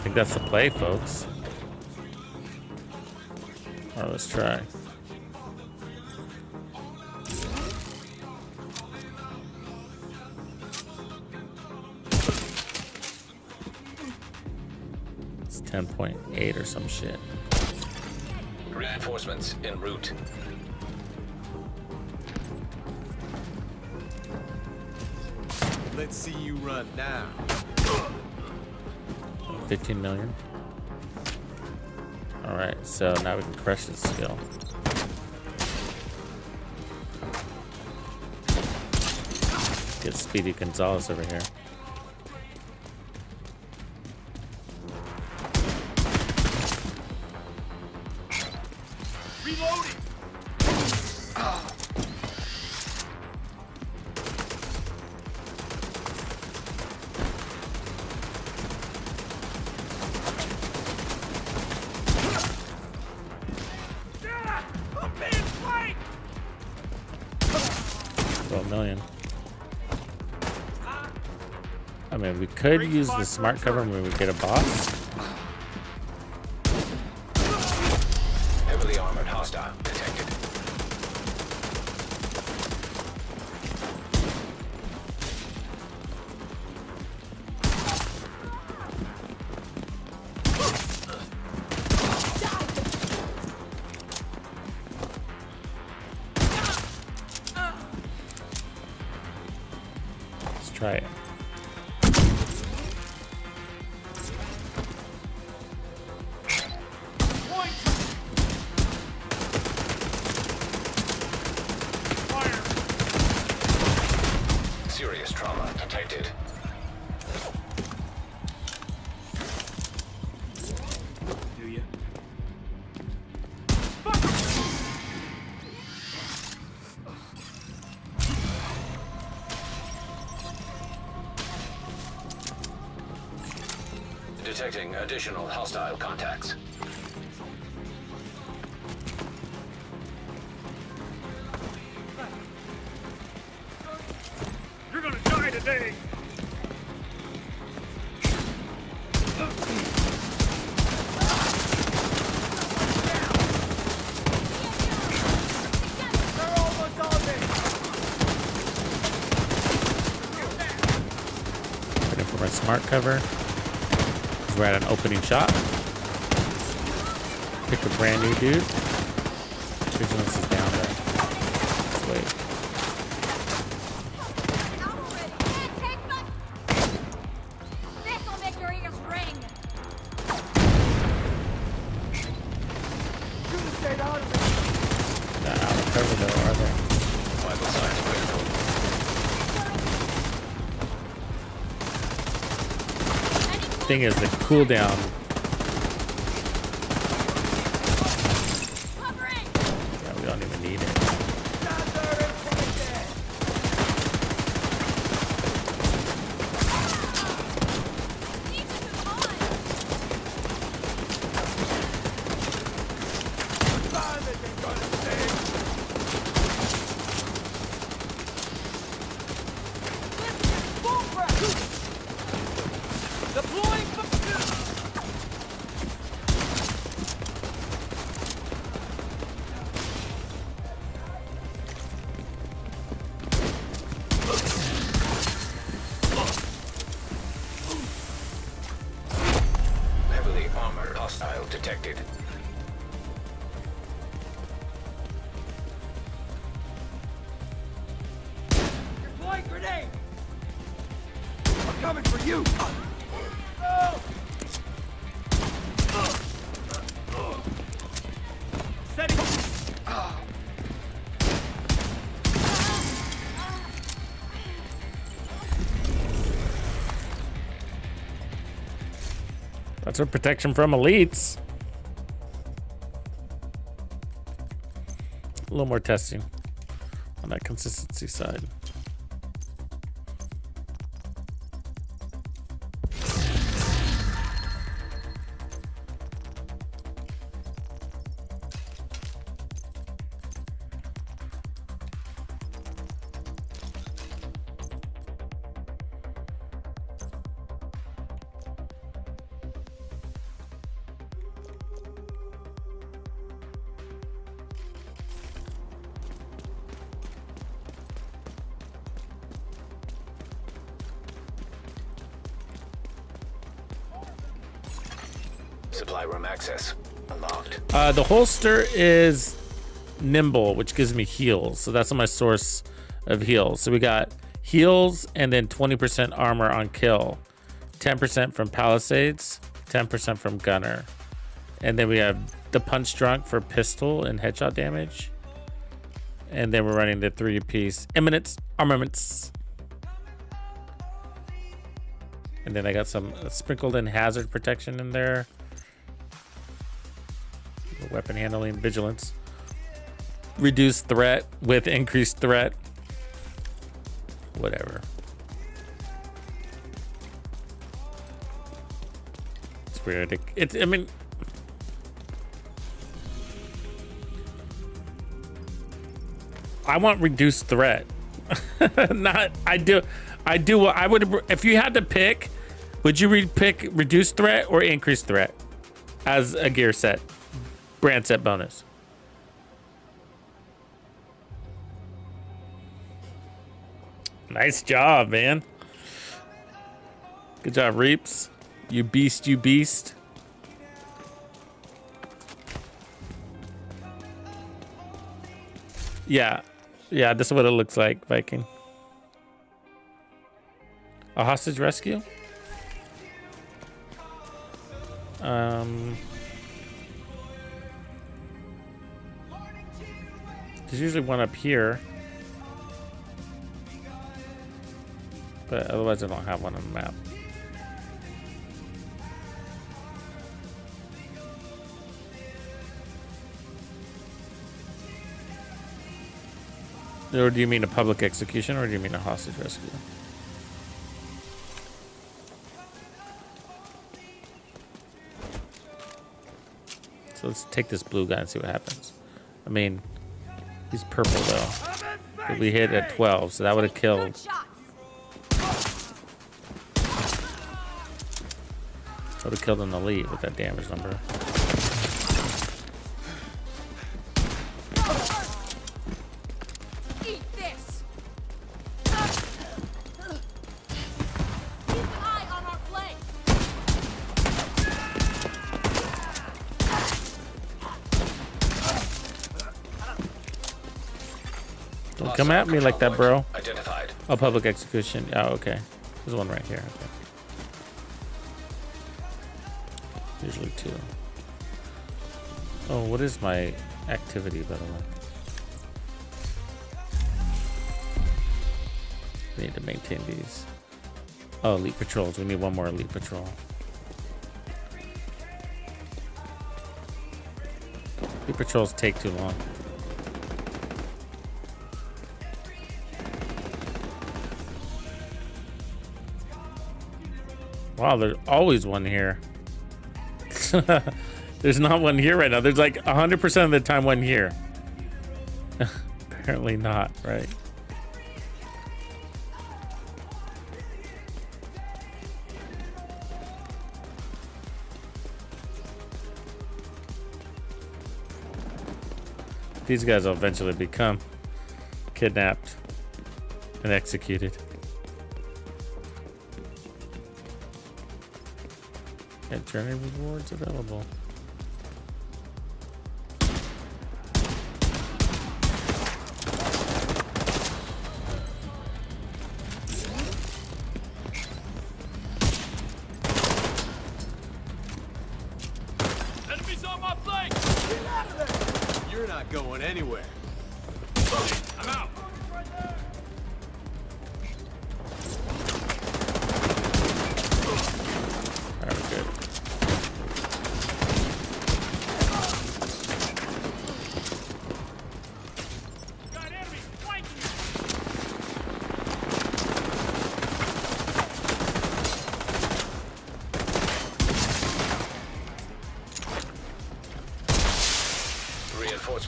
think that's the play, folks. All right, let's try. It's 10.8 or some shit. Reinforcements en route. Let's see you run now. 15 million. All right, so now we can crush this skill. Get Speedy Gonzalez over here. Reloading! I'm being flanked! 12 million. I mean, we could use the smart cover when we get a boss. Heavily armored hostile detected. Let's try it. Serious trauma detected. Do you? Detecting additional hostile contacts. You're gonna die today! They're almost on me! Waiting for my smart cover. 'Cause we're at an opening shot. Pick a brand new dude. Vigilance is down there. Let's wait. This'll make your ears ring. Not out of cover though, are they? Vital signs critical. Thing is, the cooldown. Yeah, we don't even need it. Heavily armored hostile detected. Deploying grenade! I'm coming for you! No! That's our protection from elites. A little more testing on that consistency side. Supply room access unlocked. The holster is nimble, which gives me heals. So that's my source of heals. So we got heals and then 20% armor on kill, 10% from palisades, 10% from gunner. And then we have the punch drunk for pistol and headshot damage. And then we're running the 3-piece eminence armaments. And then I got some sprinkled in hazard protection in there. Weapon handling, vigilance. Reduced threat with increased threat. Whatever. It's weird. I mean, I want reduced threat. I would, if you had to pick, would you pick reduced threat or increased threat as a gear set? Brand set bonus. Nice job, man. Good job, Reaps. You beast, you beast. Yeah. Yeah, this is what it looks like, Viking. A hostage rescue? There's usually one up here. But otherwise I don't have one on the map. Or do you mean a public execution or do you mean a hostage rescue? So let's take this blue guy and see what happens. I mean, he's purple though. But we hit at 12, so that would have killed. Would have killed an elite with that damage number. Eat this. Keep an eye on our flank. Don't come at me like that, bro. Identified. Oh, public execution. Oh, okay. There's one right here. Okay. Usually 2. Oh, what is my activity, by the way? We need to maintain these. Oh, elite patrols. We need one more elite patrol. Elite patrols take too long. Wow, there's always one here. There's not one here right now. There's like 100% of the time one here. Apparently not, right? These guys will eventually become kidnapped and executed. And journey rewards available. Enemies on my flank! Get out of there! You're not going anywhere. I'm out. Alright, we're good.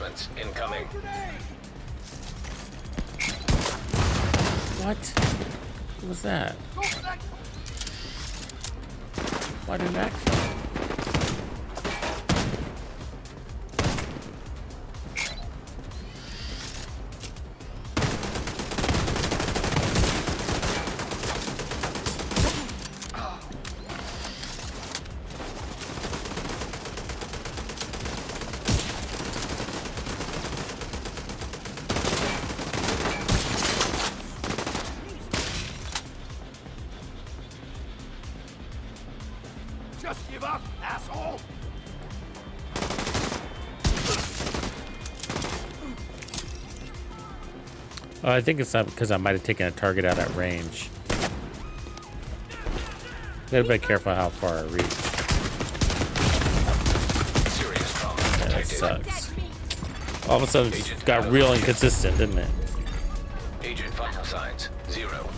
Reinforcements incoming. What? What was that? Why didn't that? Just give up, asshole! Oh, I think it's not because I might have taken a target out at range. Gotta be careful how far I reach. Serious trauma Yeah, that detected. sucks. All of a sudden, it just got real inconsistent, didn't it? Agent vital signs 0.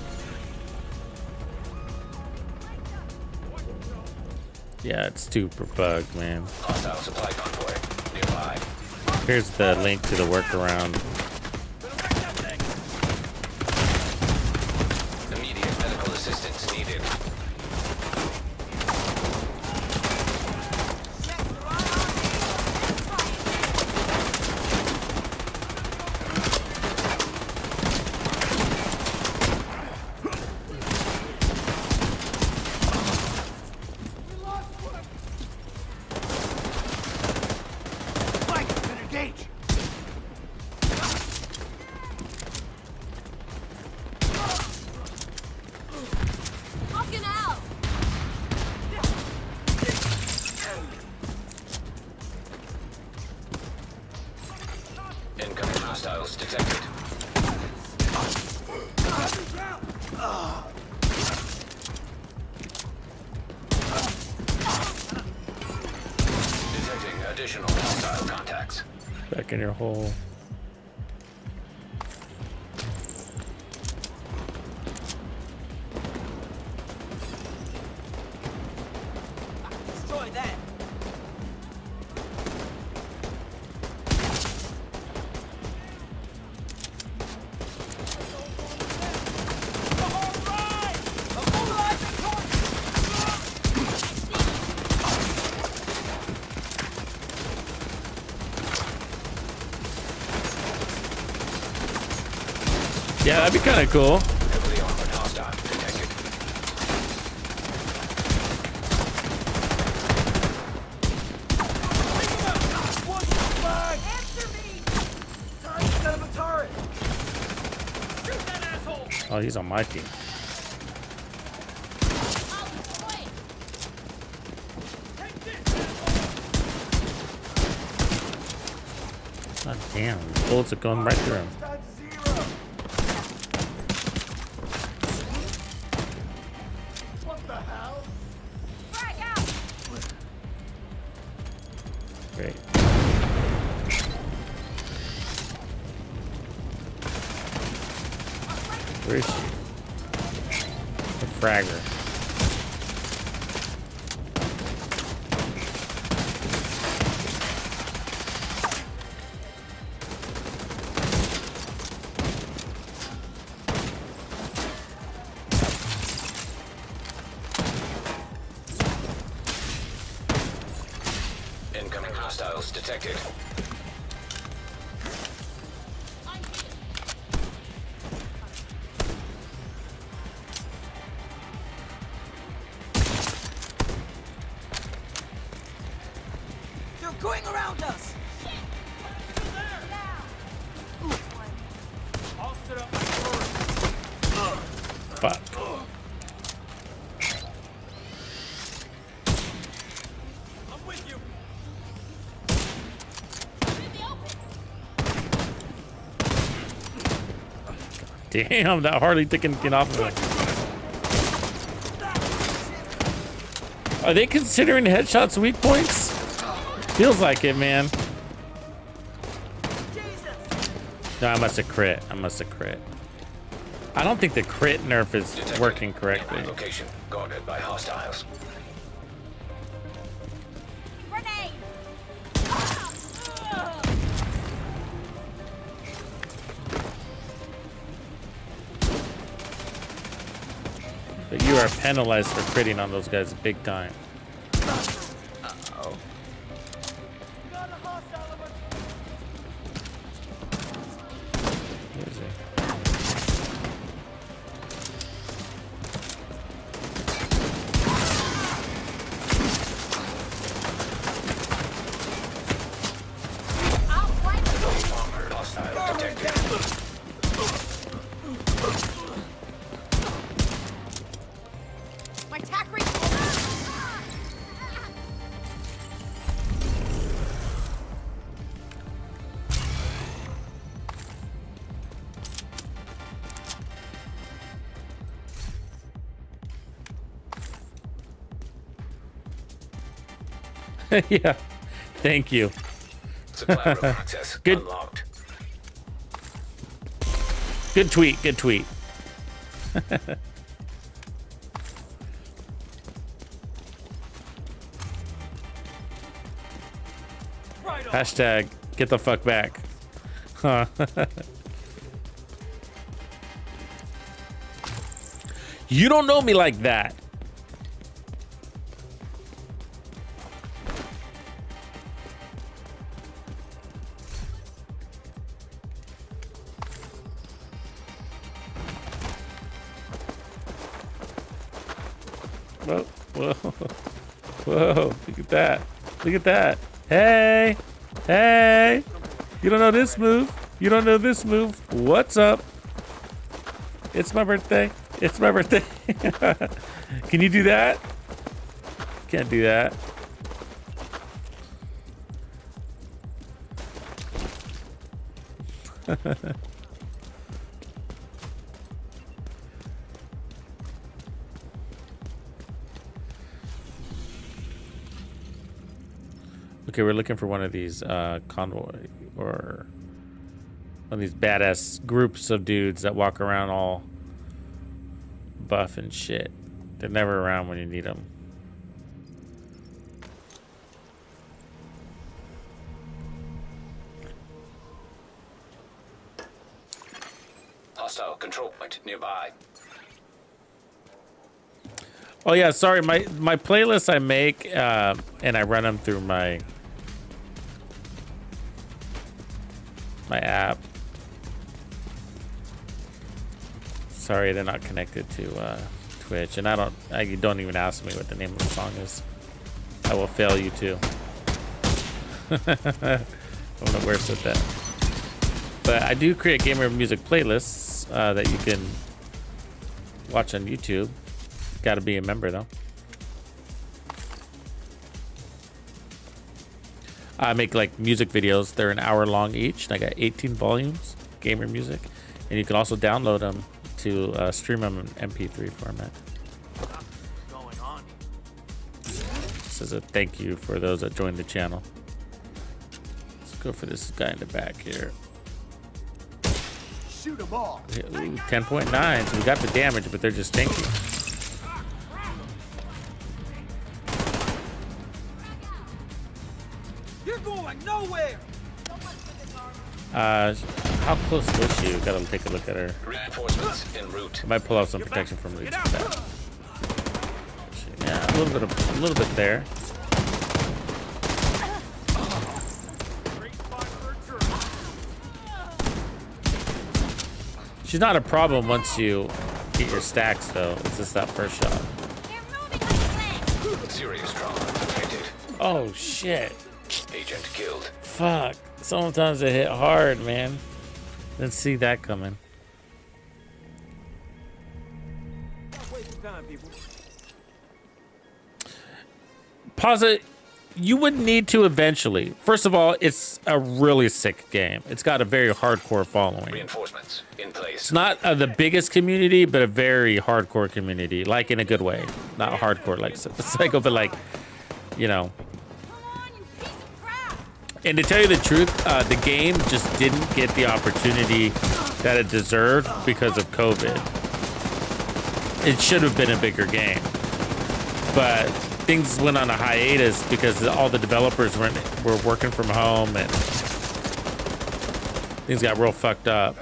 Yeah, it's super bugged, man. Hostile supply convoy nearby. Here's the link to the workaround. Immediate medical assistance needed. Incoming hostiles detected. Detecting additional hostile contacts. Back in your hole. Destroy that. Yeah, that'd be kind of cool. Heavily armored hostile detected. Answer me! Instead of a turret. Shoot that asshole! Oh, he's on my team. I'll destroy it! Take this, asshole! God damn, the bullets are going right through him. Frag out! Great. Where is she? The fragger. Incoming hostiles detected. They're going around us. I'll sit up first. Fuck. I'm with you. Damn, that hardly took anything off of it. Are they considering headshots weak points? Feels like it, man. No, I must have crit. I must have crit. I don't think the crit nerf is Detected. working correctly. Nearby location guarded by hostiles. Grenade! But you are penalized for critting on those guys big time. Uh-oh. Where is he? Hostile detected. My tack rate. Yeah. Thank you. Supply room access Good. unlocked. Good tweet. Good tweet. Hashtag get the fuck back. Huh. You don't know me like that. Whoa, whoa, whoa, look at that. Look at that. Hey, hey, you don't know this move. You don't know this move. What's up? It's my birthday. It's my birthday. Can you do that? Can't do that. Okay, we're looking for one of these convoy or one of these badass groups of dudes that walk around all buff and shit. They're never around when you need them. Hostile control point nearby. Oh yeah, sorry. My playlists I make and I run them through my app. Sorry, they're not connected to Twitch, and you don't even ask me what the name of the song is. I will fail you too. I'm the worst at that. But I do create gamer music playlists that you can watch on YouTube. Got to be a member though. I make like music videos. They're an hour long each, and I got 18 volumes, gamer music, and you can also download them to stream them in MP3 format. Going on. This is a thank you for those that joined the channel. Let's go for this guy in the back here. Shoot 'em all. Ooh, 10.9. So we got the damage, but they're just tanky. You're going nowhere! How close was she? Gotta take a look at her. Reinforcements en route. I might pull out some protection from Leeds for that. Yeah, a little bit there. Great spot for a turn. She's not a problem once you get your stacks, though. It's just that first shot. Serious trauma detected. Oh shit! Agent killed. Fuck. Sometimes they hit hard, man. Didn't see that coming. Not wasting time, people. Pause it. You would need to eventually. First of all, it's a really sick game. It's got a very hardcore following. Reinforcements in place. It's not the biggest community, but a very hardcore community, like in a good way. Not hardcore like Psycho, but like, you know. And to tell you the truth, the game just didn't get the opportunity that it deserved because of COVID. It should have been a bigger game. But things went on a hiatus because all the developers were working from home and things got real fucked up.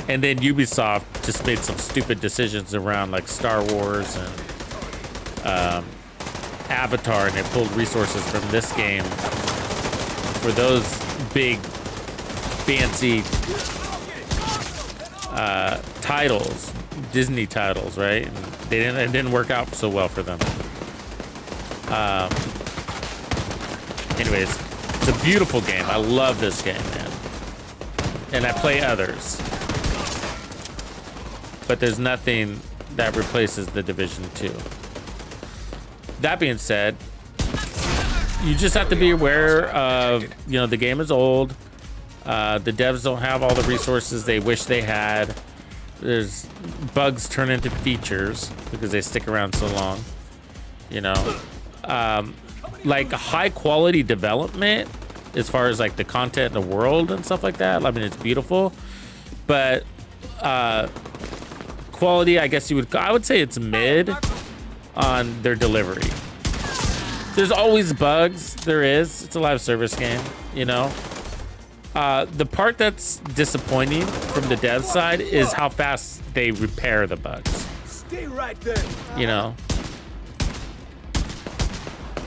And then Ubisoft just made some stupid decisions around like Star Wars and Avatar, and they pulled resources from this game for those big, fancy titles, Disney titles, right? And it didn't work out so well for them. Anyways, it's a beautiful game. I love this game, man. And I play others. But there's nothing that replaces the Division 2. That being said, you just have to be aware of, you know, the game is old. The devs don't have all the resources they wish they had. There's bugs turn into features because they stick around so long, you know. Like high quality development as far as like the content in the world and stuff like that. I mean, it's beautiful, but quality, I guess I would say it's mid on their delivery. There's always bugs. There is. It's a live service game, you know. The part that's disappointing from the dev side is how fast they repair the bugs. Stay right there. You know.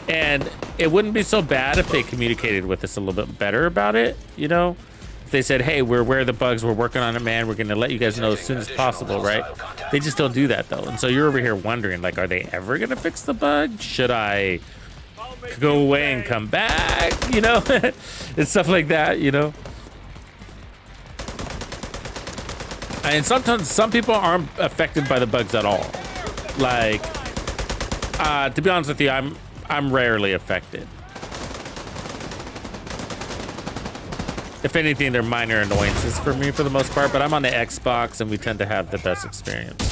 And it wouldn't be so bad if they communicated with us a little bit better about it, you know? If they said, hey, we're aware of the bugs, we're working on it, man, we're gonna let you guys know as soon as possible, right? They just don't do that, though. And so you're over here wondering, like, are they ever gonna fix the bug? Should I go away and come back, you know? And stuff like that, you know? And sometimes some people aren't affected by the bugs at all. Like, to be honest with you, I'm rarely affected. If anything, they're minor annoyances for me for the most part, but I'm on the Xbox and we tend to have the best experience.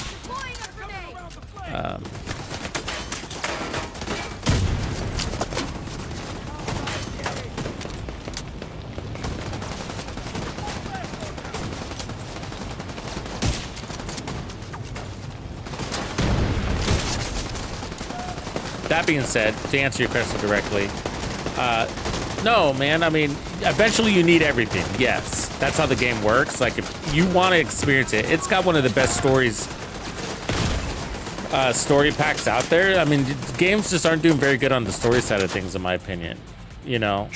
That being said, to answer your question directly, no, man. I mean, eventually you need everything. Yes, that's how the game works. Like, if you want to experience it, it's got one of the best story packs out there. I mean, games just aren't doing very good on the story side of things, in my opinion. You know,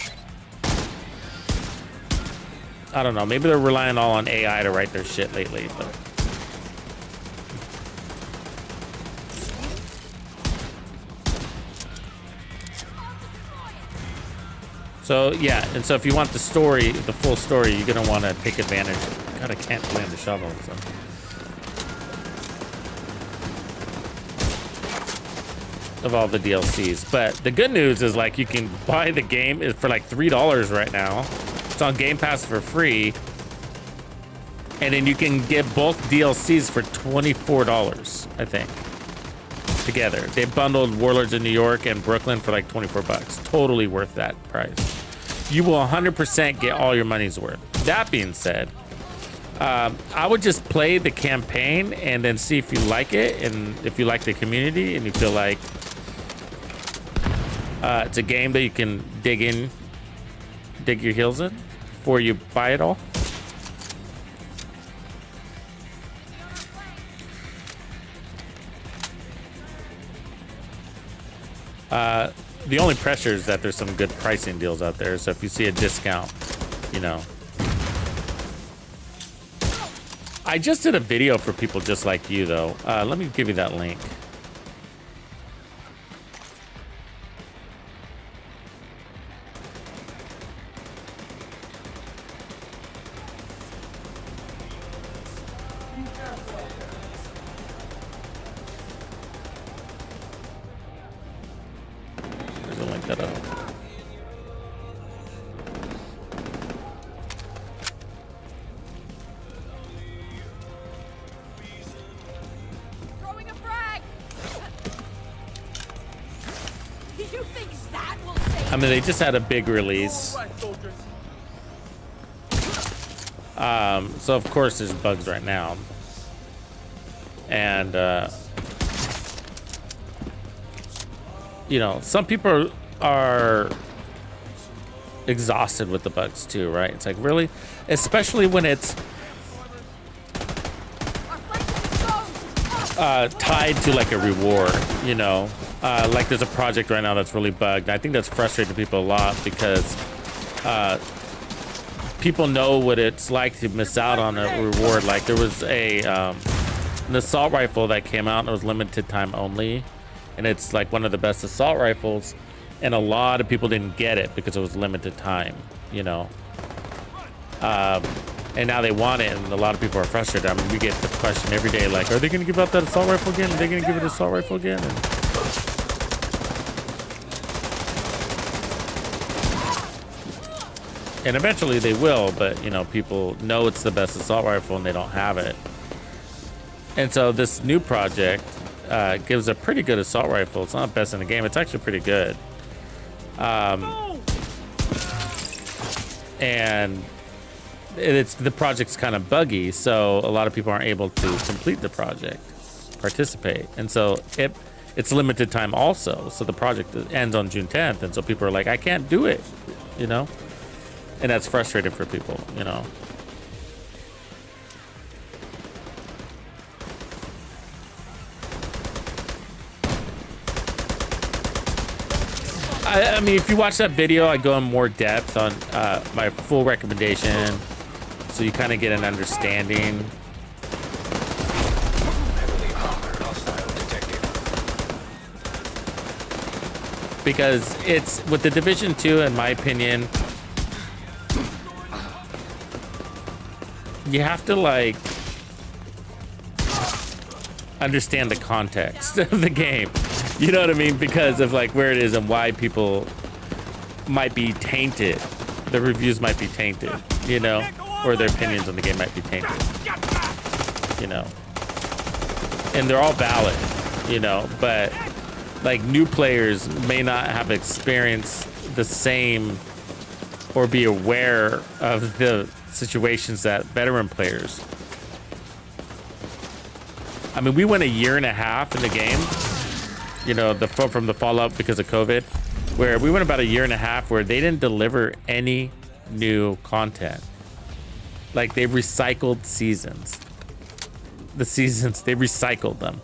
I don't know. Maybe they're relying all on AI to write their shit lately, but. So yeah, and so if you want the story, the full story, you're gonna want to take advantage. God, I can't land the shovel. So. Of all the DLCs, but the good news is like you can buy the game for like $3 right now. It's on Game Pass for free, and then you can get bulk DLCs for $24. I think together they bundled Warlords of New York and Brooklyn for like $24. Totally worth that price. You will 100% get all your money's worth. That being said, I would just play the campaign and then see if you like it, and if you like the community and you feel like it's a game that you can dig your heels in before you buy it all. The only pressure is that there's some good pricing deals out there. So if you see a discount, you know. I just did a video for people just like you, though. Let me give you that link. There's a link that up. Throwing a frag. You think that will save? I mean, they just had a big release. So of course there's bugs right now. And, you know, some people are exhausted with the bugs too, right? It's like, really? Especially when it's tied to like a reward, you know. Like there's a project right now that's really bugged. I think that's frustrated people a lot because people know what it's like to miss out on a reward. Like there was an assault rifle that came out and it was limited time only, and it's like one of the best assault rifles, and a lot of people didn't get it because it was limited time, you know. And now they want it, and a lot of people are frustrated. I mean, we get the question every day, like, are they going to give out that assault rifle again? Are they going to give it an assault rifle again? And eventually they will, but, you know, people know it's the best assault rifle and they don't have it. And so this new project gives a pretty good assault rifle. It's not best in the game. It's actually pretty good. And the project's kind of buggy, so a lot of people aren't able to complete the project, participate, and so it's limited time also. So the project ends on June 10th, and so people are like, I can't do it, you know, and that's frustrating for people, you know. I mean, if you watch that video, I go in more depth on my full recommendation, so you kind of get an understanding. Because it's with the Division 2, in my opinion, you have to like understand the context of the game. You know what I mean? Because of like where it is and why people might be tainted. The reviews might be tainted, you know, or their opinions on the game might be tainted, you know. And they're all valid, you know, but like new players may not have experienced the same or be aware of the situations that veteran players. I mean, we went 1.5 years in the game, you know, from the fallout because of COVID, where we went about 1.5 years where they didn't deliver any new content. Like they recycled seasons. The seasons, they recycled them.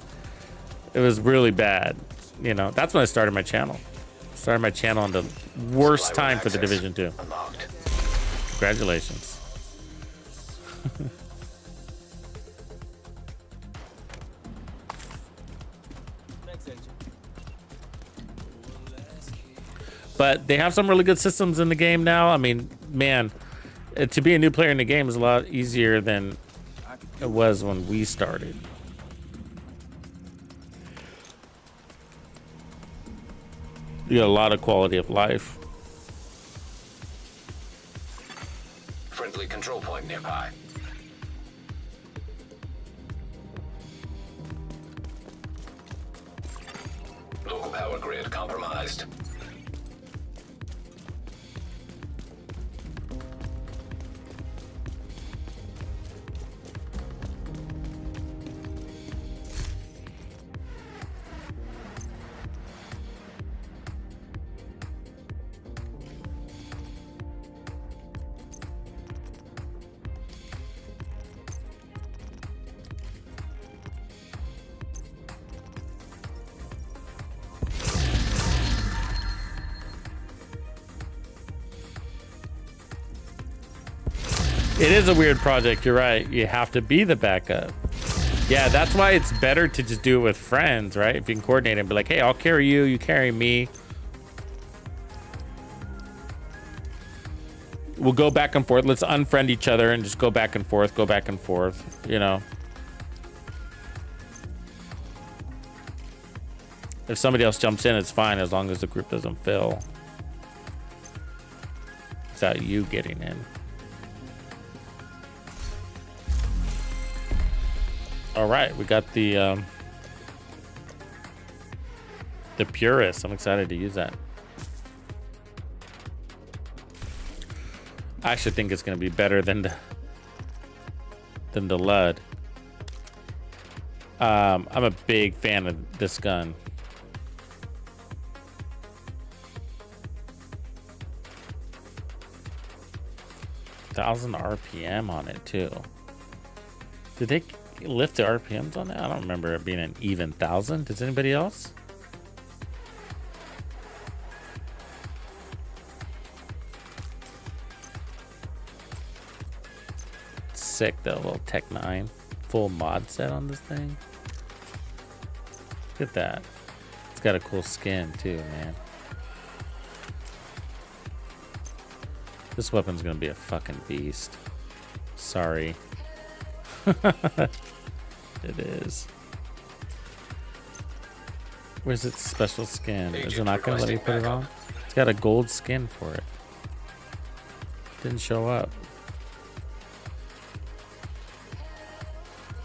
It was really bad. You know, that's when I started my channel. Started my channel on the worst time for the Division 2. Congratulations. But they have some really good systems in the game now. I mean, man, to be a new player in the game is a lot easier than it was when we started. You got a lot of quality of life. Friendly control point nearby. Local power grid compromised. It is a weird project, you're right. You have to be the backup. Yeah, that's why it's better to just do it with friends, right? If you can coordinate and be like, hey, I'll carry you, you carry me. We'll go back and forth. Let's unfriend each other and just go back and forth, you know. If somebody else jumps in, it's fine as long as the group doesn't fill. Without you getting in. All right, we got the Purist. I'm excited to use that. I actually think it's going to be better than the Lud. I'm a big fan of this gun. $1,000 RPM on it too. Did they lift the RPMs on that? I don't remember it being an even 1,000. Does anybody else? Sick though, little Tech 9 full mod set on this thing. Look at that. It's got a cool skin too, man. This weapon's gonna be a fucking beast. Sorry. It is. Where's its special skin? Is it not gonna let me put it on? It's got a gold skin for it. Didn't show up.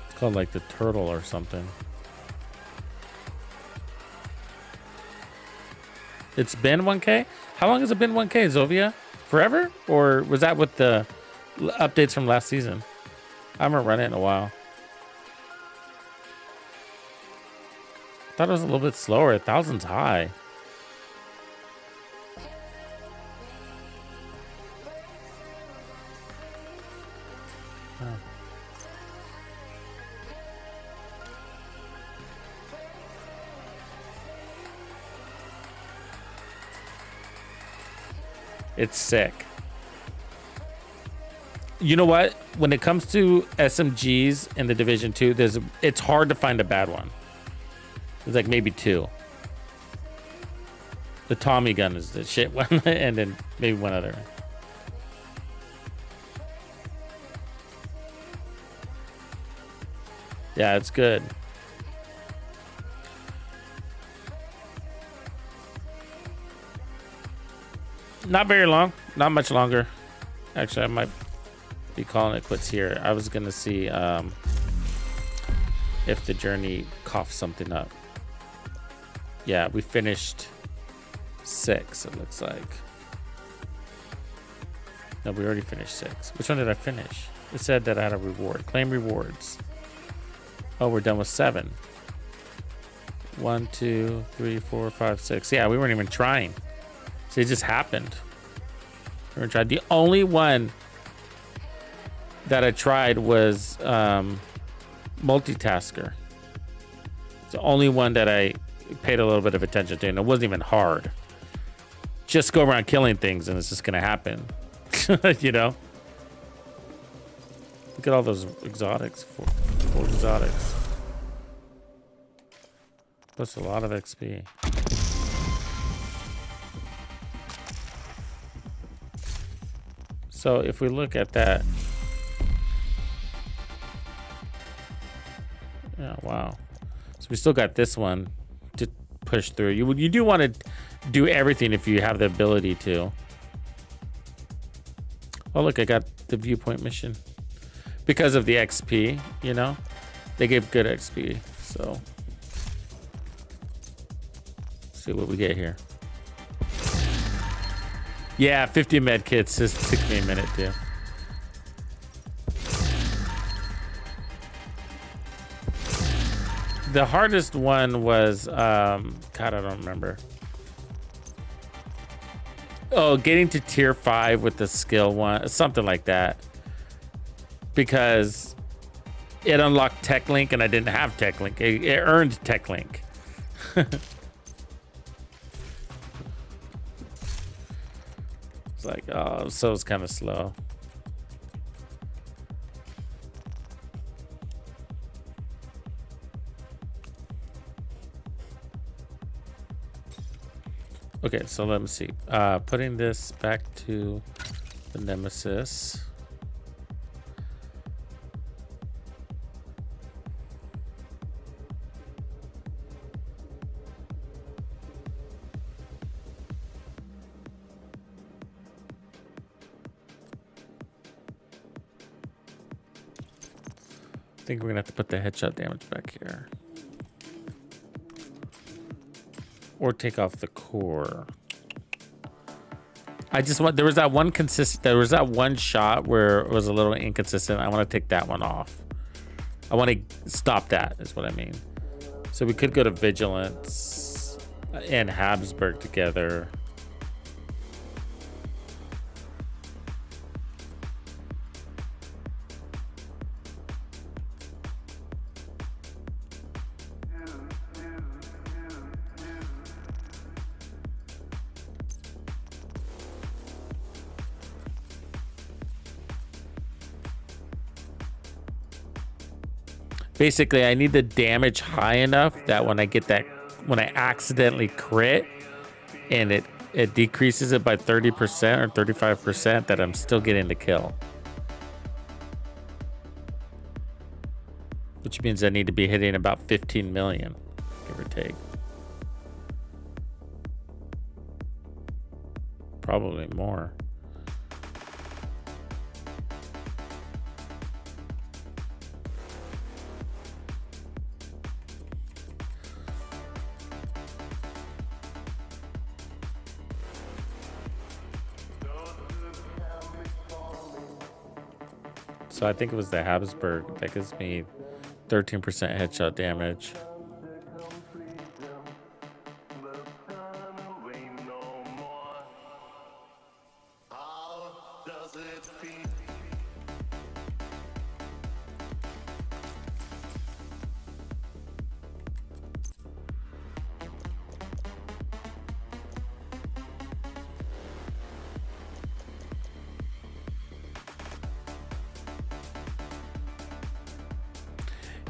It's called like the turtle or something. It's been 1K? How long has it been 1K, Zovia? Forever? Or was that with the updates from last season? I haven't run it in a while. Thought it was a little bit slower. 1,000's high. Huh. It's sick. You know what? When it comes to SMGs in the Division 2, it's hard to find a bad one. There's like maybe 2. The Tommy gun is the shit one, and then maybe one other. Yeah, it's good. Not very long. Not much longer. Actually, I might be calling it quits here. I was gonna see if the journey coughs something up. Yeah, we finished 6, it looks like. No, we already finished 6. Which one did I finish? It said that I had a reward. Claim rewards. Oh, we're done with 7. 1, 2, 3, 4, 5, 6. Yeah, we weren't even trying. So it just happened. We weren't trying. The only one that I tried was multitasker. It's the only one that I paid a little bit of attention to, and it wasn't even hard. Just go around killing things and it's just gonna happen. You know? Look at all those exotics. 4 exotics. That's a lot of XP. So if we look at that, oh wow! So we still got this one to push through. You do want to do everything if you have the ability to. Oh look, I got the viewpoint mission because of the XP. You know, they gave good XP. So let's see what we get here. Yeah, 50 med kits. Just took me a minute too. The hardest one was, God, I don't remember. Oh, getting to tier 5 with the skill one, something like that. Because it unlocked Tech Link and I didn't have Tech Link. It earned Tech Link. It's like, oh, so it's kind of slow. Okay, so let me see. Putting this back to the Nemesis. I think we're gonna have to put the headshot damage back here. Or take off the core. I just want, there was that one shot where it was a little inconsistent. I want to take that one off. I want to stop that, is what I mean. So we could go to Vigilance and Habsburg together. Basically, I need the damage high enough that when I get that, when I accidentally crit and it decreases it by 30% or 35%, that I'm still getting the kill. Which means I need to be hitting about 15 million, give or take. Probably more. So I think it was the Habsburg that gives me 13% headshot damage.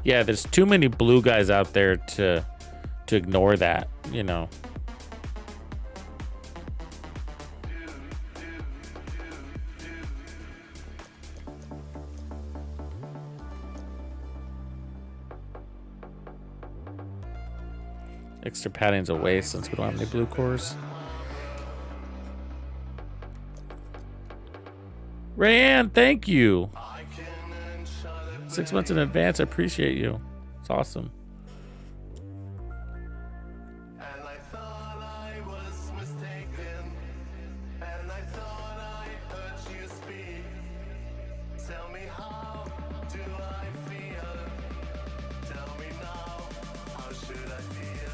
Yeah, there's too many blue guys out there to ignore that, you know. Extra padding's a waste since we don't have any blue cores. Rayanne, thank you. 6 months in advance, I appreciate you. It's awesome. And I thought I was mistaken, and I thought I heard you speak. Tell me, how do I feel? Tell me now, how should I feel?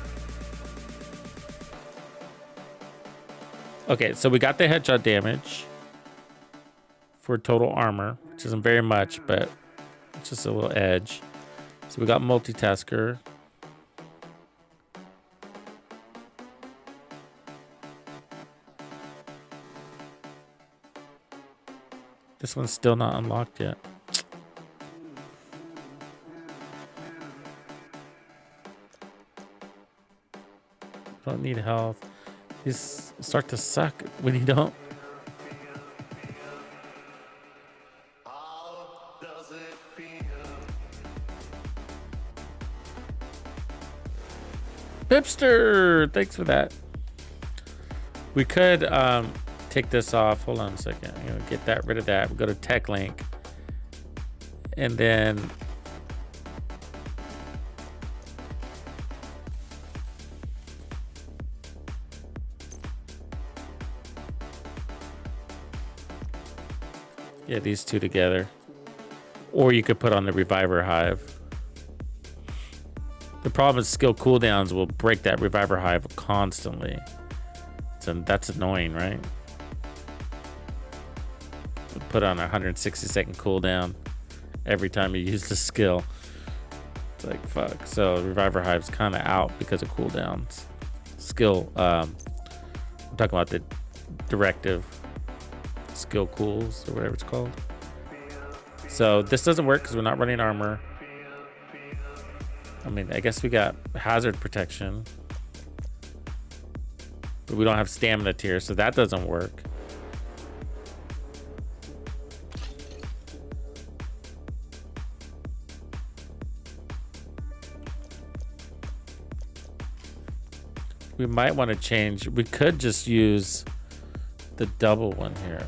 Okay, so we got the headshot damage for total armor, which isn't very much, but it's just a little edge. So we got multitasker. This one's still not unlocked yet. Don't need health. These start to suck when you don't. Pipster, thanks for that. We could take this off. Hold on a second. I'm gonna get that rid of that. We go to tech link, and then yeah, these two together. Or you could put on the Reviver Hive. The problem is skill cooldowns will break that Reviver Hive constantly. So that's annoying, right? Put on a 160-second cooldown every time you use the skill. It's like, fuck. So Reviver Hive's kind of out because of cooldowns. Skill, I'm talking about the directive skill cools or whatever it's called. So this doesn't work because we're not running armor. I mean, I guess we got hazard protection, but we don't have stamina tier, so that doesn't work. We might want to change. We could just use the double one here.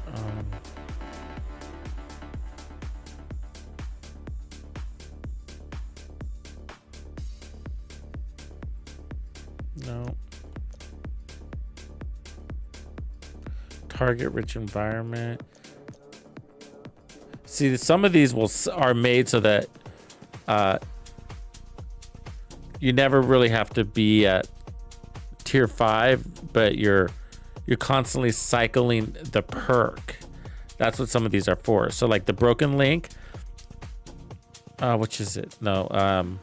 No. Target rich environment. See, some of these are made so that you never really have to be at tier 5, but you're constantly cycling the perk. That's what some of these are for. So like the broken link, which is it? No,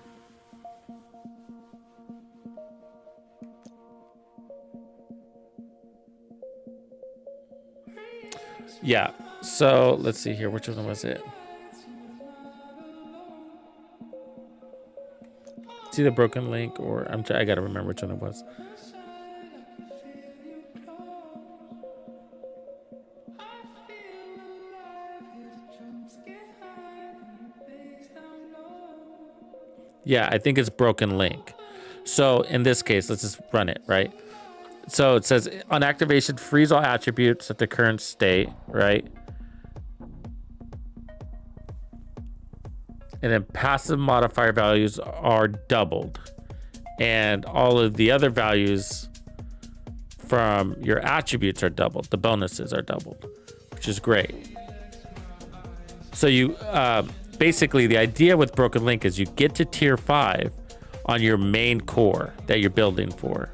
yeah. So let's see here. Which one was it? It's either broken link or I gotta remember which one it was. Yeah, I think it's broken link. So in this case, let's just run it, right? So it says on activation, freeze all attributes at the current state, right? And then passive modifier values are doubled. And all of the other values from your attributes are doubled. The bonuses are doubled, which is great. So you, basically the idea with broken link is you get to tier 5 on your main core that you're building for.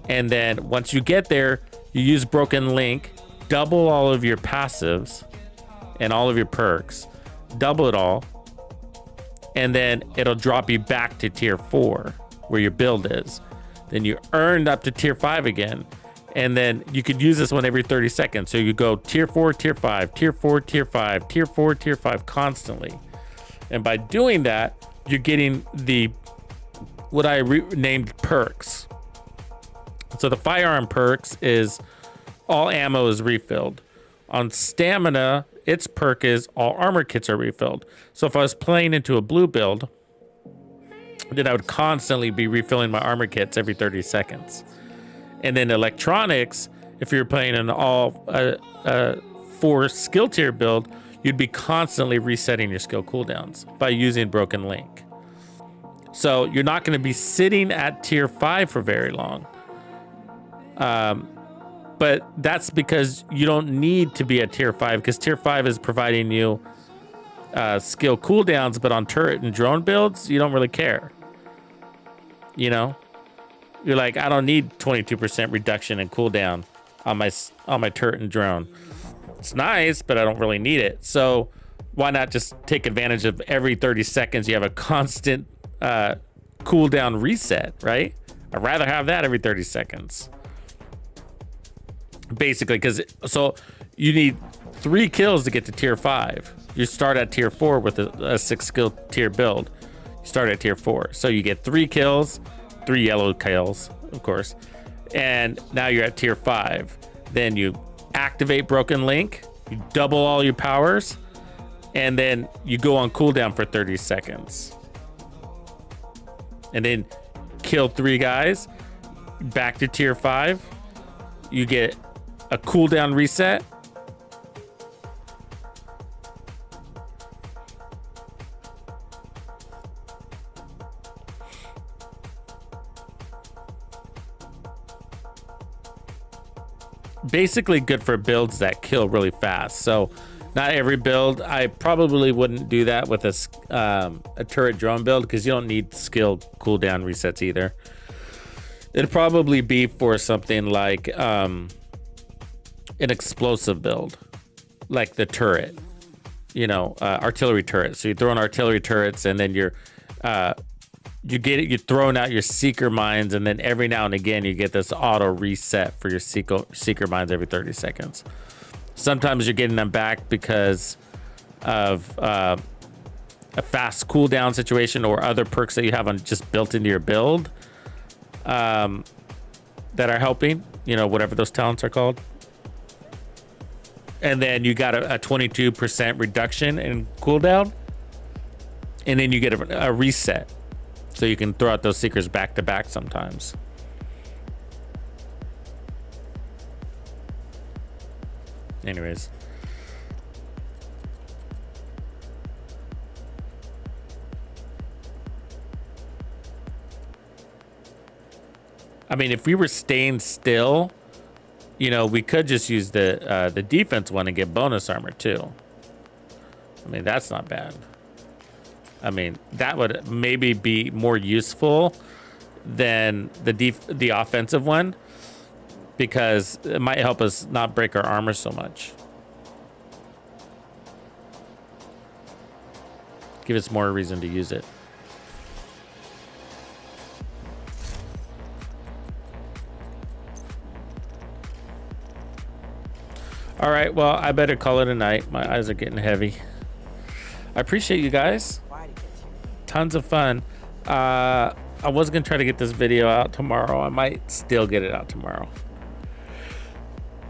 And then once you get there, you use broken link, double all of your passives and all of your perks, double it all, and then it'll drop you back to tier 4 where your build is. Then you earned up to tier 5 again, and then you could use this one every 30 seconds. So you go tier 4, tier 5, tier 4, tier 5, tier 4, tier 5 constantly. And by doing that, you're getting the what I named perks. So the firearm perks is all ammo is refilled. On stamina, its perk is all armor kits are refilled. So if I was playing into a blue build, then I would constantly be refilling my armor kits every 30 seconds. And then electronics, if you're playing an all 4 skill tier build, you'd be constantly resetting your skill cooldowns by using broken link. So you're not going to be sitting at tier 5 for very long. But that's because you don't need to be at tier 5, because tier 5 is providing you skill cooldowns, but on turret and drone builds, you don't really care. You know, you're like, I don't need 22% reduction in cooldown on my turret and drone. It's nice, but I don't really need it. So why not just take advantage of every 30 seconds you have a constant cooldown reset, right? I'd rather have that every 30 seconds. Basically, because so you need 3 kills to get to tier 5. You start at tier 4 with a 6 skill tier build. You start at tier 4, so you get 3 kills, 3 yellow kills, of course, and now you're at tier 5. Then you activate broken link, you double all your powers, and then you go on cooldown for 30 seconds, and then kill 3 guys. Back to tier 5. You get a cooldown reset. Basically good for builds that kill really fast. So not every build, I probably wouldn't do that with a turret drone build, because you don't need skill cooldown resets either. It'd probably be for something like an explosive build, like the turret, you know, artillery turrets. So you throw in artillery turrets, and then you're throwing out your seeker mines, and then every now and again you get this auto reset for your seeker mines every 30 seconds. Sometimes you're getting them back because of a fast cooldown situation or other perks that you have on just built into your build that are helping, you know, whatever those talents are called. And then you got a 22% reduction in cooldown, and then you get a reset, so you can throw out those seekers back to back sometimes. Anyways, I mean, if we were staying still, you know, we could just use the defense one and get bonus armor too. I mean, that's not bad. I mean, that would maybe be more useful than the offensive one, because it might help us not break our armor so much. Give us more reason to use it. All right, well, I better call it a night. My eyes are getting heavy. I appreciate you guys. tons of fun. I was gonna try to get this video out tomorrow. I might still get it out tomorrow.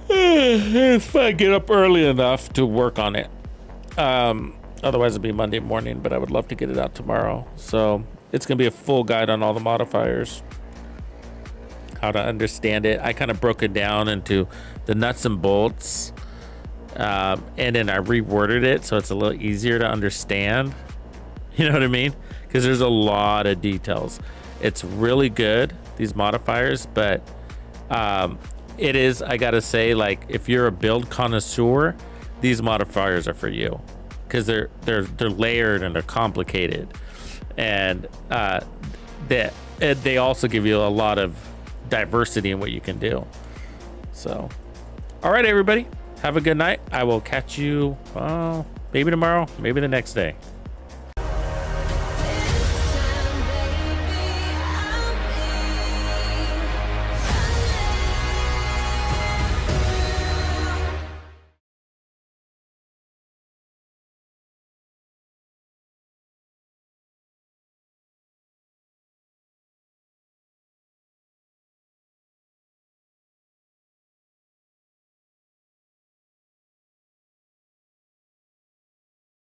If I get up early enough to work on it. Otherwise it'll be Monday morning, but I would love to get it out tomorrow. So it's gonna be a full guide on all the modifiers, how to understand it. I kind of broke it down into the nuts and bolts, and then I reworded it so it's a little easier to understand. You know what I mean? Because there's a lot of details. It's really good, these modifiers, but it is, I gotta say, like, if you're a build connoisseur, these modifiers are for you, because they're layered and they're complicated, and they also give you a lot of diversity in what you can do. So, all right, everybody, have a good night. I will catch you maybe tomorrow, maybe the next day.